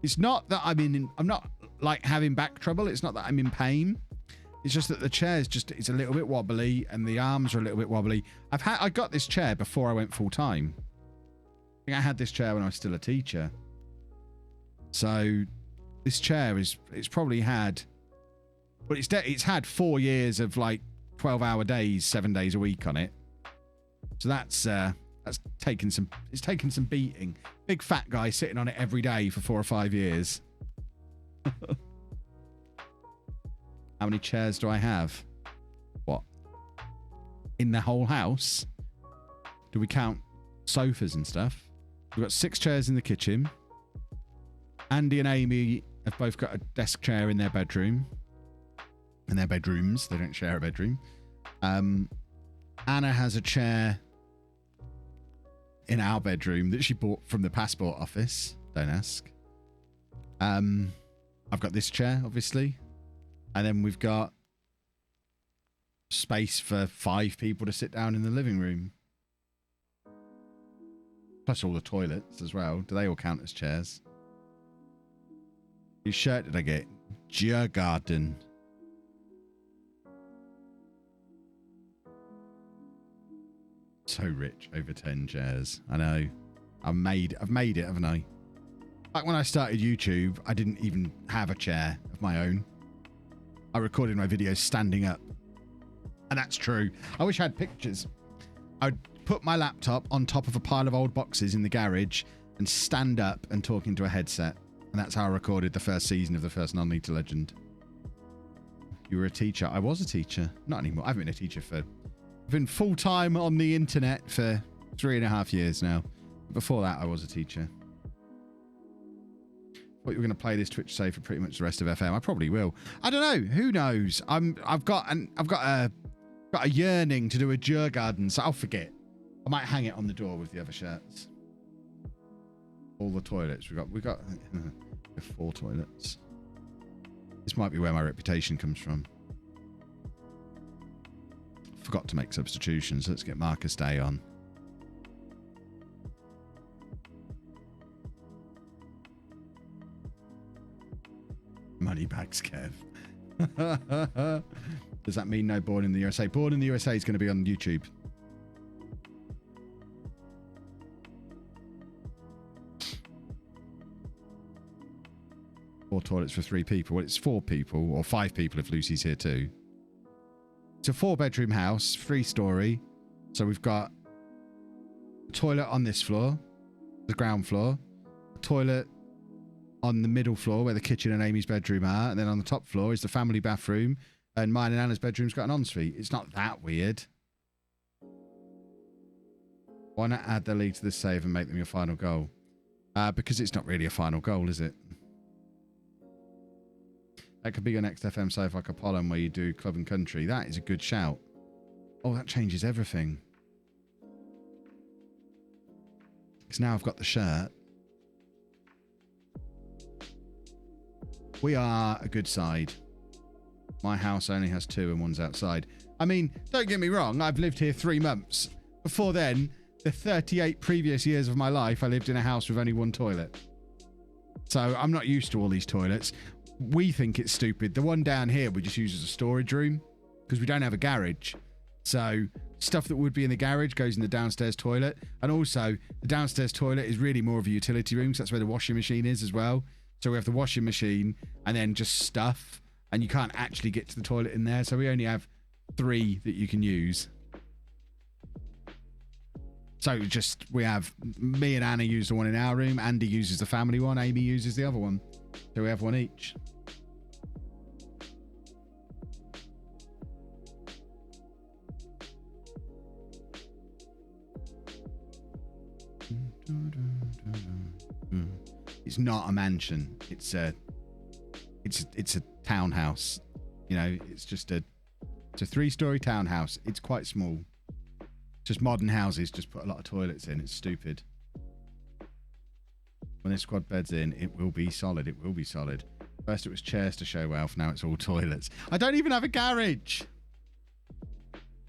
It's not that I'm not like having back trouble. It's not that I'm in pain. It's just that the chair's it's a little bit wobbly and the arms are a little bit wobbly. I got this chair before I went full time. I think I had this chair when I was still a teacher. So this chair it's probably had, but it's had 4 years of like 12-hour days, 7 days a week on it. So that's taken some beating. Big fat guy sitting on it every day for 4 or 5 years. How many chairs do I have? What? In the whole house? Do we count sofas and stuff? We've got 6 chairs in the kitchen. Andy and Amy have both got a desk chair in their bedroom. In their bedrooms. They don't share a bedroom. Anna has a chair in our bedroom that she bought from the passport office. Don't ask. I've got this chair, obviously. And then we've got space for 5 people to sit down in the living room. Plus all the toilets as well. Do they all count as chairs? Whose shirt did I get? Djurgården. So rich, over 10 chairs. I know. I've made it, haven't I? Back when I started YouTube, I didn't even have a chair of my own. I recorded my videos standing up. And that's true. I wish I had pictures. I would put my laptop on top of a pile of old boxes in the garage and stand up and talk into a headset. And that's how I recorded the first season of the first Non-League to Legend. You were a teacher. I was a teacher. Not anymore. I've been a teacher for... I've been full-time on the internet for 3.5 years now. Before that, I was a teacher. Thought you were going to play this Twitch save for pretty much the rest of FM. I probably will. I don't know. Who knows? I've got a yearning to do a Djurgården, so I'll forget. I might hang it on the door with the other shirts. All the toilets. We've got 4 toilets. This might be where my reputation comes from. Forgot to make substitutions. Let's get Marcus Day on. Moneybags, Kev. Does that mean no Born in the USA? Born in the USA is going to be on YouTube. Four toilets for 3 people. Well, it's 4 people, or 5 people if Lucy's here too. It's a 4-bedroom house, 3-story. So we've got a toilet on this floor, the ground floor, a toilet on the middle floor where the kitchen and Amy's bedroom are, and then on the top floor is the family bathroom, and mine and Anna's bedroom's got an ensuite. It's not that weird. Why not add the lead to the save and make them your final goal? Because it's not really a final goal, is it? That could be your next FM save, like Apollo, where you do club and country. That is a good shout. Oh, that changes everything. Because now I've got the shirt. We are a good side. My house only has 2 and one's outside. I mean, don't get me wrong, I've lived here 3 months. Before then, the 38 previous years of my life, I lived in a house with only 1 toilet. So I'm not used to all these toilets. We think it's stupid. The one down here we just use as a storage room because we don't have a garage. So stuff that would be in the garage goes in the downstairs toilet. And also, the downstairs toilet is really more of a utility room, so that's where the washing machine is as well. So we have the washing machine and then just stuff, and you can't actually get to the toilet in there. So we only have 3 that you can use. So just, we have, me and Anna use the one in our room, Andy uses the family one, Amy uses the other one. So we have 1 each. It's not a mansion. It's a townhouse. You know, it's a 3-story townhouse. It's quite small. Just modern houses just put a lot of toilets in. It's stupid. When this quad bed's in, it will be solid. It will be solid. First it was chairs to show wealth. Now it's all toilets. I don't even have a garage.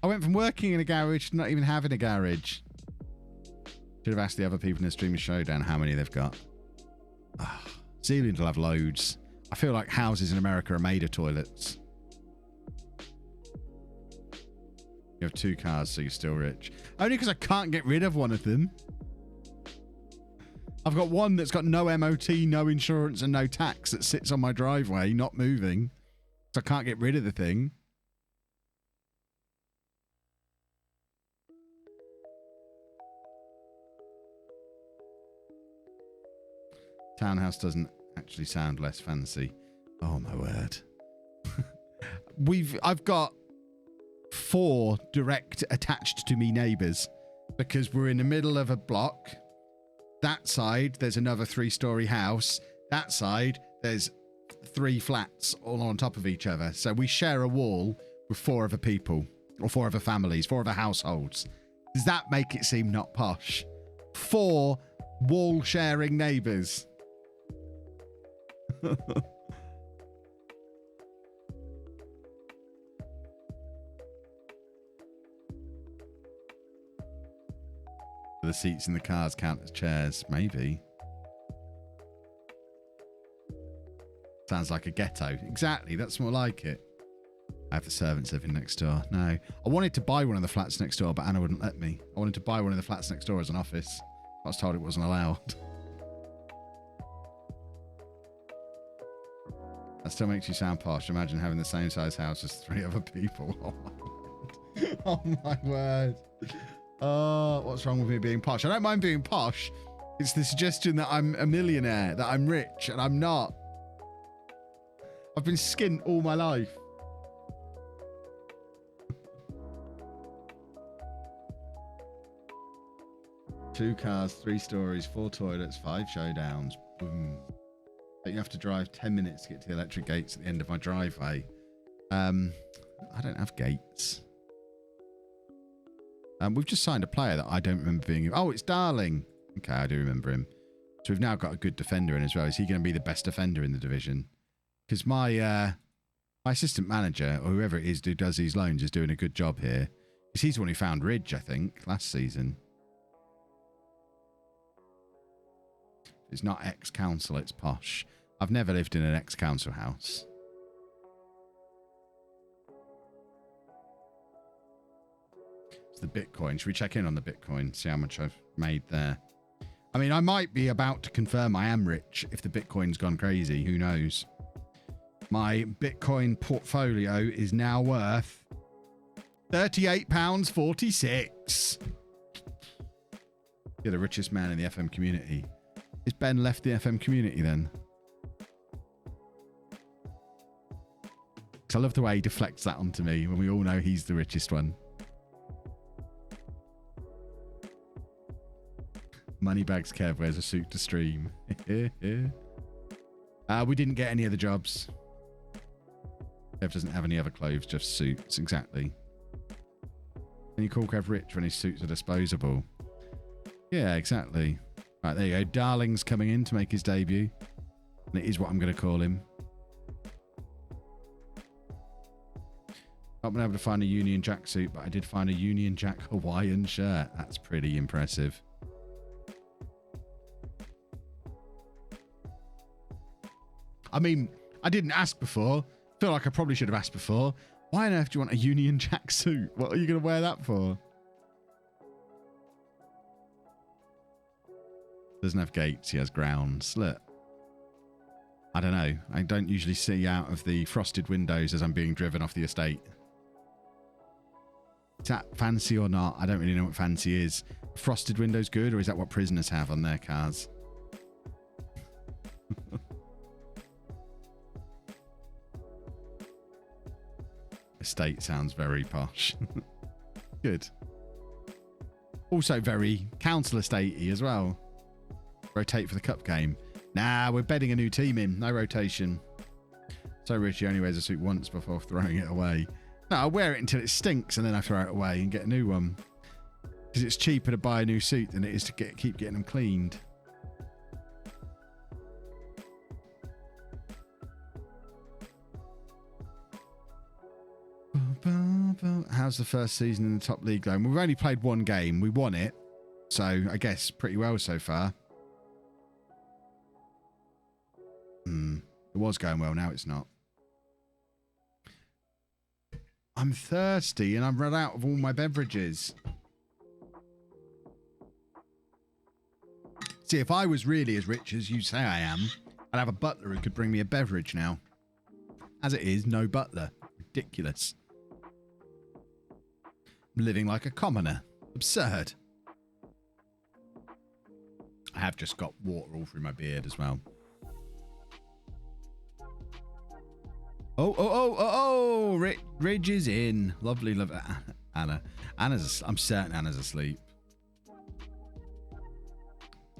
I went from working in a garage to not even having a garage. Should have asked the other people in the Streamer Showdown how many they've got. Zealand will have loads. I feel like houses in America are made of toilets. You have 2 cars, so you're still rich. Only because I can't get rid of one of them. I've got one that's got no MOT, no insurance, and no tax that sits on my driveway, not moving. So I can't get rid of the thing. Townhouse doesn't actually sound less fancy. Oh my word. I've got 4 direct attached to me neighbours because we're in the middle of a block. That side, there's another 3-story house. That side, there's 3 flats all on top of each other. So we share a wall with 4 other people, or 4 other families, 4 other households. Does that make it seem not posh? 4 wall-sharing neighbours. the seats in the cars count as chairs? Maybe. Sounds like a ghetto. Exactly. That's more like it. I have the servants living next door. No. I wanted to buy one of the flats next door, but Anna wouldn't let me. I wanted to buy one of the flats next door as an office. I was told it wasn't allowed. That still makes you sound posh. Imagine having the same size house as 3 other people. Oh my word. Oh my word. Oh, what's wrong with me being posh? I don't mind being posh. It's the suggestion that I'm a millionaire, that I'm rich, and I'm not. I've been skint all my life. Two cars, 3 stories, 4 toilets, 5 showdowns. Boom. But you have to drive 10 minutes to get to the electric gates at the end of my driveway. I don't have gates. We've just signed a player that I don't remember being... Oh, it's Darling. Okay, I do remember him. So we've now got a good defender in as well. Is he going to be the best defender in the division? Because my assistant manager, or whoever it is who does these loans, is doing a good job here. Because he's the one who found Ridge, I think, last season. It's not ex-council, it's posh. I've never lived in an ex-council house. It's the Bitcoin. Should we check in on the Bitcoin? See how much I've made there. I mean, I might be about to confirm I am rich if the Bitcoin's gone crazy. Who knows? My Bitcoin portfolio is now worth £38.46. You're the richest man in the FM community. Is Ben left the FM community then? Because I love the way he deflects that onto me when we all know he's the richest one. Moneybags Kev wears a suit to stream. We didn't get any other jobs. Kev doesn't have any other clothes, just suits. Exactly. Can you call Kev rich when his suits are disposable? Yeah, exactly. Right, there you go. Darling's coming in to make his debut. And it is what I'm going to call him. Not been able to find a Union Jack suit, but I did find a Union Jack Hawaiian shirt. That's pretty impressive. I mean, I didn't ask before. Feel like I probably should have asked before. Why on earth do you want a Union Jack suit? What are you going to wear that for? Doesn't have gates, he has grounds. Look. I don't know. I don't usually see out of the frosted windows as I'm being driven off the estate. Is that fancy or not? I don't really know what fancy is. Frosted windows good, or is that what prisoners have on their cars? Estate sounds very posh. Good. Also very council estatey as well. Rotate for the cup game. Nah, we're bedding a new team in. No rotation. So Richie only wears a suit once before throwing it away. No, I wear it until it stinks and then I throw it away and get a new one. Because it's cheaper to buy a new suit than it is to keep getting them cleaned. How's the first season in the top league going? We've only played one game. We won it. So I guess pretty well so far. It was going well, now it's not. I'm thirsty and I've run out of all my beverages. See, if I was really as rich as you say I am, I'd have a butler who could bring me a beverage now. As it is, no butler. Ridiculous. I'm living like a commoner. Absurd. I have just got water all through my beard as well. Oh, Ridge is in. Lovely, lovely. Anna. I'm certain Anna's asleep.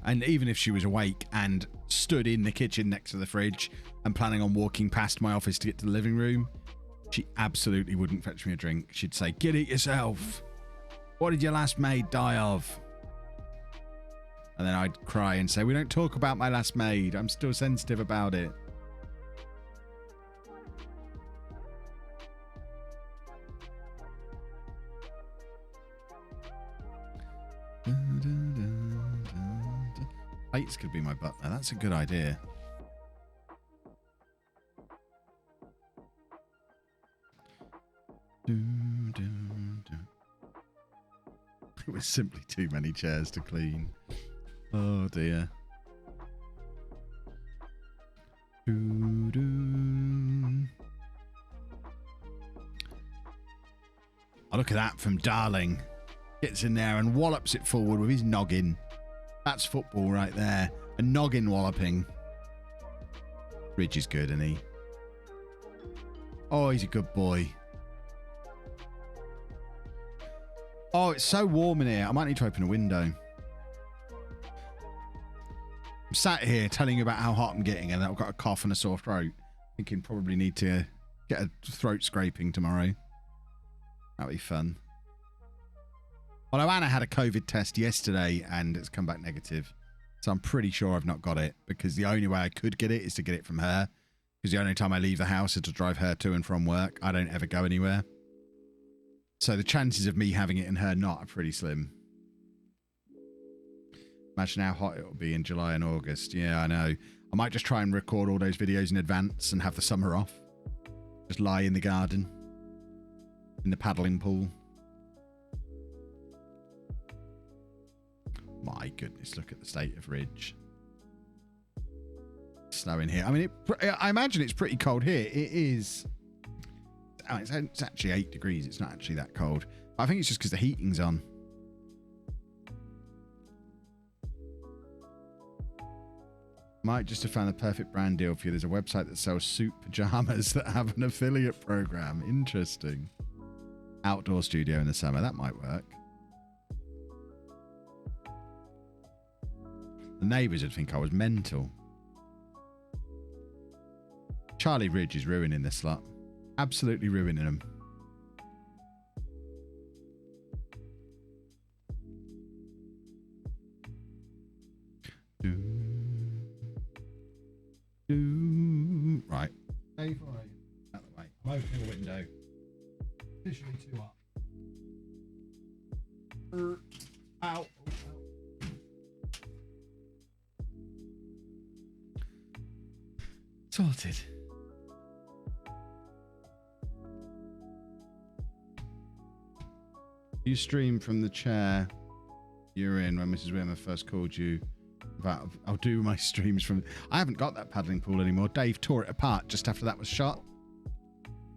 And even if she was awake and stood in the kitchen next to the fridge and planning on walking past my office to get to the living room, she absolutely wouldn't fetch me a drink. She'd say, get it yourself. What did your last maid die of? And then I'd cry and say, we don't talk about my last maid. I'm still sensitive about it. could be my butler. That's a good idea. It was simply too many chairs to clean. Oh dear. Oh, look at that from Darling. Gets in there and wallops it forward with his noggin. That's football right there. A noggin walloping. Ridge is good, isn't he? Oh, he's a good boy. Oh, it's so warm in here. I might need to open a window. I'm sat here telling you about how hot I'm getting and I've got a cough and a sore throat. Thinking probably need to get a throat scraping tomorrow. That'll be fun. Although Anna had a COVID test yesterday and it's come back negative. So I'm pretty sure I've not got it because the only way I could get it is to get it from her. Because the only time I leave the house is to drive her to and from work. I don't ever go anywhere. So the chances of me having it and her not are pretty slim. Imagine how hot it will be in July and August. Yeah, I know. I might just try and record all those videos in advance and have the summer off. Just lie in the garden. In the paddling pool. My goodness, look at the state of Ridge. Snow in here. I mean, I imagine it's pretty cold here. It is. Oh, it's actually 8 degrees. It's not actually that cold. I think it's just because the heating's on. Might just have found the perfect brand deal for you. There's a website that sells suit pajamas that have an affiliate program. Interesting. Outdoor studio in the summer. That might work. The neighbours would think I was mental. Charlie Ridge is ruining this lot. Absolutely ruining them. Right. Dave, all right. Out the way. I'm opening a window. Officially too up. Ow. Sorted. You stream from the chair you're in when Mrs. Wimmer first called you about I'll do my streams from. I haven't got that paddling pool anymore. Dave tore it apart just after that was shot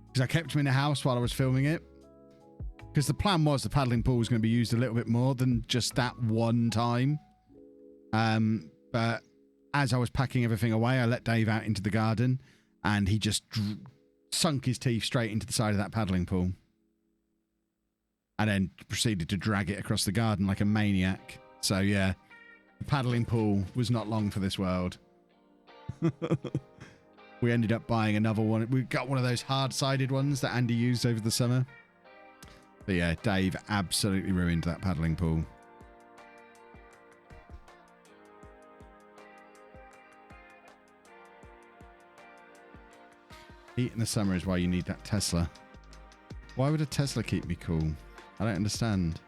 because I kept him in the house while I was filming it because the plan was the paddling pool was going to be used a little bit more than just that one time. But as I was packing everything away, I let Dave out into the garden and he just sunk his teeth straight into the side of that paddling pool. And then proceeded to drag it across the garden like a maniac. So, yeah, the paddling pool was not long for this world. We ended up buying another one. We got one of those hard-sided ones that Andy used over the summer. But, yeah, Dave absolutely ruined that paddling pool. Heat in the summer is why you need that Tesla. Why would a Tesla keep me cool? I don't understand.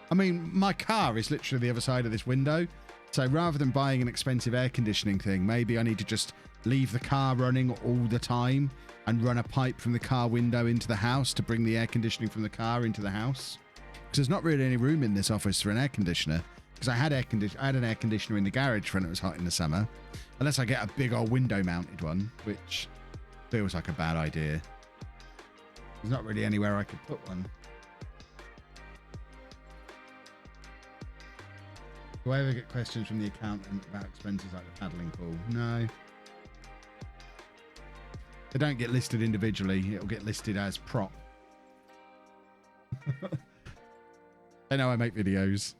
I mean, my car is literally the other side of this window. So rather than buying an expensive air conditioning thing, maybe I need to just leave the car running all the time and run a pipe from the car window into the house to bring the air conditioning from the car into the house. Because there's not really any room in this office for an air conditioner. Because I had an air conditioner in the garage when it was hot in the summer. Unless I get a big old window mounted one, which feels like a bad idea. There's not really anywhere I could put one. Do I ever get questions from the accountant about expenses like the paddling pool? No. They don't get listed individually. It'll get listed as prop. They know I make videos.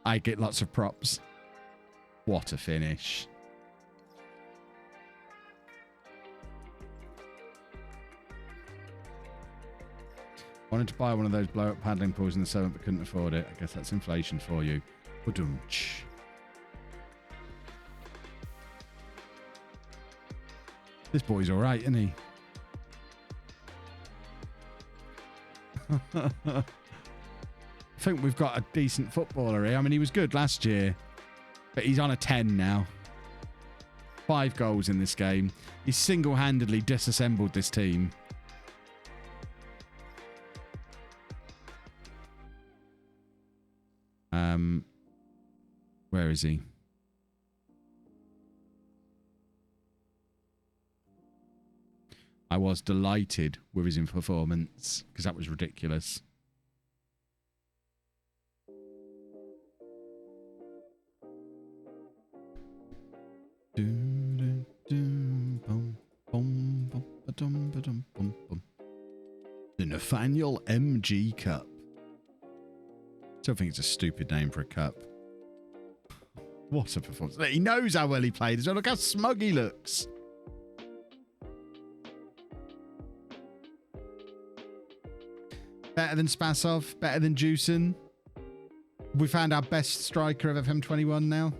I get lots of props. What a finish. Wanted to buy one of those blow-up paddling pools in the summer but couldn't afford it. I guess that's inflation for you. Ba-dum-tsh. This boy's all right, isn't he? I think we've got a decent footballer here. I mean, he was good last year. But he's on a 10 now. 5 goals in this game. He's single-handedly disassembled this team. Where is he? I was delighted with his performance because that was ridiculous. The Nathaniel MG Cup. Still think it's a stupid name for a cup. What a performance. He knows how well he played as well. Look how smug he looks. Better than Spasov. Better than Juicen. We found our best striker of FM21 now.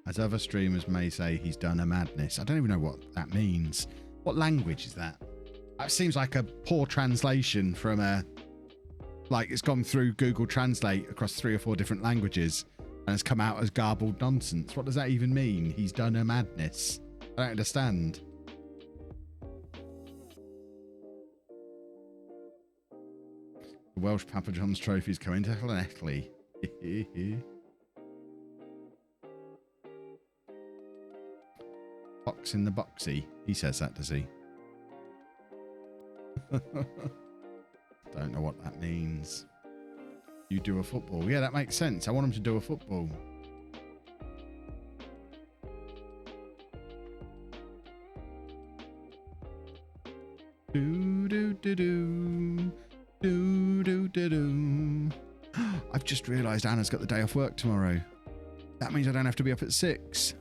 As other streamers may say, he's done a madness. I don't even know what that means. What language is that? That seems like a poor translation from a... Like, it's gone through Google Translate across 3 or 4 different languages and it's come out as garbled nonsense. What does that even mean? He's done a madness. I don't understand. The Welsh Papa John's trophies coming to LLANELLI. Box in the boxy. He says that, does he? Don't know what that means. You do a football. Yeah, that makes sense. I want him to do a football. Do do do do do do do do. I've just realised Anna's got the day off work tomorrow. That means I don't have to be up at 6.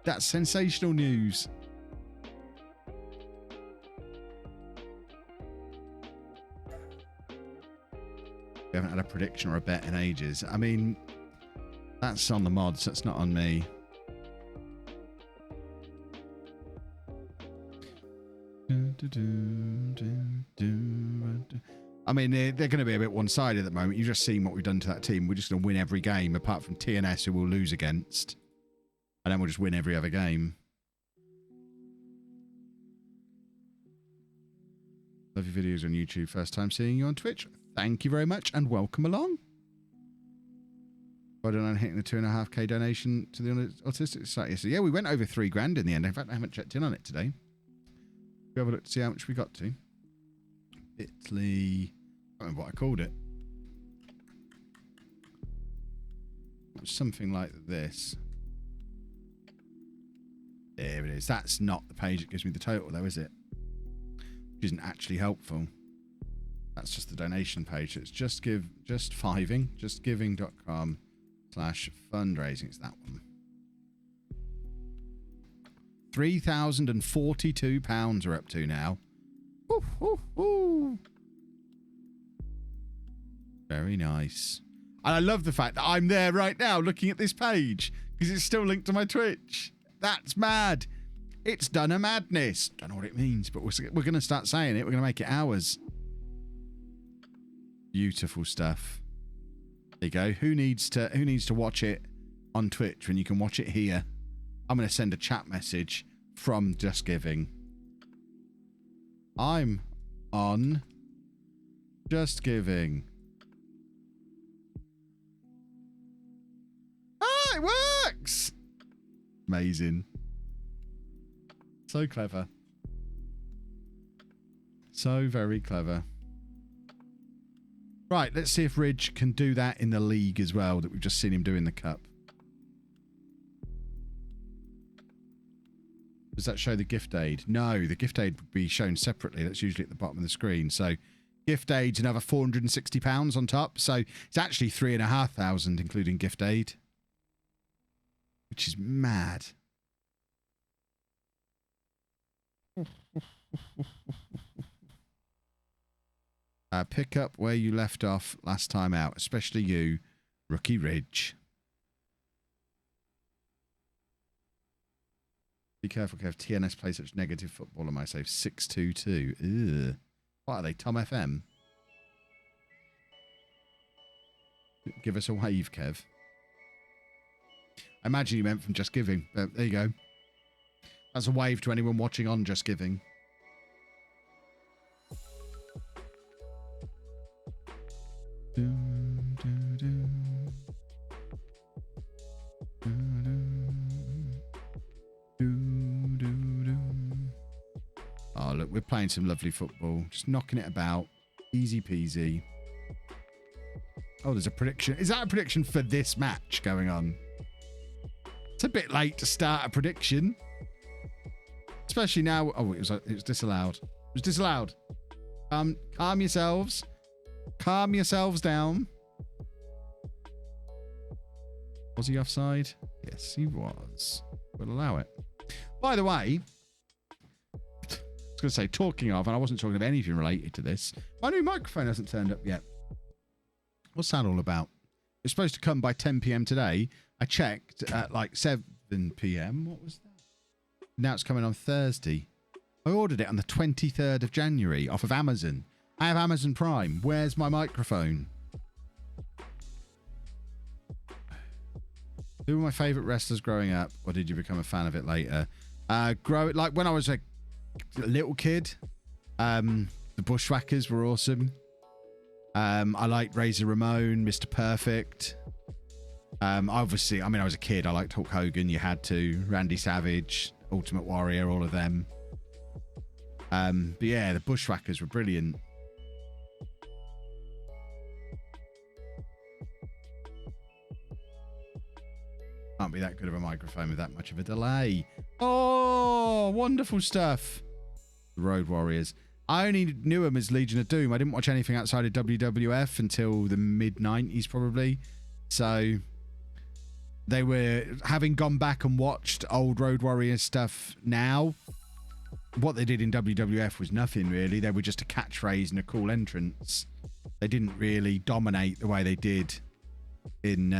That's sensational news. We haven't had a prediction or a bet in ages. I mean, that's on the mods. That's not on me. I mean, they're going to be a bit one-sided at the moment. You've just seen what we've done to that team. We're just going to win every game, apart from TNS, who we'll lose against. And then we'll just win every other game. Love your videos on YouTube. First time seeing you on Twitch. Thank you very much and welcome along. Well done on hitting the 2.5k donation to the Autistic Society. So yeah, we went over £3,000 in the end. In fact, I haven't checked in on it today. We have a look to see how much we got to. Italy. I don't remember what I called it. It was something like this. There it is. That's not the page that gives me the total though, is it? Which isn't actually helpful. That's just the donation page. It's justgiving.com/fundraising. It's that one. £3,042 we're up to now. Woo, woo, woo. Very nice. And I love the fact that I'm there right now looking at this page because it's still linked to my Twitch. That's mad. It's done a madness. Don't know what it means, but we're going to start saying it. We're going to make it ours. Beautiful stuff. There you go. Who needs to watch it on Twitch when you can watch it here? I'm going to send a chat message from Just Giving. I'm on Just Giving. Ah, it works! Amazing. So clever. So very clever. Right, let's see if Ridge can do that in the league as well that we've just seen him do in the cup. Does that show the gift aid? No, the gift aid would be shown separately. That's usually at the bottom of the screen. So gift aid's another £460 on top. So it's actually 3,500 including gift aid, which is mad. Pick up where you left off last time out, especially you, Rookie Ridge. Be careful, Kev. TNS play such negative football on my save. 622. Ugh. What are they? Tom FM? Give us a wave, Kev. I imagine you meant from Just Giving, but there you go. That's a wave to anyone watching on Just Giving. Oh, look, we're playing some lovely football. Just knocking it about. Easy peasy. Oh, there's a prediction. Is that a prediction for this match going on? It's a bit late to start a prediction. Especially now. Oh, it was disallowed. It was disallowed. Calm yourselves. Calm yourselves down. Was he offside? Yes, he was. We'll allow it. By the way, I was going to say, talking of, and I wasn't talking of anything related to this, my new microphone hasn't turned up yet. What's that all about? It's supposed to come by 10 p.m. today. I checked at like 7 p.m. What was that? Now it's coming on Thursday. I ordered it on the 23rd of January off of Amazon. I have Amazon Prime. Where's my microphone? Who were my favourite wrestlers growing up? Or did you become a fan of it later? Like when I was a little kid, the Bushwhackers were awesome. I liked Razor Ramon, Mr. Perfect. Obviously, I mean, I was a kid. I liked Hulk Hogan. You had to. Randy Savage, Ultimate Warrior, all of them. But yeah, the Bushwhackers were brilliant. Can't be that good of a microphone with that much of a delay. Oh, wonderful stuff. The Road Warriors. I only knew them as Legion of Doom. I didn't watch anything outside of WWF until the mid-90s probably. So they were, having gone back and watched old Road Warriors stuff now, what they did in WWF was nothing really. They were just a catchphrase and a cool entrance. They didn't really dominate the way they did in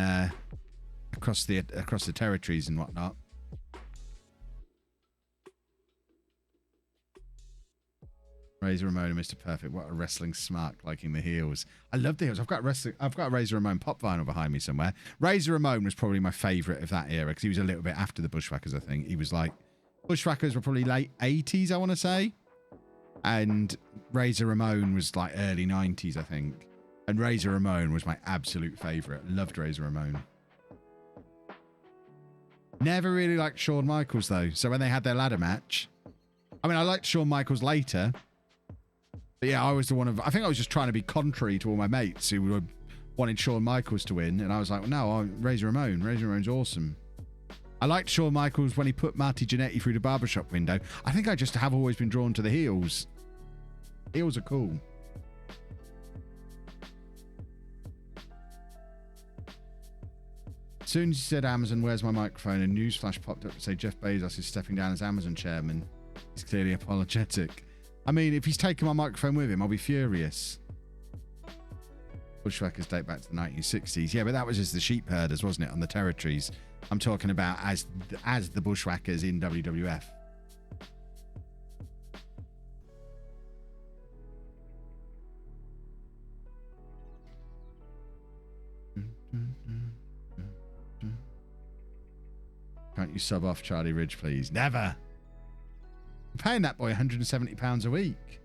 across the territories and whatnot. Razor Ramon and Mr. Perfect. What a wrestling smark, liking the heels. I love the heels. I've got a Razor Ramon pop vinyl behind me somewhere. Razor Ramon was probably my favourite of that era because he was a little bit after the Bushwhackers, I think. He was like, Bushwhackers were probably late 80s, I want to say. And Razor Ramon was like early 90s, I think. And Razor Ramon was my absolute favourite. Loved Razor Ramon. Never really liked Shawn Michaels, though. So when they had their ladder match, I mean, I liked Shawn Michaels later. But yeah, I was the one of... I think I was just trying to be contrary to all my mates who wanted Shawn Michaels to win. And I was like, well, no, Razor Ramon. Razor Ramon's awesome. I liked Shawn Michaels when he put Marty Jannetty through the barbershop window. I think I just have always been drawn to the heels. Heels are cool. As soon as you said Amazon, where's my microphone? A newsflash popped up to say Jeff Bezos is stepping down as Amazon chairman. He's clearly apologetic. I mean, if he's taking my microphone with him, I'll be furious. Bushwhackers date back to the 1960s. Yeah, but that was just the sheep herders, wasn't it, on the territories? I'm talking about as the Bushwhackers in WWF. Can't you sub off Charlie Ridge, please? Never! I'm paying that boy £170 a week.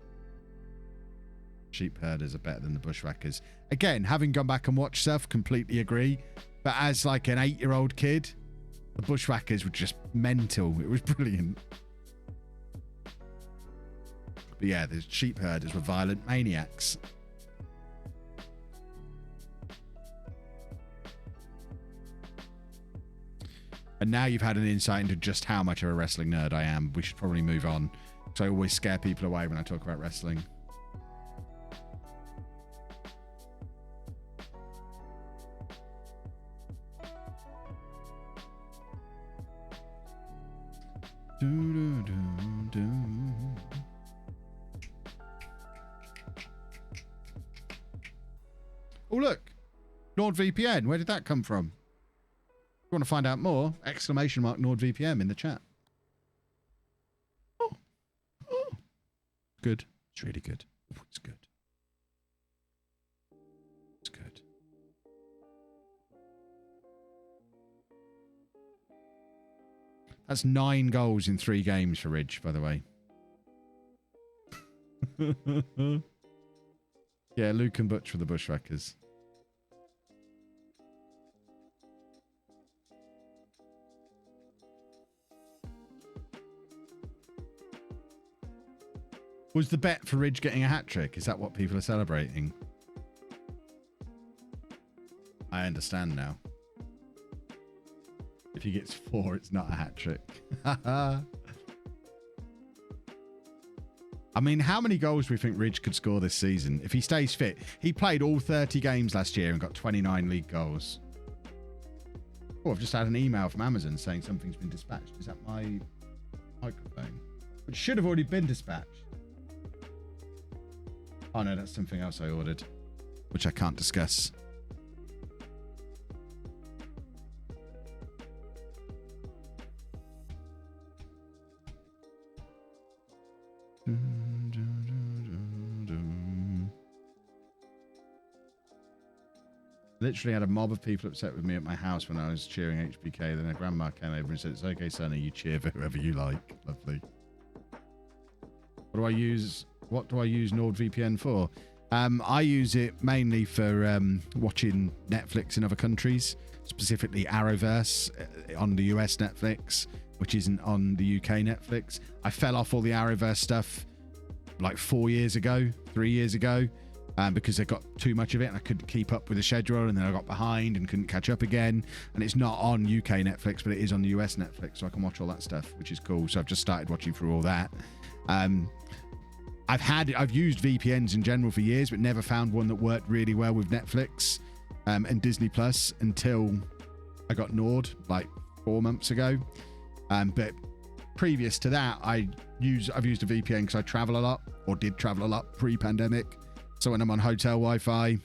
Sheep herders are better than the Bushwhackers. Again, having gone back and watched stuff, completely agree. But as like an 8-year-old kid, the Bushwhackers were just mental. It was brilliant. But yeah, the sheep herders were violent maniacs. And now you've had an insight into just how much of a wrestling nerd I am. We should probably move on. Because I always scare people away when I talk about wrestling. Oh, look. NordVPN. Where did that come from? If you want to find out more, ! NordVPN in the chat. good. It's really good. It's good. It's good. That's 9 goals in 3 games for Ridge, by the way. Yeah, Luke and Butch for the Bushwhackers. Was the bet for Ridge getting a hat-trick? Is that what people are celebrating? I understand now. If he gets 4, it's not a hat-trick. I mean, how many goals do we think Ridge could score this season? If he stays fit. He played all 30 games last year and got 29 league goals. Oh, I've just had an email from Amazon saying something's been dispatched. Is that my microphone? Which should have already been dispatched. Oh no, that's something else I ordered, which I can't discuss. Literally had a mob of people upset with me at my house when I was cheering HBK. Then a grandma came over and said, "It's okay, Sonny, you cheer for whoever you like." Lovely. What do I use NordVPN for? I use it mainly for watching Netflix in other countries, specifically Arrowverse on the US Netflix, which isn't on the UK Netflix. I fell off all the Arrowverse stuff like 3 years ago, because I got too much of it and I couldn't keep up with the schedule, and then I got behind and couldn't catch up again. And it's not on UK Netflix, but it is on the US Netflix, so I can watch all that stuff, which is cool. So I've just started watching through all that. I've used VPNs in general for years, but never found one that worked really well with Netflix and Disney Plus until I got Nord like 4 months ago. But previous to that, I've used a VPN because I travel a lot, or did travel a lot pre-pandemic. So when I'm on hotel Wi-Fi,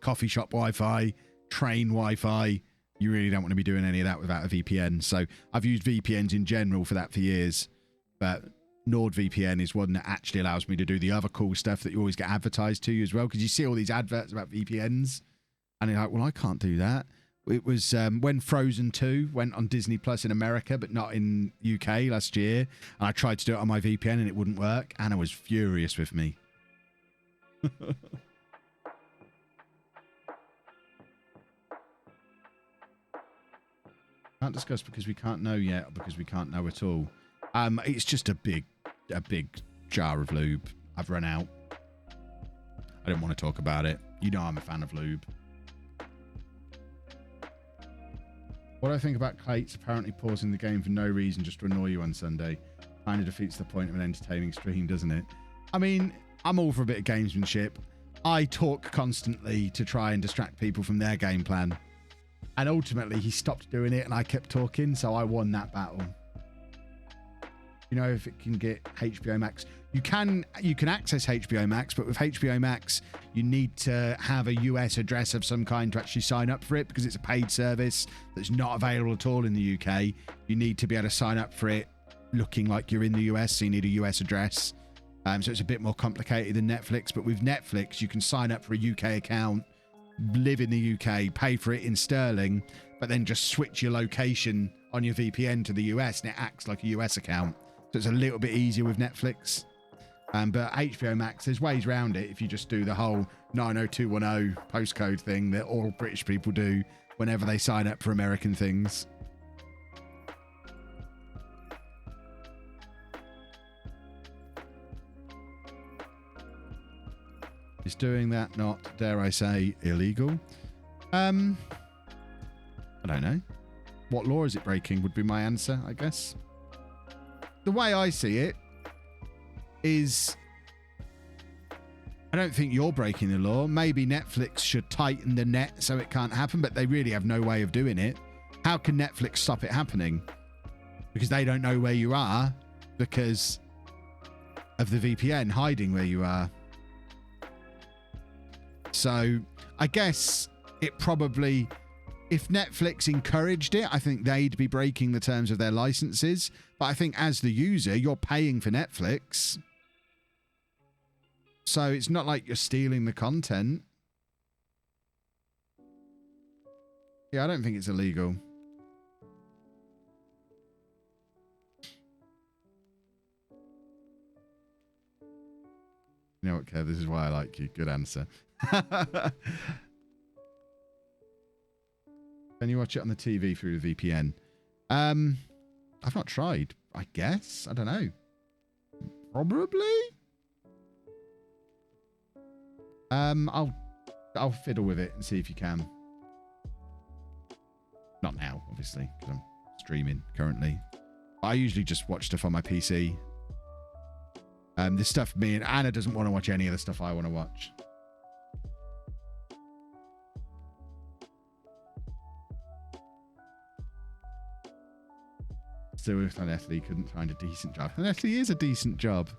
coffee shop Wi-Fi, train Wi-Fi, you really don't want to be doing any of that without a VPN. So I've used VPNs in general for that for years, but NordVPN is one that actually allows me to do the other cool stuff that you always get advertised to you as well, because you see all these adverts about VPNs and you're like, well, I can't do that. It was when Frozen 2 went on Disney Plus in America, but not in UK last year, and I tried to do it on my VPN and it wouldn't work. Anna was furious with me. Can't discuss because we can't know yet, because we can't know at all. It's just a big jar of lube. I've run out. I don't want to talk about it. You know I'm a fan of lube. What do I think about Clates apparently pausing the game for no reason just to annoy you on Sunday? Kind of defeats the point of an entertaining stream, doesn't it? I mean, I'm all for a bit of gamesmanship. I talk constantly to try and distract people from their game plan. And ultimately, he stopped doing it and I kept talking, so I won that battle. You know, if it can get HBO Max, you can access HBO Max, but with HBO Max, you need to have a US address of some kind to actually sign up for it, because it's a paid service that's not available at all in the UK. You need to be able to sign up for it looking like you're in the US, so you need a US address. So it's a bit more complicated than Netflix, but with Netflix, you can sign up for a UK account, live in the UK, pay for it in sterling, but then just switch your location on your VPN to the US and it acts like a US account. So it's a little bit easier with Netflix. But HBO Max, there's ways around it if you just do the whole 90210 postcode thing that all British people do whenever they sign up for American things. Is doing that not, dare I say, illegal? I don't know. What law is it breaking would be my answer, I guess. The way I see it is, I don't think you're breaking the law. Maybe Netflix should tighten the net so it can't happen, but they really have no way of doing it. How can Netflix stop it happening? Because they don't know where you are because of the VPN hiding where you are. So I guess it probably, if Netflix encouraged it, I think they'd be breaking the terms of their licenses. But I think as the user, you're paying for Netflix. So it's not like you're stealing the content. Yeah, I don't think it's illegal. You know what, Kev? This is why I like you. Good answer. Can you watch it on the TV through the VPN? I've not tried. I guess. I don't know. Probably. I'll fiddle with it and see if you can. Not now, obviously, because I'm streaming currently. I usually just watch stuff on my PC. This stuff, me and Anna doesn't want to watch any of the stuff I want to watch. Still with Untitled, couldn't find a decent job. Untitled is a decent job.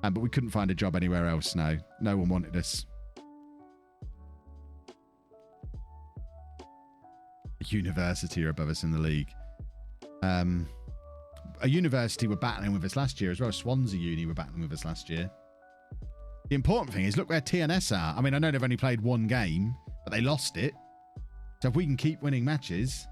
But we couldn't find a job anywhere else now. No one wanted us. A university are above us in the league. A university were battling with us last year as well. Swansea Uni were battling with us last year. The important thing is, look where TNS are. I mean, I know they've only played one game, but they lost it. So if we can keep winning matches...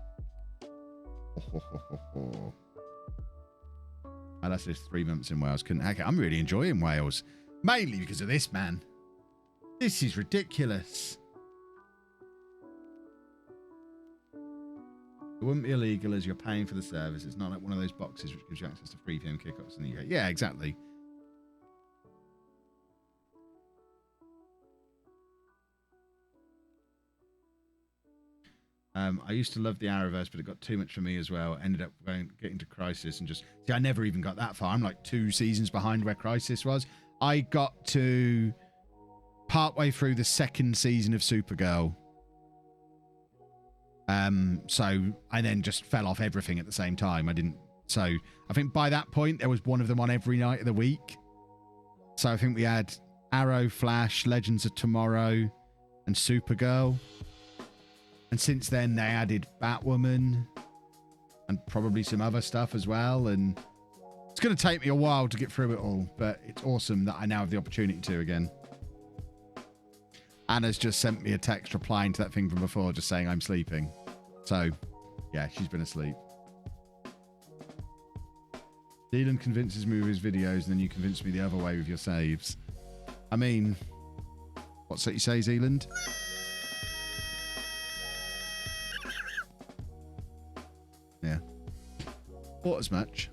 Unless it's 3 months in Wales. Couldn't hack it. I'm really enjoying Wales. Mainly because of this, man. This is ridiculous. It wouldn't be illegal as you're paying for the service. It's not like one of those boxes which gives you access to free PM kickoffs in the UK. Yeah, exactly. I used to love the Arrowverse, but it got too much for me as well. Ended up getting to Crisis and just... See, I never even got that far. I'm like 2 seasons behind where Crisis was. I got to partway through the 2nd season of Supergirl. So I then just fell off everything at the same time. So I think by that point, there was one of them on every night of the week. So I think we had Arrow, Flash, Legends of Tomorrow, and Supergirl. And since then, they added Batwoman and probably some other stuff as well. And it's going to take me a while to get through it all, but it's awesome that I now have the opportunity to again. Anna's just sent me a text replying to that thing from before, just saying I'm sleeping. So, yeah, she's been asleep. Dylan convinces me with his videos, and then you convince me the other way with your saves. I mean, what's that you say, Zealand? Yeah. Thought as much.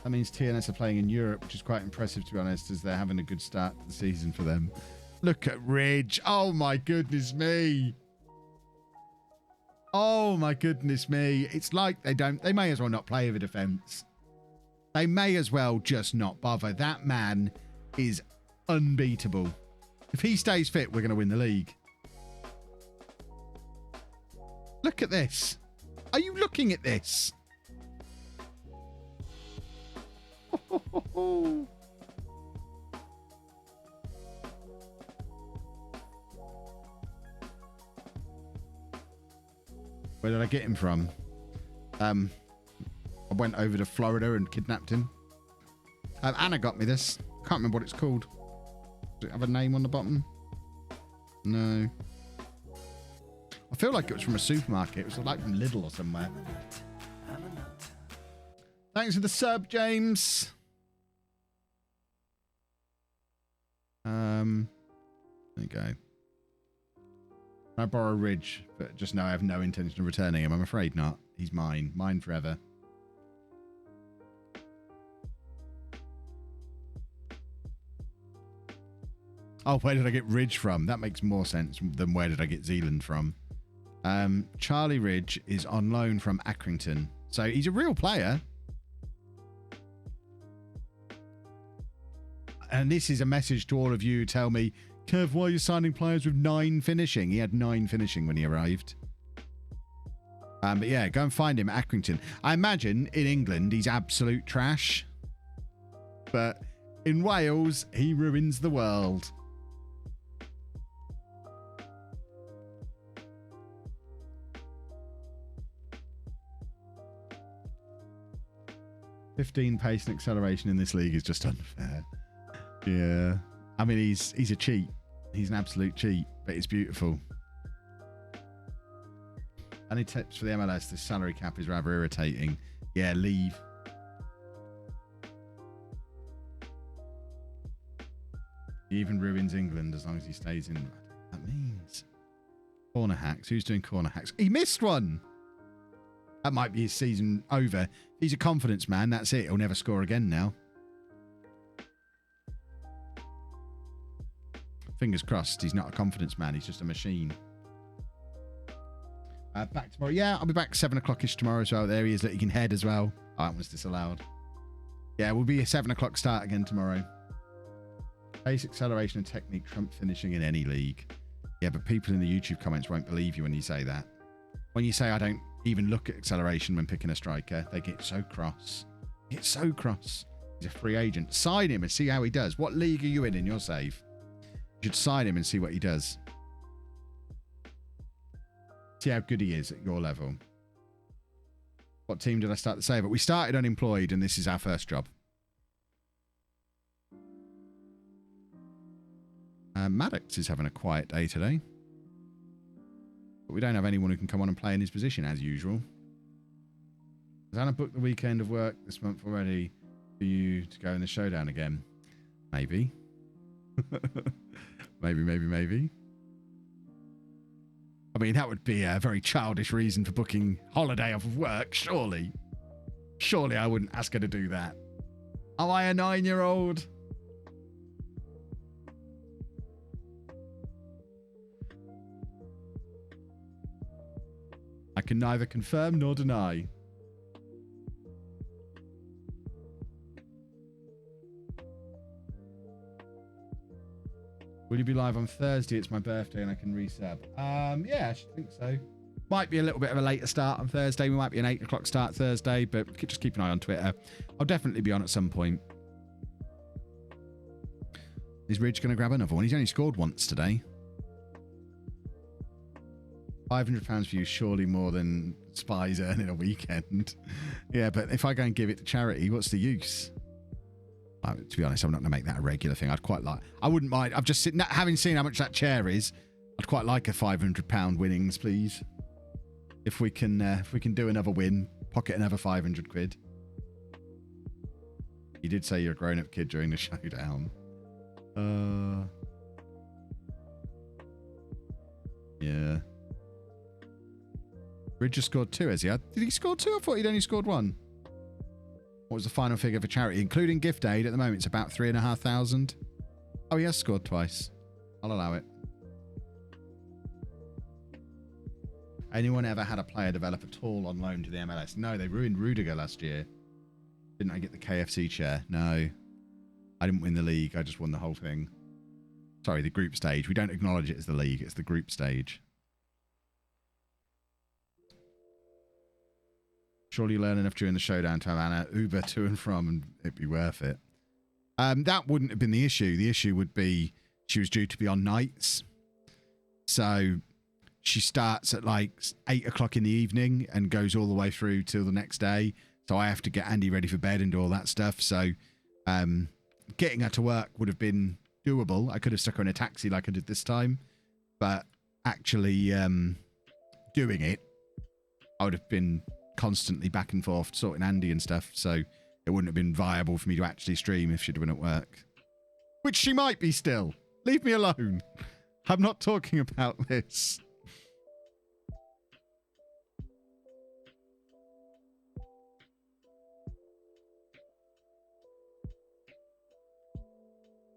That means TNS are playing in Europe, which is quite impressive, to be honest, as they're having a good start to the season for them. Look at Ridge. Oh, my goodness me. Oh, my goodness me. It's like they may as well not play over defence. They may as well just not bother. That man is unbeatable. If he stays fit, we're going to win the league. Look at this. Are you looking at this? Where did I get him from? I went over to Florida and kidnapped him. Anna got me this. Can't remember what it's called. Does it have a name on the bottom? No. I feel like it was from a supermarket. It was like from Lidl or somewhere. Thanks for the sub, James. There you go. Can I borrow Ridge? But just know I have no intention of returning him. I'm afraid not. He's mine. Mine forever. Oh, where did I get Ridge from? That makes more sense than where did I get Zealand from. Charlie Ridge is on loan from Accrington. So he's a real player. And this is a message to all of you who tell me, Kev, why are you signing players with 9 finishing? He had 9 finishing when he arrived. But yeah, go and find him at Accrington. I imagine in England he's absolute trash. But in Wales, he ruins the world. 15 pace and acceleration in this league is just unfair. Yeah. I mean, he's a cheat. He's an absolute cheat, but it's beautiful. Any tips for the MLS? This salary cap is rather irritating. Yeah, leave. He even ruins England as long as he stays in. I don't know what that means. Corner hacks. Who's doing corner hacks? He missed one. That might be his season over. He's a confidence man. That's it. He'll never score again now. Fingers crossed. He's not a confidence man. He's just a machine. Back tomorrow. Yeah, I'll be back 7 o'clock-ish tomorrow as well. There he is. That he can head as well. Oh, that was disallowed. Yeah, we'll be a 7 o'clock start again tomorrow. Pace, acceleration, and technique trump finishing in any league. Yeah, but people in the YouTube comments won't believe you when you say that. When you say I don't even look at acceleration when picking a striker, they get so cross. They get so cross. He's a free agent. Sign him and see how he does. What league are you in your save? You should sign him and see what he does. See how good he is at your level. What team did I start the save at? We started unemployed, and this is our first job. Maddox is having a quiet day today. But we don't have anyone who can come on and play in his position, as usual. Has Anna booked the weekend of work this month already for you to go in the showdown again? Maybe. Maybe. I mean, that would be a very childish reason for booking holiday off of work, surely. Surely I wouldn't ask her to do that. Am I a 9-year-old? I can neither confirm nor deny. Will you be live on Thursday? It's my birthday and I can resub. Yeah, I should think so. Might be a little bit of a later start on Thursday. We might be an 8 o'clock start Thursday, but just keep an eye on Twitter. I'll definitely be on at some point. Is Ridge going to grab another one? He's only scored once today. £500 for you, surely more than Spies earn in a weekend. Yeah, but if I go and give it to charity, what's the use? To be honest, I'm not going to make that a regular thing. I'd quite like... I wouldn't mind. I've just seen... Having seen how much that chair is, I'd quite like a £500 winnings, please. If we can do another win, pocket another 500 quid. You did say you're a grown-up kid during the showdown. Yeah. Ridge just scored 2, has he? Did he score 2? I thought he'd only scored 1. What was the final figure for charity? Including gift aid, at the moment, it's about 3,500. Oh, he has scored twice. I'll allow it. Anyone ever had a player develop at all on loan to the MLS? No, they ruined Rudiger last year. Didn't I get the KFC chair? No. I didn't win the league. I just won the whole thing. Sorry, the group stage. We don't acknowledge it as the league. It's the group stage. Surely you learn enough during the showdown to have Anna Uber to and from, and it'd be worth it. That wouldn't have been the issue. The issue would be she was due to be on nights. So she starts at like 8 o'clock in the evening and goes all the way through till the next day. So I have to get Andy ready for bed and do all that stuff. So getting her to work would have been doable. I could have stuck her in a taxi like I did this time. But actually doing it, I would have been constantly back and forth sorting Andy and stuff, so it wouldn't have been viable for me to actually stream if she'd been at work, which she might be still. Leave me alone. I'm not talking about this.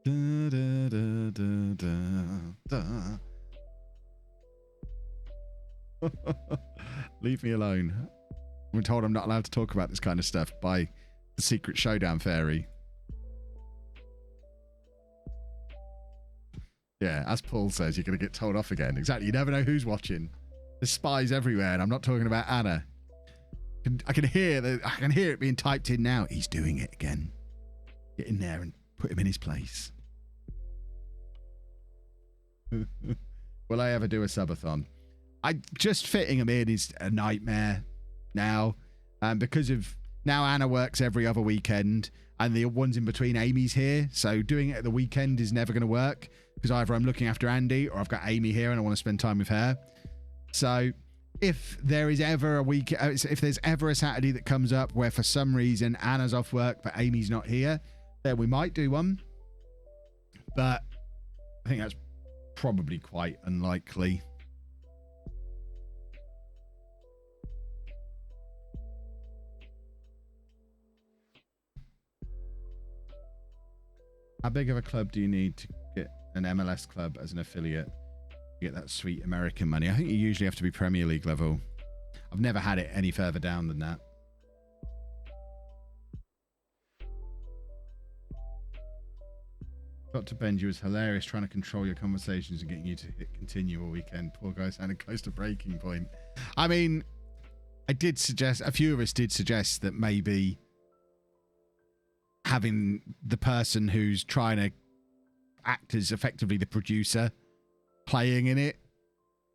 Da, da, da, da, da. Leave me alone. I'm told I'm not allowed to talk about this kind of stuff by the secret showdown fairy. Yeah, as Paul says, you're going to get told off again. Exactly. You never know who's watching. There's spies everywhere, and I'm not talking about Anna. I can hear it being typed in now. He's doing it again. Get in there and put him in his place. Will I ever do a subathon? Just fitting him in is a nightmare now, because of Now Anna works every other weekend, and the ones in between, Amy's here. So doing it at the weekend is never going to work, because either I'm looking after Andy or I've got Amy here and I want to spend time with her. So if there is ever a week, if there's ever a Saturday that comes up where for some reason Anna's off work but Amy's not here, then we might do one. But I think that's probably quite unlikely. How big of a club do you need to get an MLS club as an affiliate? You get that sweet American money. I think you usually have to be Premier League level. I've never had it any further down than that. Dr. Benji was hilarious trying to control your conversations and getting you to hit continue all weekend. Poor guy sounded close to breaking point. I mean, I did suggest, a few of us did suggest that maybe having the person who's trying to act as effectively the producer playing in it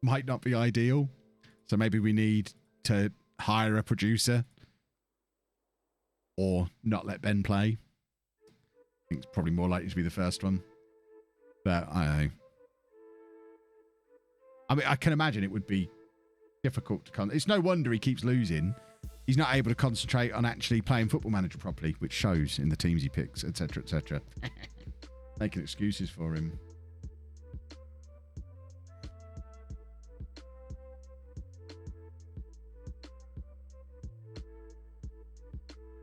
might not be ideal. So maybe we need to hire a producer or not let Ben play. I think it's probably more likely to be the first one. But I don't know. I mean, I can imagine it would be difficult to it's no wonder he keeps losing. He's not able to concentrate on actually playing Football Manager properly, which shows in the teams he picks, etc., etc. Making excuses for him.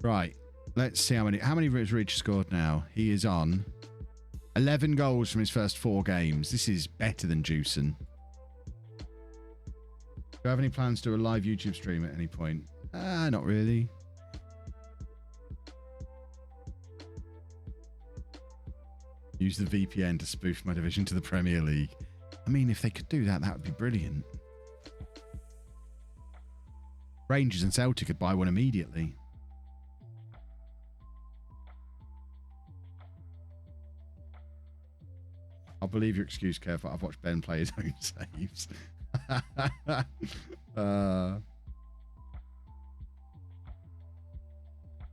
Right. Let's see how many has Ridge scored now. He is on 11 goals from his first 4 games. This is better than Juicen. Do you have any plans to do a live YouTube stream at any point? Not really. Use the VPN to spoof my division to the Premier League. I mean, if they could do that, that would be brilliant. Rangers and Celtic could buy one immediately. I'll believe your excuse, Kev, but I've watched Ben play his own saves.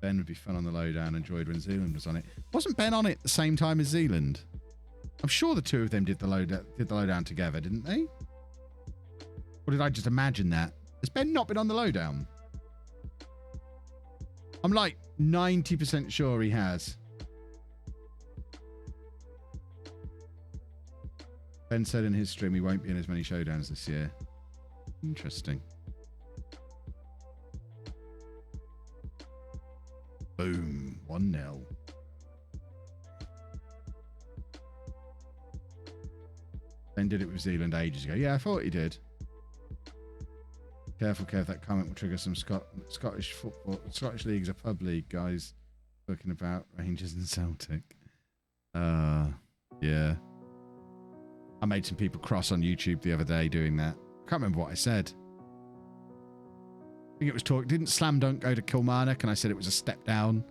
Ben would be fun on the lowdown. Enjoyed when Zealand was on it. Wasn't Ben on it at the same time as Zealand? I'm sure the two of them did the lowdown together, didn't they? Or did I just imagine that? Has Ben not been on the lowdown? I'm like 90% sure he has. Ben said in his stream he won't be in as many showdowns this year. Interesting. Boom. 1-0. Ben did it with Zealand ages ago. Yeah, I thought he did. Careful, Kev. That comment will trigger some Scottish football. Scottish League's a pub league, guys. Talking about Rangers and Celtic. Yeah. I made some people cross on YouTube the other day doing that. I can't remember what I said. I think it was didn't Slam Dunk go to Kilmarnock? And I said it was a step down,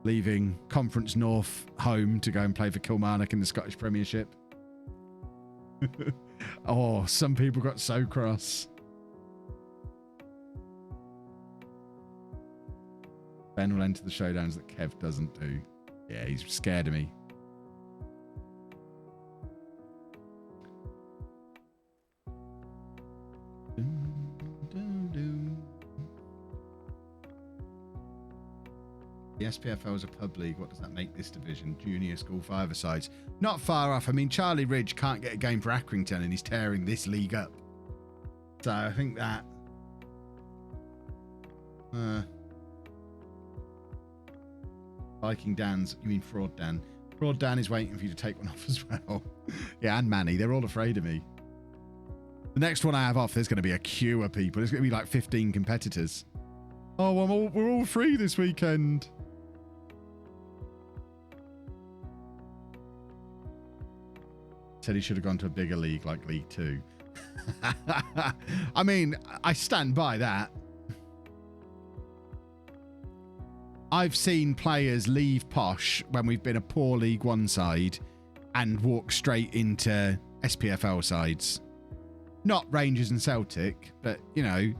leaving Conference North home to go and play for Kilmarnock in the Scottish Premiership. Oh, some people got so cross. Ben will enter the showdowns that Kev doesn't do. Yeah, he's scared of me. The SPFL is a pub league. What does that make this division? Junior school five-a-sides. Not far off. I mean, Charlie Ridge can't get a game for Accrington and he's tearing this league up. So I think that... Viking Dan's... You mean Fraud Dan? Fraud Dan is waiting for you to take one off as well. Yeah, and Manny. They're all afraid of me. The next one I have off, there's going to be a queue of people. There's going to be like 15 competitors. Oh, we're all free this weekend. Said he should have gone to a bigger league like League 2. I mean, I stand by that. I've seen players leave Posh when we've been a poor League 1 side and walk straight into SPFL sides. Not Rangers and Celtic, but, you know,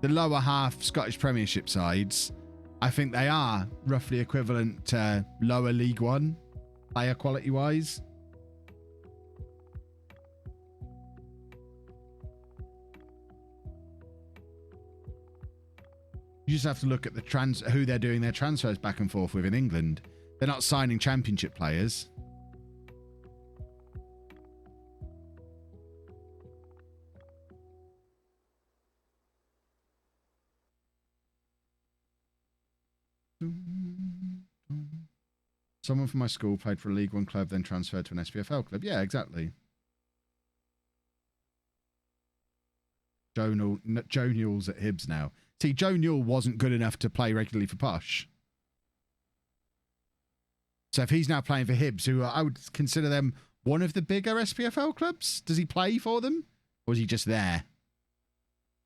the lower half Scottish Premiership sides I think they are roughly equivalent to lower League One, player quality-wise. You just have to look at the who they're doing their transfers back and forth with in England. They're not signing championship players. Someone from my school played for a League One club, then transferred to an SPFL club. Yeah, exactly. Joe Newell's at Hibs now. See, Joe Newell wasn't good enough to play regularly for Posh. So if he's now playing for Hibs, who I would consider them one of the bigger SPFL clubs, does he play for them? Or is he just there?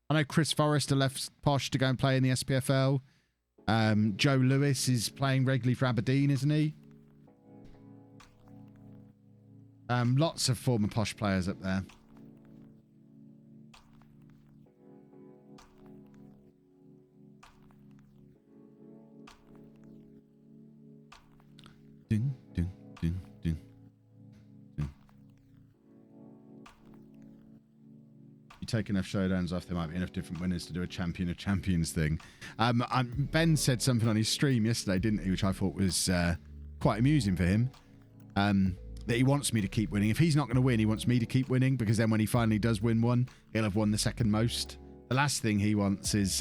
I know Chris Forrester left Posh to go and play in the SPFL. Joe Lewis is playing regularly for Aberdeen, isn't he? Lots of former Posh players up there. Ding, ding, ding, ding, ding. You take enough showdowns off, there might be enough different winners to do a champion of champions thing. Ben said something on his stream yesterday, didn't he? Which I thought was quite amusing for him. That he wants me to keep winning. If he's not going to win, he wants me to keep winning, because then when he finally does win one, he'll have won the second most. The last thing he wants is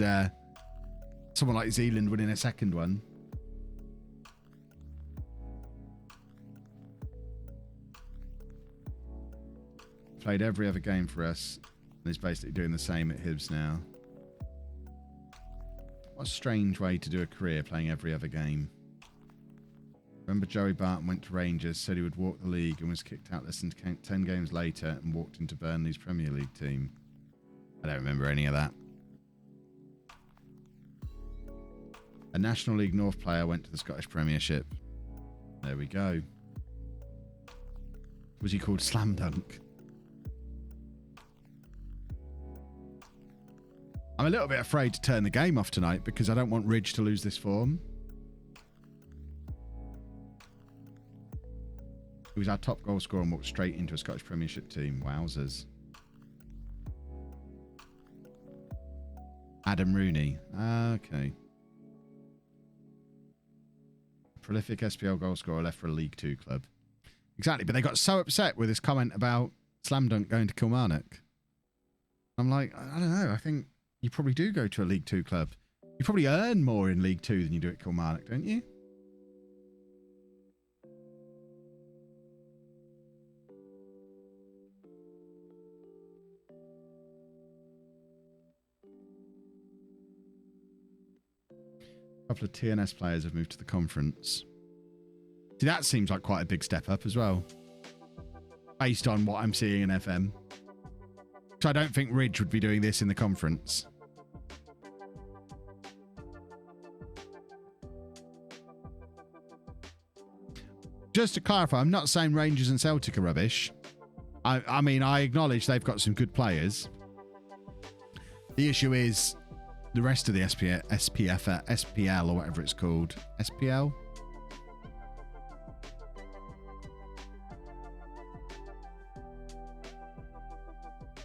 someone like Zealand winning a second one. Played every other game for us, and he's basically doing the same at Hibs now. What a strange way to do a career, playing every other game. Remember Joey Barton went to Rangers, said he would walk the league, and was kicked out less than 10 games later and walked into Burnley's Premier League team. I don't remember any of that. A National League North player went to the Scottish Premiership. There we go. Was he called Slam Dunk? I'm a little bit afraid to turn the game off tonight because I don't want Ridge to lose this form. He was our top goal scorer and walked straight into a Scottish Premiership team. Wowzers. Adam Rooney. Okay. Prolific SPL goal scorer, left for a League Two club. Exactly, but they got so upset with this comment about Slam Dunk going to Kilmarnock. I'm like, I don't know. I think you probably do go to a League Two club. You probably earn more in League Two than you do at Kilmarnock, don't you? A couple of TNS players have moved to the conference. See, that seems like quite a big step up as well, based on what I'm seeing in FM. So I don't think Ridge would be doing this in the conference. Just to clarify, I'm not saying Rangers and Celtic are rubbish. I mean, I acknowledge they've got some good players. The issue is the rest of the SPL or whatever it's called. SPL?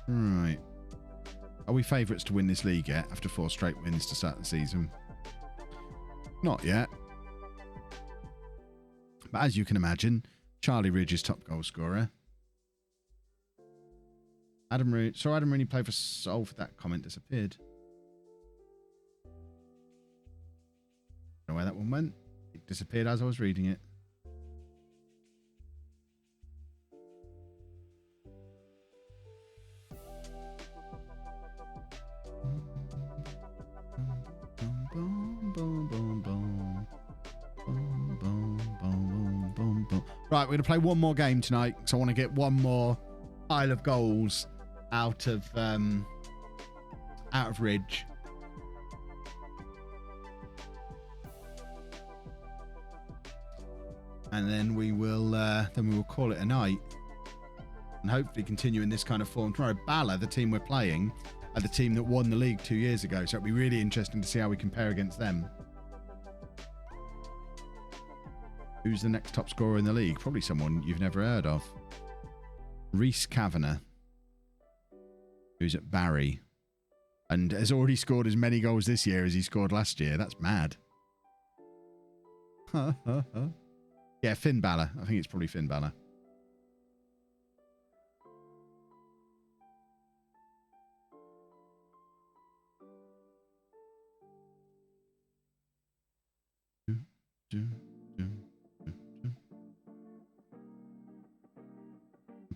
Right. Are we favourites to win this league yet after 4 straight wins to start the season? Not yet. But as you can imagine, Charlie Ridge is top goal scorer. Adam Rooney played for Salford. That comment disappeared. Don't know where that one went. It disappeared as I was reading it. Right, we're going to play one more game tonight, so I want to get one more pile of goals out of Ridge. And then we will call it a night, and hopefully continue in this kind of form tomorrow. Bala, the team we're playing, are the team that won the league 2 years ago, so it'll be really interesting to see how we compare against them. Who's the next top scorer in the league? Probably someone you've never heard of. Reece Kavanagh, who's at Barry, and has already scored as many goals this year as he scored last year. That's mad. Yeah, Finn Balor. I think it's probably Finn Balor.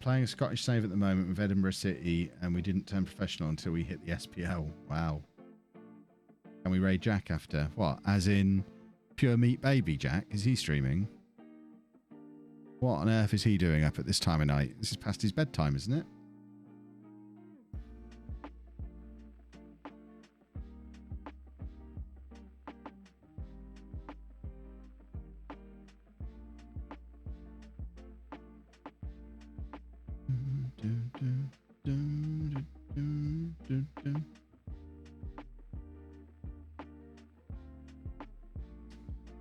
Playing a Scottish save at the moment with Edinburgh City, and we didn't turn professional until we hit the SPL. Wow. Can we raid Jack after? What? As in Pure Meat Baby Jack? Is he streaming? What on earth is he doing up at this time of night? This is past his bedtime, isn't it?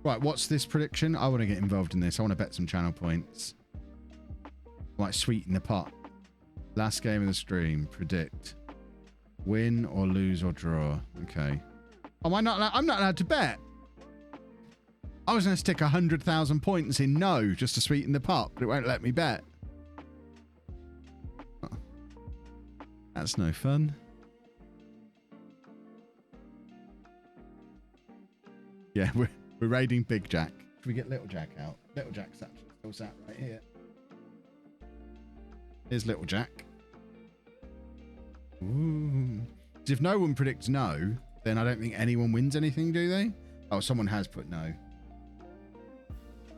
Right, what's this prediction? I want to get involved in this. I want to bet some channel points. Might sweeten the pot. Last game of the stream. Predict. Win or lose or draw. Okay. Oh, I'm not allowed to bet. I was going to stick 100,000 points in no just to sweeten the pot, but it won't let me bet. Oh. That's no fun. Yeah, we're raiding Big Jack. Should we get Little Jack out? Little Jack's actually still sat right here. Here's Little Jack. Ooh. Because if no one predicts no, then I don't think anyone wins anything, do they? Oh, someone has put no.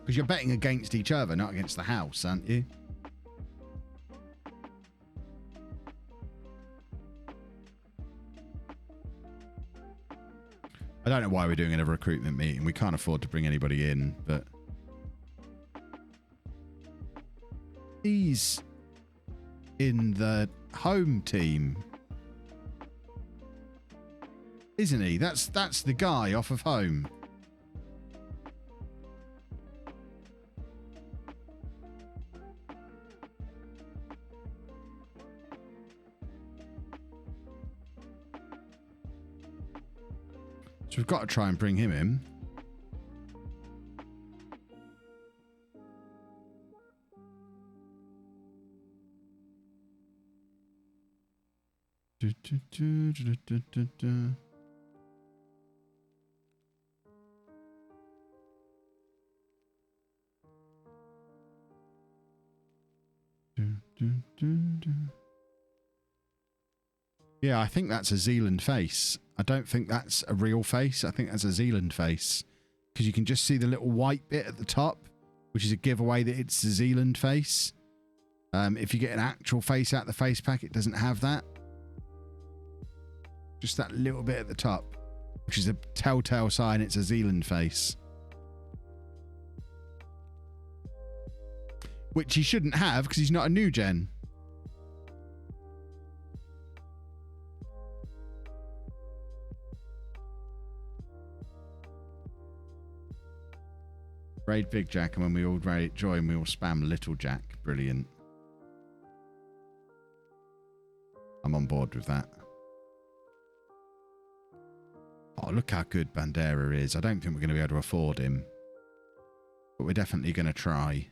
Because you're betting against each other, not against the house, aren't you? I don't know why we're doing another recruitment meeting. We can't afford to bring anybody in, but he's in the home team, isn't he? That's the guy off of home. So we've got to try and bring him in. Yeah, I think that's a Zealand face. I don't think that's a real face. I think that's a Zealand face. Because you can just see the little white bit at the top, which is a giveaway that it's a Zealand face. If you get an actual face out the face pack, it doesn't have that. Just that little bit at the top, which is a telltale sign it's a Zealand face. Which he shouldn't have because he's not a new gen. Raid Big Jack, and when we all join, we all spam Little Jack. Brilliant. I'm on board with that. Oh, look how good Bandera is. I don't think we're going to be able to afford him. But we're definitely going to try.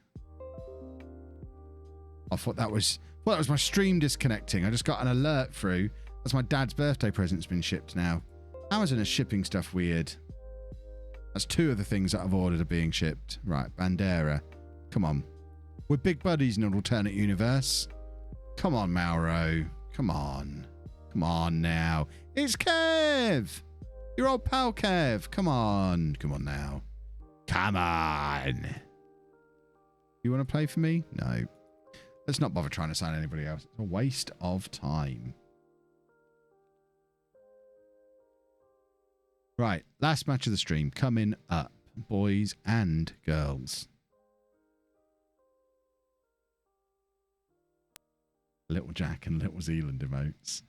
I thought that was my stream disconnecting. I just got an alert through. That's my dad's birthday present's been shipped now. Amazon is shipping stuff weird. That's two of the things that I've ordered are being shipped. Right, Bandera. Come on. We're big buddies in an alternate universe. Come on, Mauro. Come on. Come on now. It's Kev! Your old pal Kev. Come on. Come on now. Come on. You want to play for me? No. Let's not bother trying to sign anybody else. It's a waste of time. Right, last match of the stream coming up, boys and girls. Little Jack and Little Zealand emotes.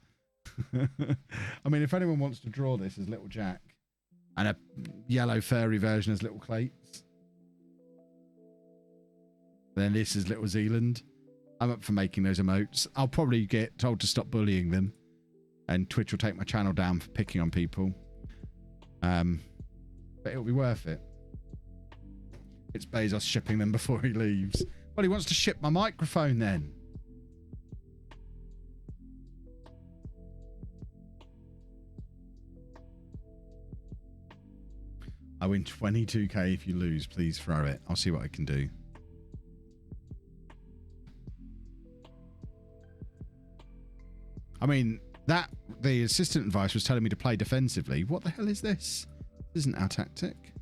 I mean, if anyone wants to draw this as Little Jack and a yellow furry version as Little Clates, Then this is Little Zealand. I'm up for making those emotes. I'll probably get told to stop bullying them. And Twitch will take my channel down for picking on people. But it'll be worth it. It's Bezos shipping them before he leaves. Well, he wants to ship my microphone then. I win 22k if you lose. Please throw it. I'll see what I can do. I mean, the assistant advice was telling me to play defensively. What the hell is this? This isn't our tactic.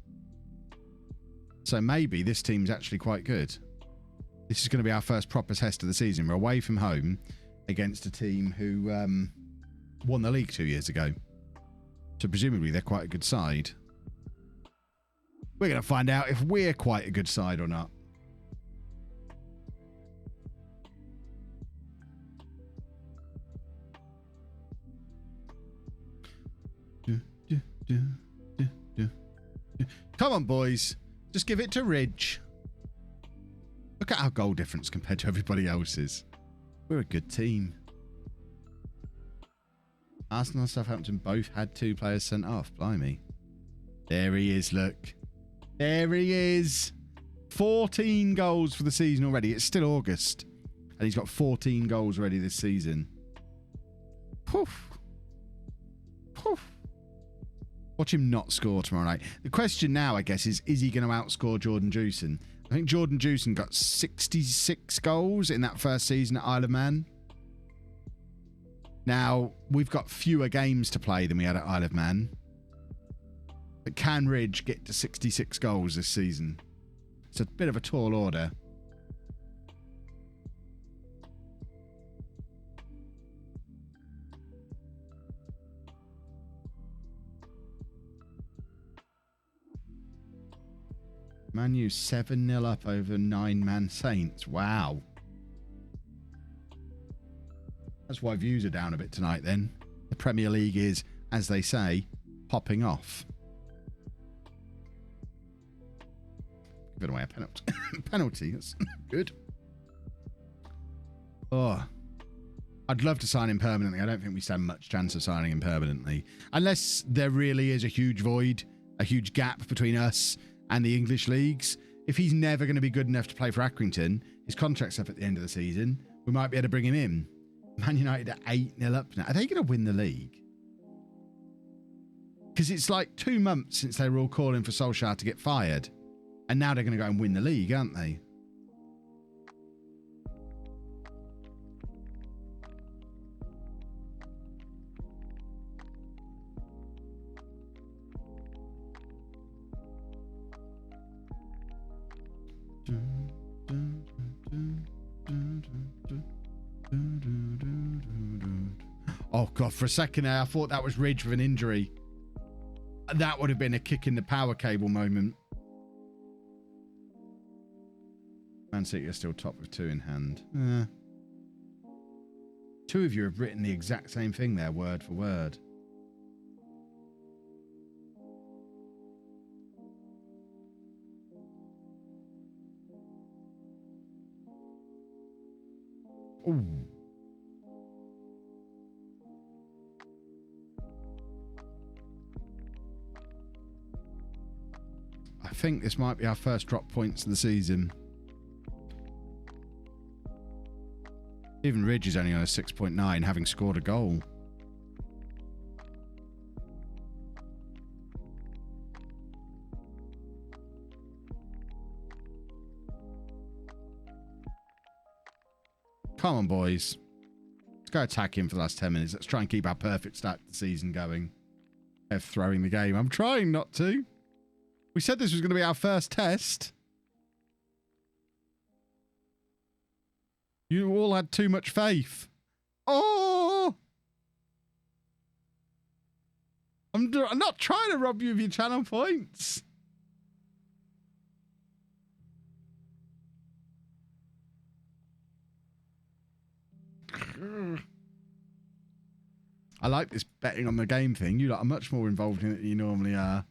So maybe this team's actually quite good. This is going to be our first proper test of the season. We're away from home against a team who won the league 2 years ago. So presumably they're quite a good side. We're going to find out if we're quite a good side or not. Come on, boys. Just give it to Ridge. Look at our goal difference compared to everybody else's. We're a good team. Arsenal and Southampton both had 2 players sent off. Blimey. There he is, look. There he is. 14 goals for the season already. It's still August. And he's got 14 goals already this season. Poof. Poof. Watch him not score tomorrow night. The question now, I guess, is he going to outscore Jordan Jewson? I think Jordan Jewson got 66 goals in that first season at Isle of Man. Now, we've got fewer games to play than we had at Isle of Man. But can Ridge get to 66 goals this season? It's a bit of a tall order. Man U 7-0 up over 9-man Saints. Wow. That's why views are down a bit tonight then. The Premier League is, as they say, popping off. Give it away a penalty. Penalty, that's good. Oh. I'd love to sign him permanently. I don't think we stand much chance of signing him permanently. Unless there really is a huge void, a huge gap between us and the English leagues. If he's never going to be good enough to play for Accrington, his contract's up at the end of the season, we might be able to bring him in. Man United are 8-0 up now. Are they going to win the league? Because it's like 2 months since they were all calling for Solskjaer to get fired. And now they're going to go and win the league, aren't they? Oh, God, for a second there, I thought that was Ridge with an injury. That would have been a kick in the power cable moment. Man City are still top with 2 in hand. 2 of you have written the exact same thing there, word for word. Ooh. I think this might be our first drop points of the season. Even Ridge is only on a 6.9, having scored a goal. Come on, boys. Let's go attack him for the last 10 minutes. Let's try and keep our perfect start to the season going. They're throwing the game. I'm trying not to. We said this was going to be our first test. You all had too much faith. Oh! I'm not trying to rob you of your channel points. I like this betting on the game thing. You lot are much more involved in it than you normally are.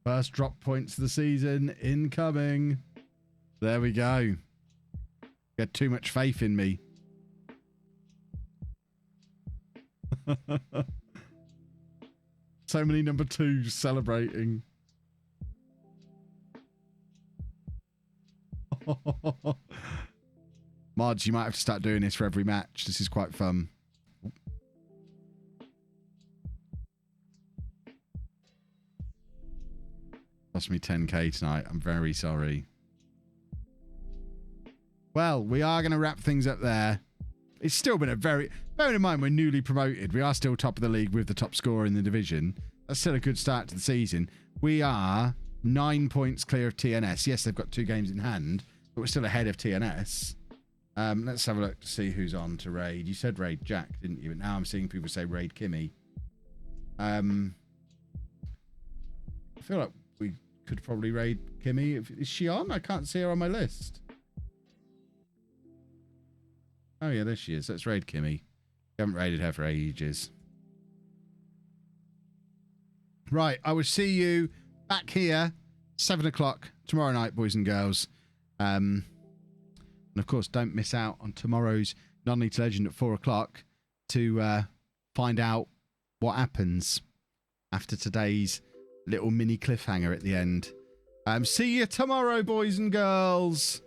First drop points of the season incoming. There we go. You had too much faith in me. So many number 2s celebrating. Marge, you might have to start doing this for every match. This is quite fun. Cost me 10k tonight. I'm very sorry. Well, we are going to wrap things up there. It's still been a very... Bearing in mind we're newly promoted. We are still top of the league with the top scorer in the division. That's still a good start to the season. We are 9 points clear of TNS. Yes, they've got 2 games in hand, but we're still ahead of TNS. Let's have a look to see who's on to raid. You said raid Jack, didn't you? But now I'm seeing people say raid Kimmy. I feel like we could probably raid Kimmy. Is she on? I can't see her on my list. Oh, yeah, there she is. Let's raid Kimmy. We haven't raided her for ages. Right, I will see you back here, 7 o'clock tomorrow night, boys and girls. And, of course, don't miss out on tomorrow's Non-League Legend at 4 o'clock to find out what happens after today's little mini cliffhanger at the end. See you tomorrow, boys and girls.